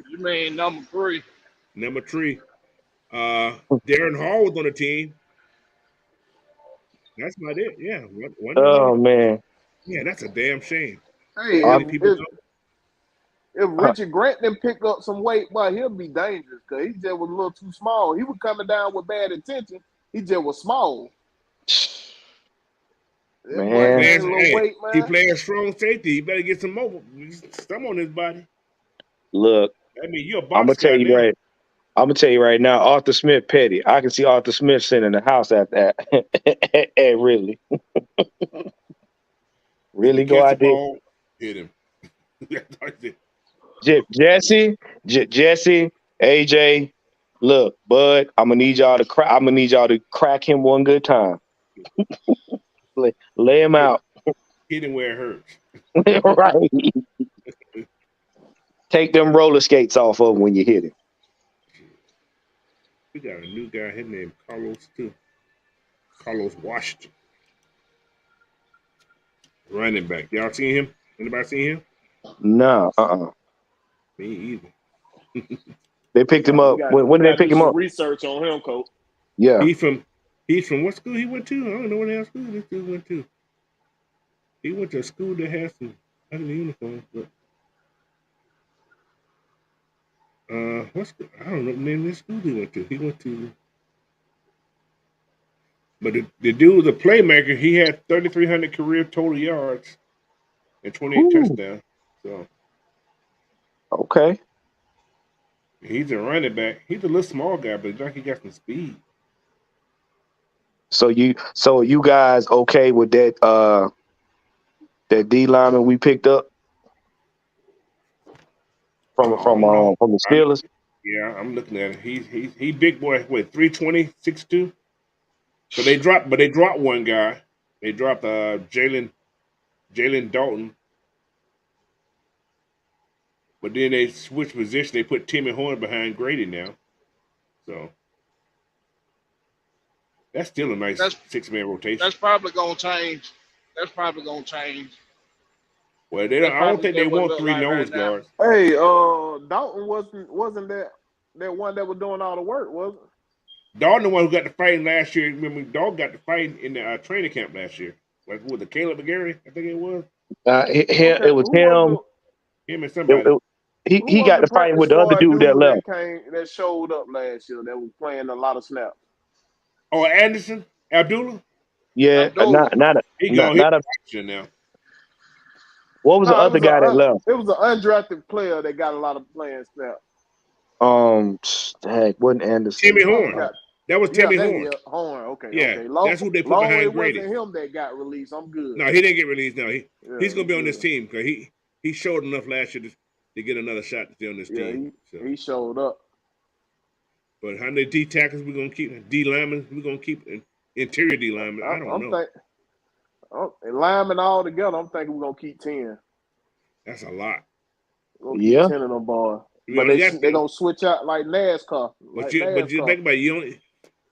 You mean number 3? Number 3. Darren Hall was on the team. That's about it. Yeah. One Oh man. Yeah, that's a damn shame. Hey, if Richard Grant didn't pick up some weight, boy, he'll be dangerous because he just was a little too small. He was coming down with bad intention. He just was small. Man, he playing strong safety. He better get some on his body. Look, I mean, you're a box I'm gonna tell you right. I'm gonna tell you right now, Arthur Smith petty. I can see Arthur Smith sitting in the house at that. And really, really go out there. Hit him. Jesse, AJ, look, Bud, I'm gonna need y'all to crack him one good time. Lay him out. Hit him where it hurts. Right. Take them roller skates off of him when you hit him. We got a new guy. His name Carlos too. Carlos Washington. Running back. Y'all seen him? Anybody seen him? No. Me either. They picked him up. When did they pick him up? Research on him, coach. Yeah. He's from what school he went to? I don't know what hell school this dude went to. He went to a school that has some ugly uniforms, but what school? I don't know the name of the school he went to. He went to, but the dude was a playmaker. He had 3,300 career total yards and 28 touchdowns. So okay, he's a running back. He's a little small guy, but he got some speed. So you guys okay with that that D lineman we picked up from the Steelers? I'm looking at it. He big boy. Wait, 320, 6'2". So they dropped one guy. They dropped Jalen Dalton, but then they switched position. They put Timmy Horn behind Grady now. So that's still a nice 6-man rotation. That's probably gonna change. Well, I don't think they want 3 nose guards. Hey, Dalton wasn't that one that was doing all the work, was it? Dalton, the one who got the fight last year. Remember, Dalton got the fight in the training camp last year. Like with the Caleb McGarry, I think it was. It was him. Him and somebody. He got the fight with the other dude that left. That showed up last year. That was playing a lot of snaps. Oh, Anderson, Abdullah. Yeah, not now. What was the other guy that left? It was an undrafted player that got a lot of playing snaps. Wasn't Anderson? Timmy Horn. That was Timmy Horn. Horn. Okay. Yeah, okay. That's who they put behind Grady. It wasn't him that got released. I'm good. No, he didn't get released. No, he's gonna be on this team because he showed enough last year to get another shot to stay on this team. He showed up. But how many D tackles we gonna keep? D linemen we gonna keep? Interior D linemen? I don't know. Linemen all together, I'm thinking we're gonna keep 10. That's a lot. We'll keep 10 of them boys. But they gonna switch out like NASCAR. But you think about it,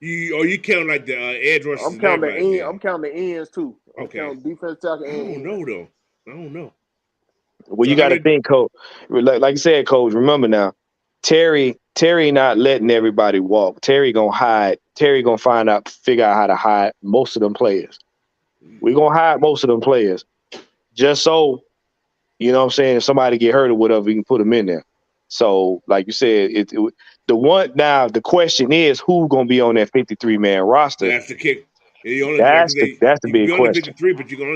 you count like the edge rushers. I'm counting the ends too. Okay. I'm counting defense tackle. I don't know. Well, you got to think, Coach. Like you said, Coach. Remember now, Terry not letting everybody walk. Terry gonna hide. Terry gonna figure out how to hide most of them players. We're gonna hide most of them players, just so you know what I'm saying. If somebody get hurt or whatever, we can put them in there. So, like you said, the question is who's gonna be on that 53-man roster. That's the kick. That's the big question. 53, but you can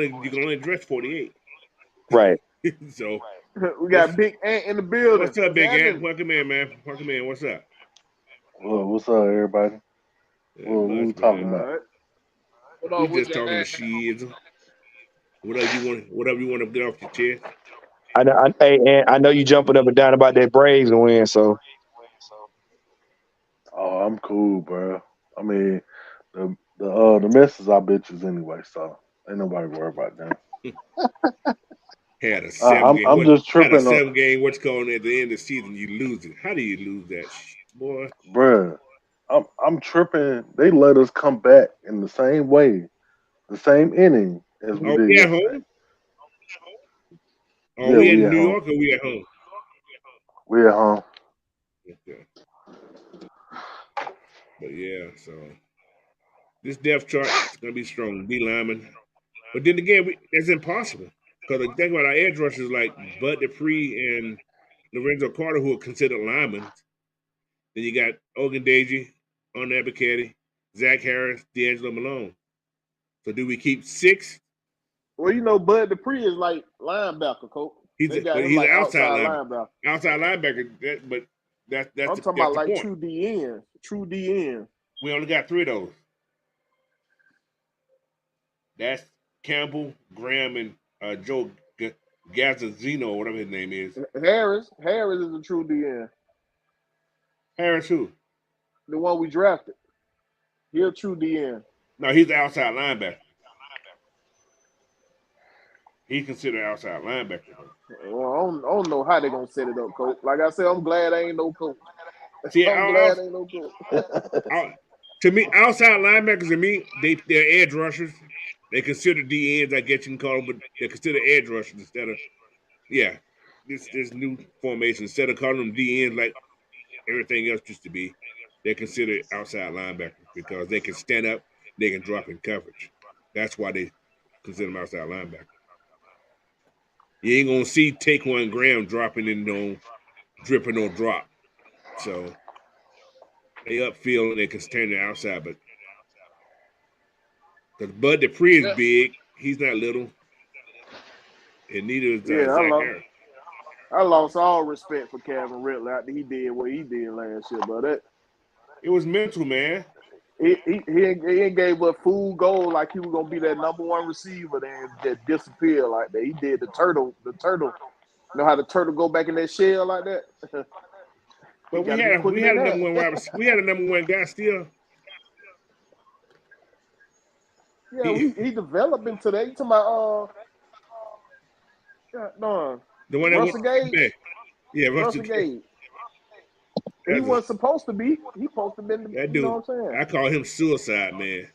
only dress 48. Right. So we got Big Ant in the building. What's up, Big Ant? Welcome in, man. Welcome in. What's up? Well, what's up, everybody? What we talking about? We just talking to shit. Whatever you want to get off your chest. I know you jumping up and down about that Braves win, so. Oh, I'm cool, bro. I mean, the misses are bitches anyway, so ain't nobody worry about them. Had a 7-game. I'm just Had a tripping on, 7-game. What's going at the end of the season? You lose it. How do you lose that, boy? bruh. I'm tripping. They let us come back in the same way, the same inning as we Are did we at yesterday. home? Are Yeah, we we in at New home. York or we at home? We at home. Okay. But yeah, so this depth chart is gonna be strong. D lineman. But then again, that's impossible. Because the thing about our edge rushers like Bud Dupree and Lorenzo Carter, who are considered linemen. Then you got Ogundeji, Onabukedi, Zach Harris, D'Angelo Malone. So do we keep 6? Well, you know, Bud Dupree is like linebacker, coach. They got But him he's an like outside outside linebacker. linebacker. Outside linebacker, but that's I'm the, talking that's about the like point. true DN. True DN. We only got 3 of those. That's Campbell, Graham, and Joe Gazzazino, or whatever his name is. Harris is a true DN. Harris who? The one we drafted. He's a true DN. No, he's the outside linebacker. He's considered outside linebacker. Well, I don't know how they're gonna set it up, coach. Like I said, I'm glad I ain't no coach. See, I'm glad I ain't no coach. to me, outside linebackers, to me, they're edge rushers. They consider DNs, I guess you can call them, but they're considered edge rushers instead of, this new formation. Instead of calling them DNs like everything else used to be, they're considered outside linebackers because they can stand up, they can drop in coverage. That's why they consider them outside linebackers. You ain't gonna see Taquan Graham dropping in no dripping or drop. So they upfield and they can stand the outside, but because Bud Dupree is big, he's not little, and neither is Yeah, Zach Harris. I lost all respect for Calvin Ridley after he did what he did last year, but It was mental, man. he ain't gave up full goal like he was gonna be that number one receiver, then just disappear like that. He did the turtle. You know how the turtle go back in that shell like that? He But got to be quicker than a that. number one we had a number one guy still. Yeah, he developed into that. You talking about no, The one that Russell went Gage. back. Yeah, Russell Gage. He wasn't supposed to be. He supposed to be. That You know dude. what I'm saying? I call him suicide, man.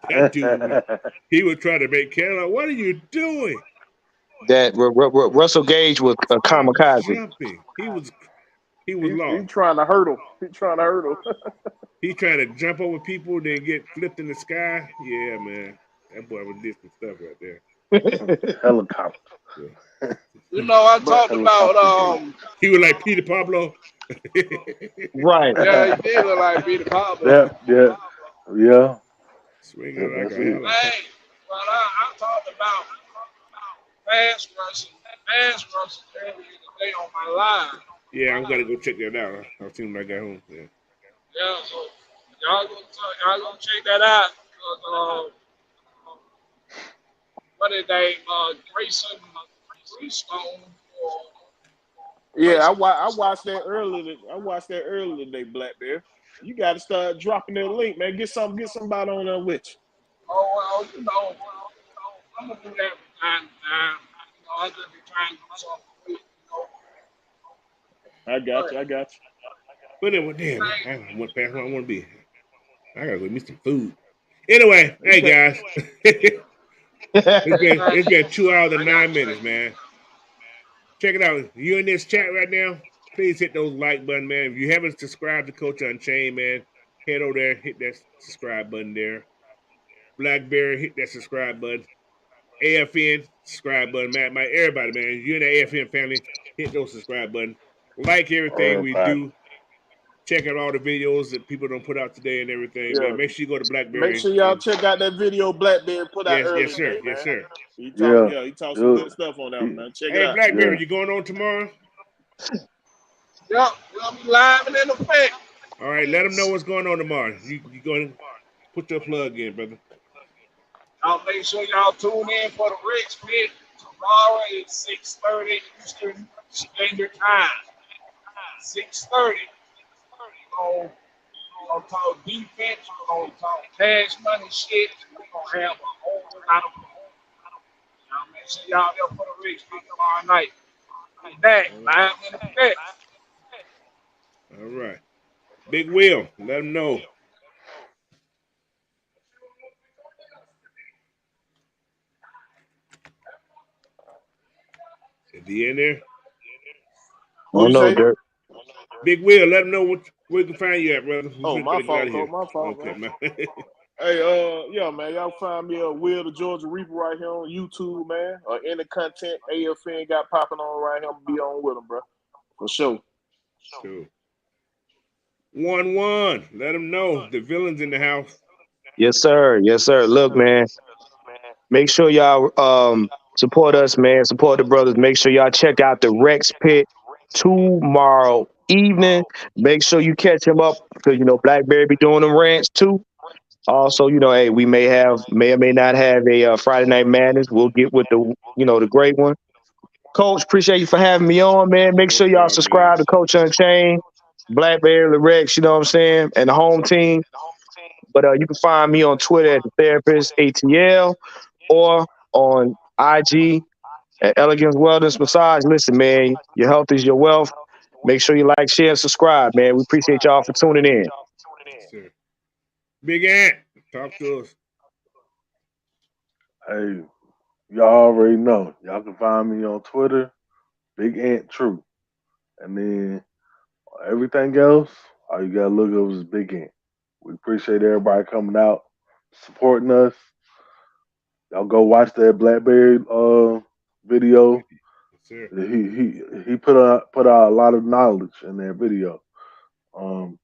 That dude. He would try to make Carolina. What are you doing? That Russell Gage was a Stop kamikaze. jumping. He was He lost. trying to hurdle. He trying to hurdle. He trying to jump over people, then get flipped in the sky. Yeah, man. That boy was did some stuff right there. Helicopter. Yeah. You know, I talked Helicopter. about He was like Peter Pablo. Right. yeah, he did look like Peter Pablo. Yeah. Swinging like That's a it. helicopter. Hey, but I talked about pass rushing earlier today on my line. Yeah, I'm gonna go check that out. I'll see when I get home. Yeah. Yeah, so y'all gonna check that out. What is they Grayson Greystone or Yeah, Grayson I Greystone? watched that earlier. I watched that earlier today, Black Bear. You got to start dropping that link, man. Get somebody on there with you. Oh well, I'm gonna do that from time to time. I just be trying to do something quick, I got you. But then, damn, I went past where I want to be. I gotta go get some food. Anyway, hey Okay. guys, it's been 2 hours and 9 minutes, man. Check it out. You in this chat right now? Please hit those like button, man. If you haven't subscribed to Coach Unchained, man, head over there, hit that subscribe button there. Blackberry, hit that subscribe button. AFN, subscribe button, man. Everybody, man. You're in the AFN family, hit those subscribe button. Like everything we Everybody. do. Check out all the videos that people don't put out today and everything, Yeah. man. Make sure you go to Make Blackberry. sure y'all check out that video Blackberry put out Yes, earlier sir. today, Yes, man. sir. He talked some Yeah. good stuff on that one, man. Check it Hey, out. Blackberry, Yeah. you going on tomorrow? Yep, we'll be live and in effect. All right, let them know what's going on tomorrow. You going to put your plug in, brother. Y'all make sure y'all tune in for the Rex Pit tomorrow at 6:30 Eastern Standard Time. 6:30. We're gonna talk defense. We're gonna talk cash money shit. We're gonna have a whole lot of fun. Y'all make sure y'all there for the Rich Pick tomorrow night. Be back live in the flesh. All right. Big Will, let him know. Is he in there? What Oh you no, say? Dirk. Big Will, let him know where we can find you at, brother. Oh, We're my gonna get out fault, of Coach. here. My fault, Okay, man. man. Hey, yeah, man, y'all find me Will the Georgia Reaper right here on YouTube, man. Any content AFN got popping on right here, I'm gonna be on with them, bro. For sure. Cool. 1-1. Let him know the villain's in the house. Yes, sir. Yes, sir. Look, man. Make sure y'all support us, man. Support the brothers. Make sure y'all check out the Rex Pit tomorrow evening. Make sure you catch him up because Blackberry be doing them rants too. Also, hey, we may or may not have a Friday Night Madness. We'll get with the great one. Coach, appreciate you for having me on, man. Make No sure y'all problem, man. subscribe to Coach Unchained, Blackberry, Rex, you know what I'm saying, and the home team. But you can find me on Twitter at the Therapist ATL or on IG at Elegance Wellness Massage. Listen, man, your health is your wealth. Make sure you like, share, and subscribe, man. We appreciate y'all for tuning in. Yes, sir. Big Ant, talk to us. Hey, y'all already know. Y'all can find me on Twitter, Big Ant True. And then everything else, all you gotta look up is Big Ant. We appreciate everybody coming out, supporting us. Y'all go watch that Blackberry video. Yes, sir. He put out a lot of knowledge in that video. Um,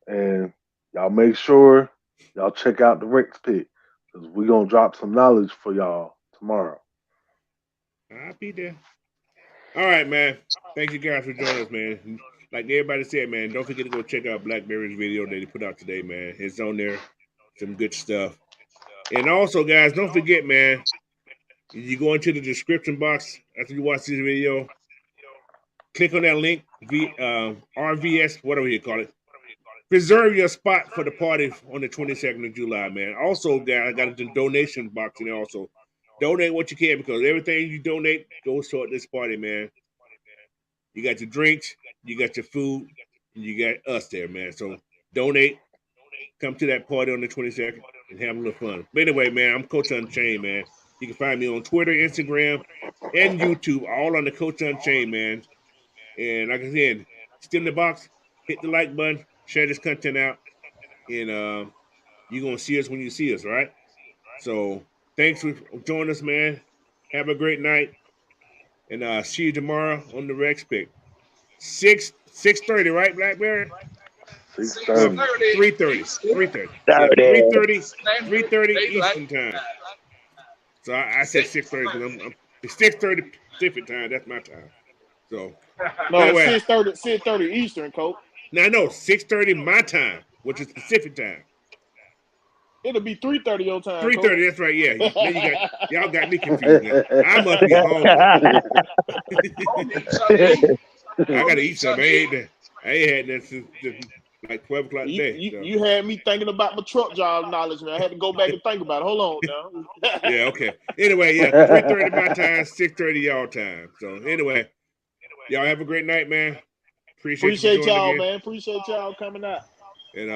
and y'all make sure y'all check out the Rex Pit because we're gonna drop some knowledge for y'all tomorrow. I'll be there. All right, man. Thank you guys for joining us, man. Like everybody said, man, don't forget to go check out Blackberry's video that he put out today, man. It's on there. Some good stuff. And also, guys, don't forget, man, you go into the description box after you watch this video, click on that link, RVS, whatever you call it. Reserve your spot for the party on the 22nd of July, man. Also, guys, I got a donation box in there also. Donate what you can because everything you donate goes toward this party, man. You got your drinks, you got your food, and you got us there, man. So donate, come to that party on the 22nd, and have a little fun. But anyway, man, I'm Coach Unchained, man. You can find me on Twitter, Instagram, and YouTube, all on the Coach Unchained, man. And like I said, still in the box, hit the like button, share this content out, and you're going to see us when you see us, all right? So thanks for joining us, man. Have a great night, and see you tomorrow on the Rex Pick. 6:30, right, Blackberry? No, 6:30. 3:30. 3:30. Yeah, Saturday. 3:30. Standard 3:30 daylight Eastern time. time. So I said 6:30 because I'm it's 6:30 Pacific time. That's my time. So No, it's anyway, 6:30 Eastern, Coach. now I know 6:30 my time, which is Pacific time. It'll be 3:30 your time, Coach. 3:30. That's right. Yeah. Now y'all got me confused. Now I must be hungry. Oh, need something to eat. I Oh, gotta need eat something. something to eat. I ain't had that since like 12 o'clock you, today. you So you had me thinking about my truck job knowledge, man. I had to go back and think about it. Hold on now. yeah. Okay. Anyway, yeah. 3:30 my time, 6:30 y'all time. So anyway, y'all have a great night, man. Appreciate you for Appreciate joining y'all, again. man. Appreciate y'all coming out. And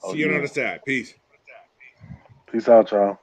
Oh see you on the yeah. other side. Peace. Peace out, y'all.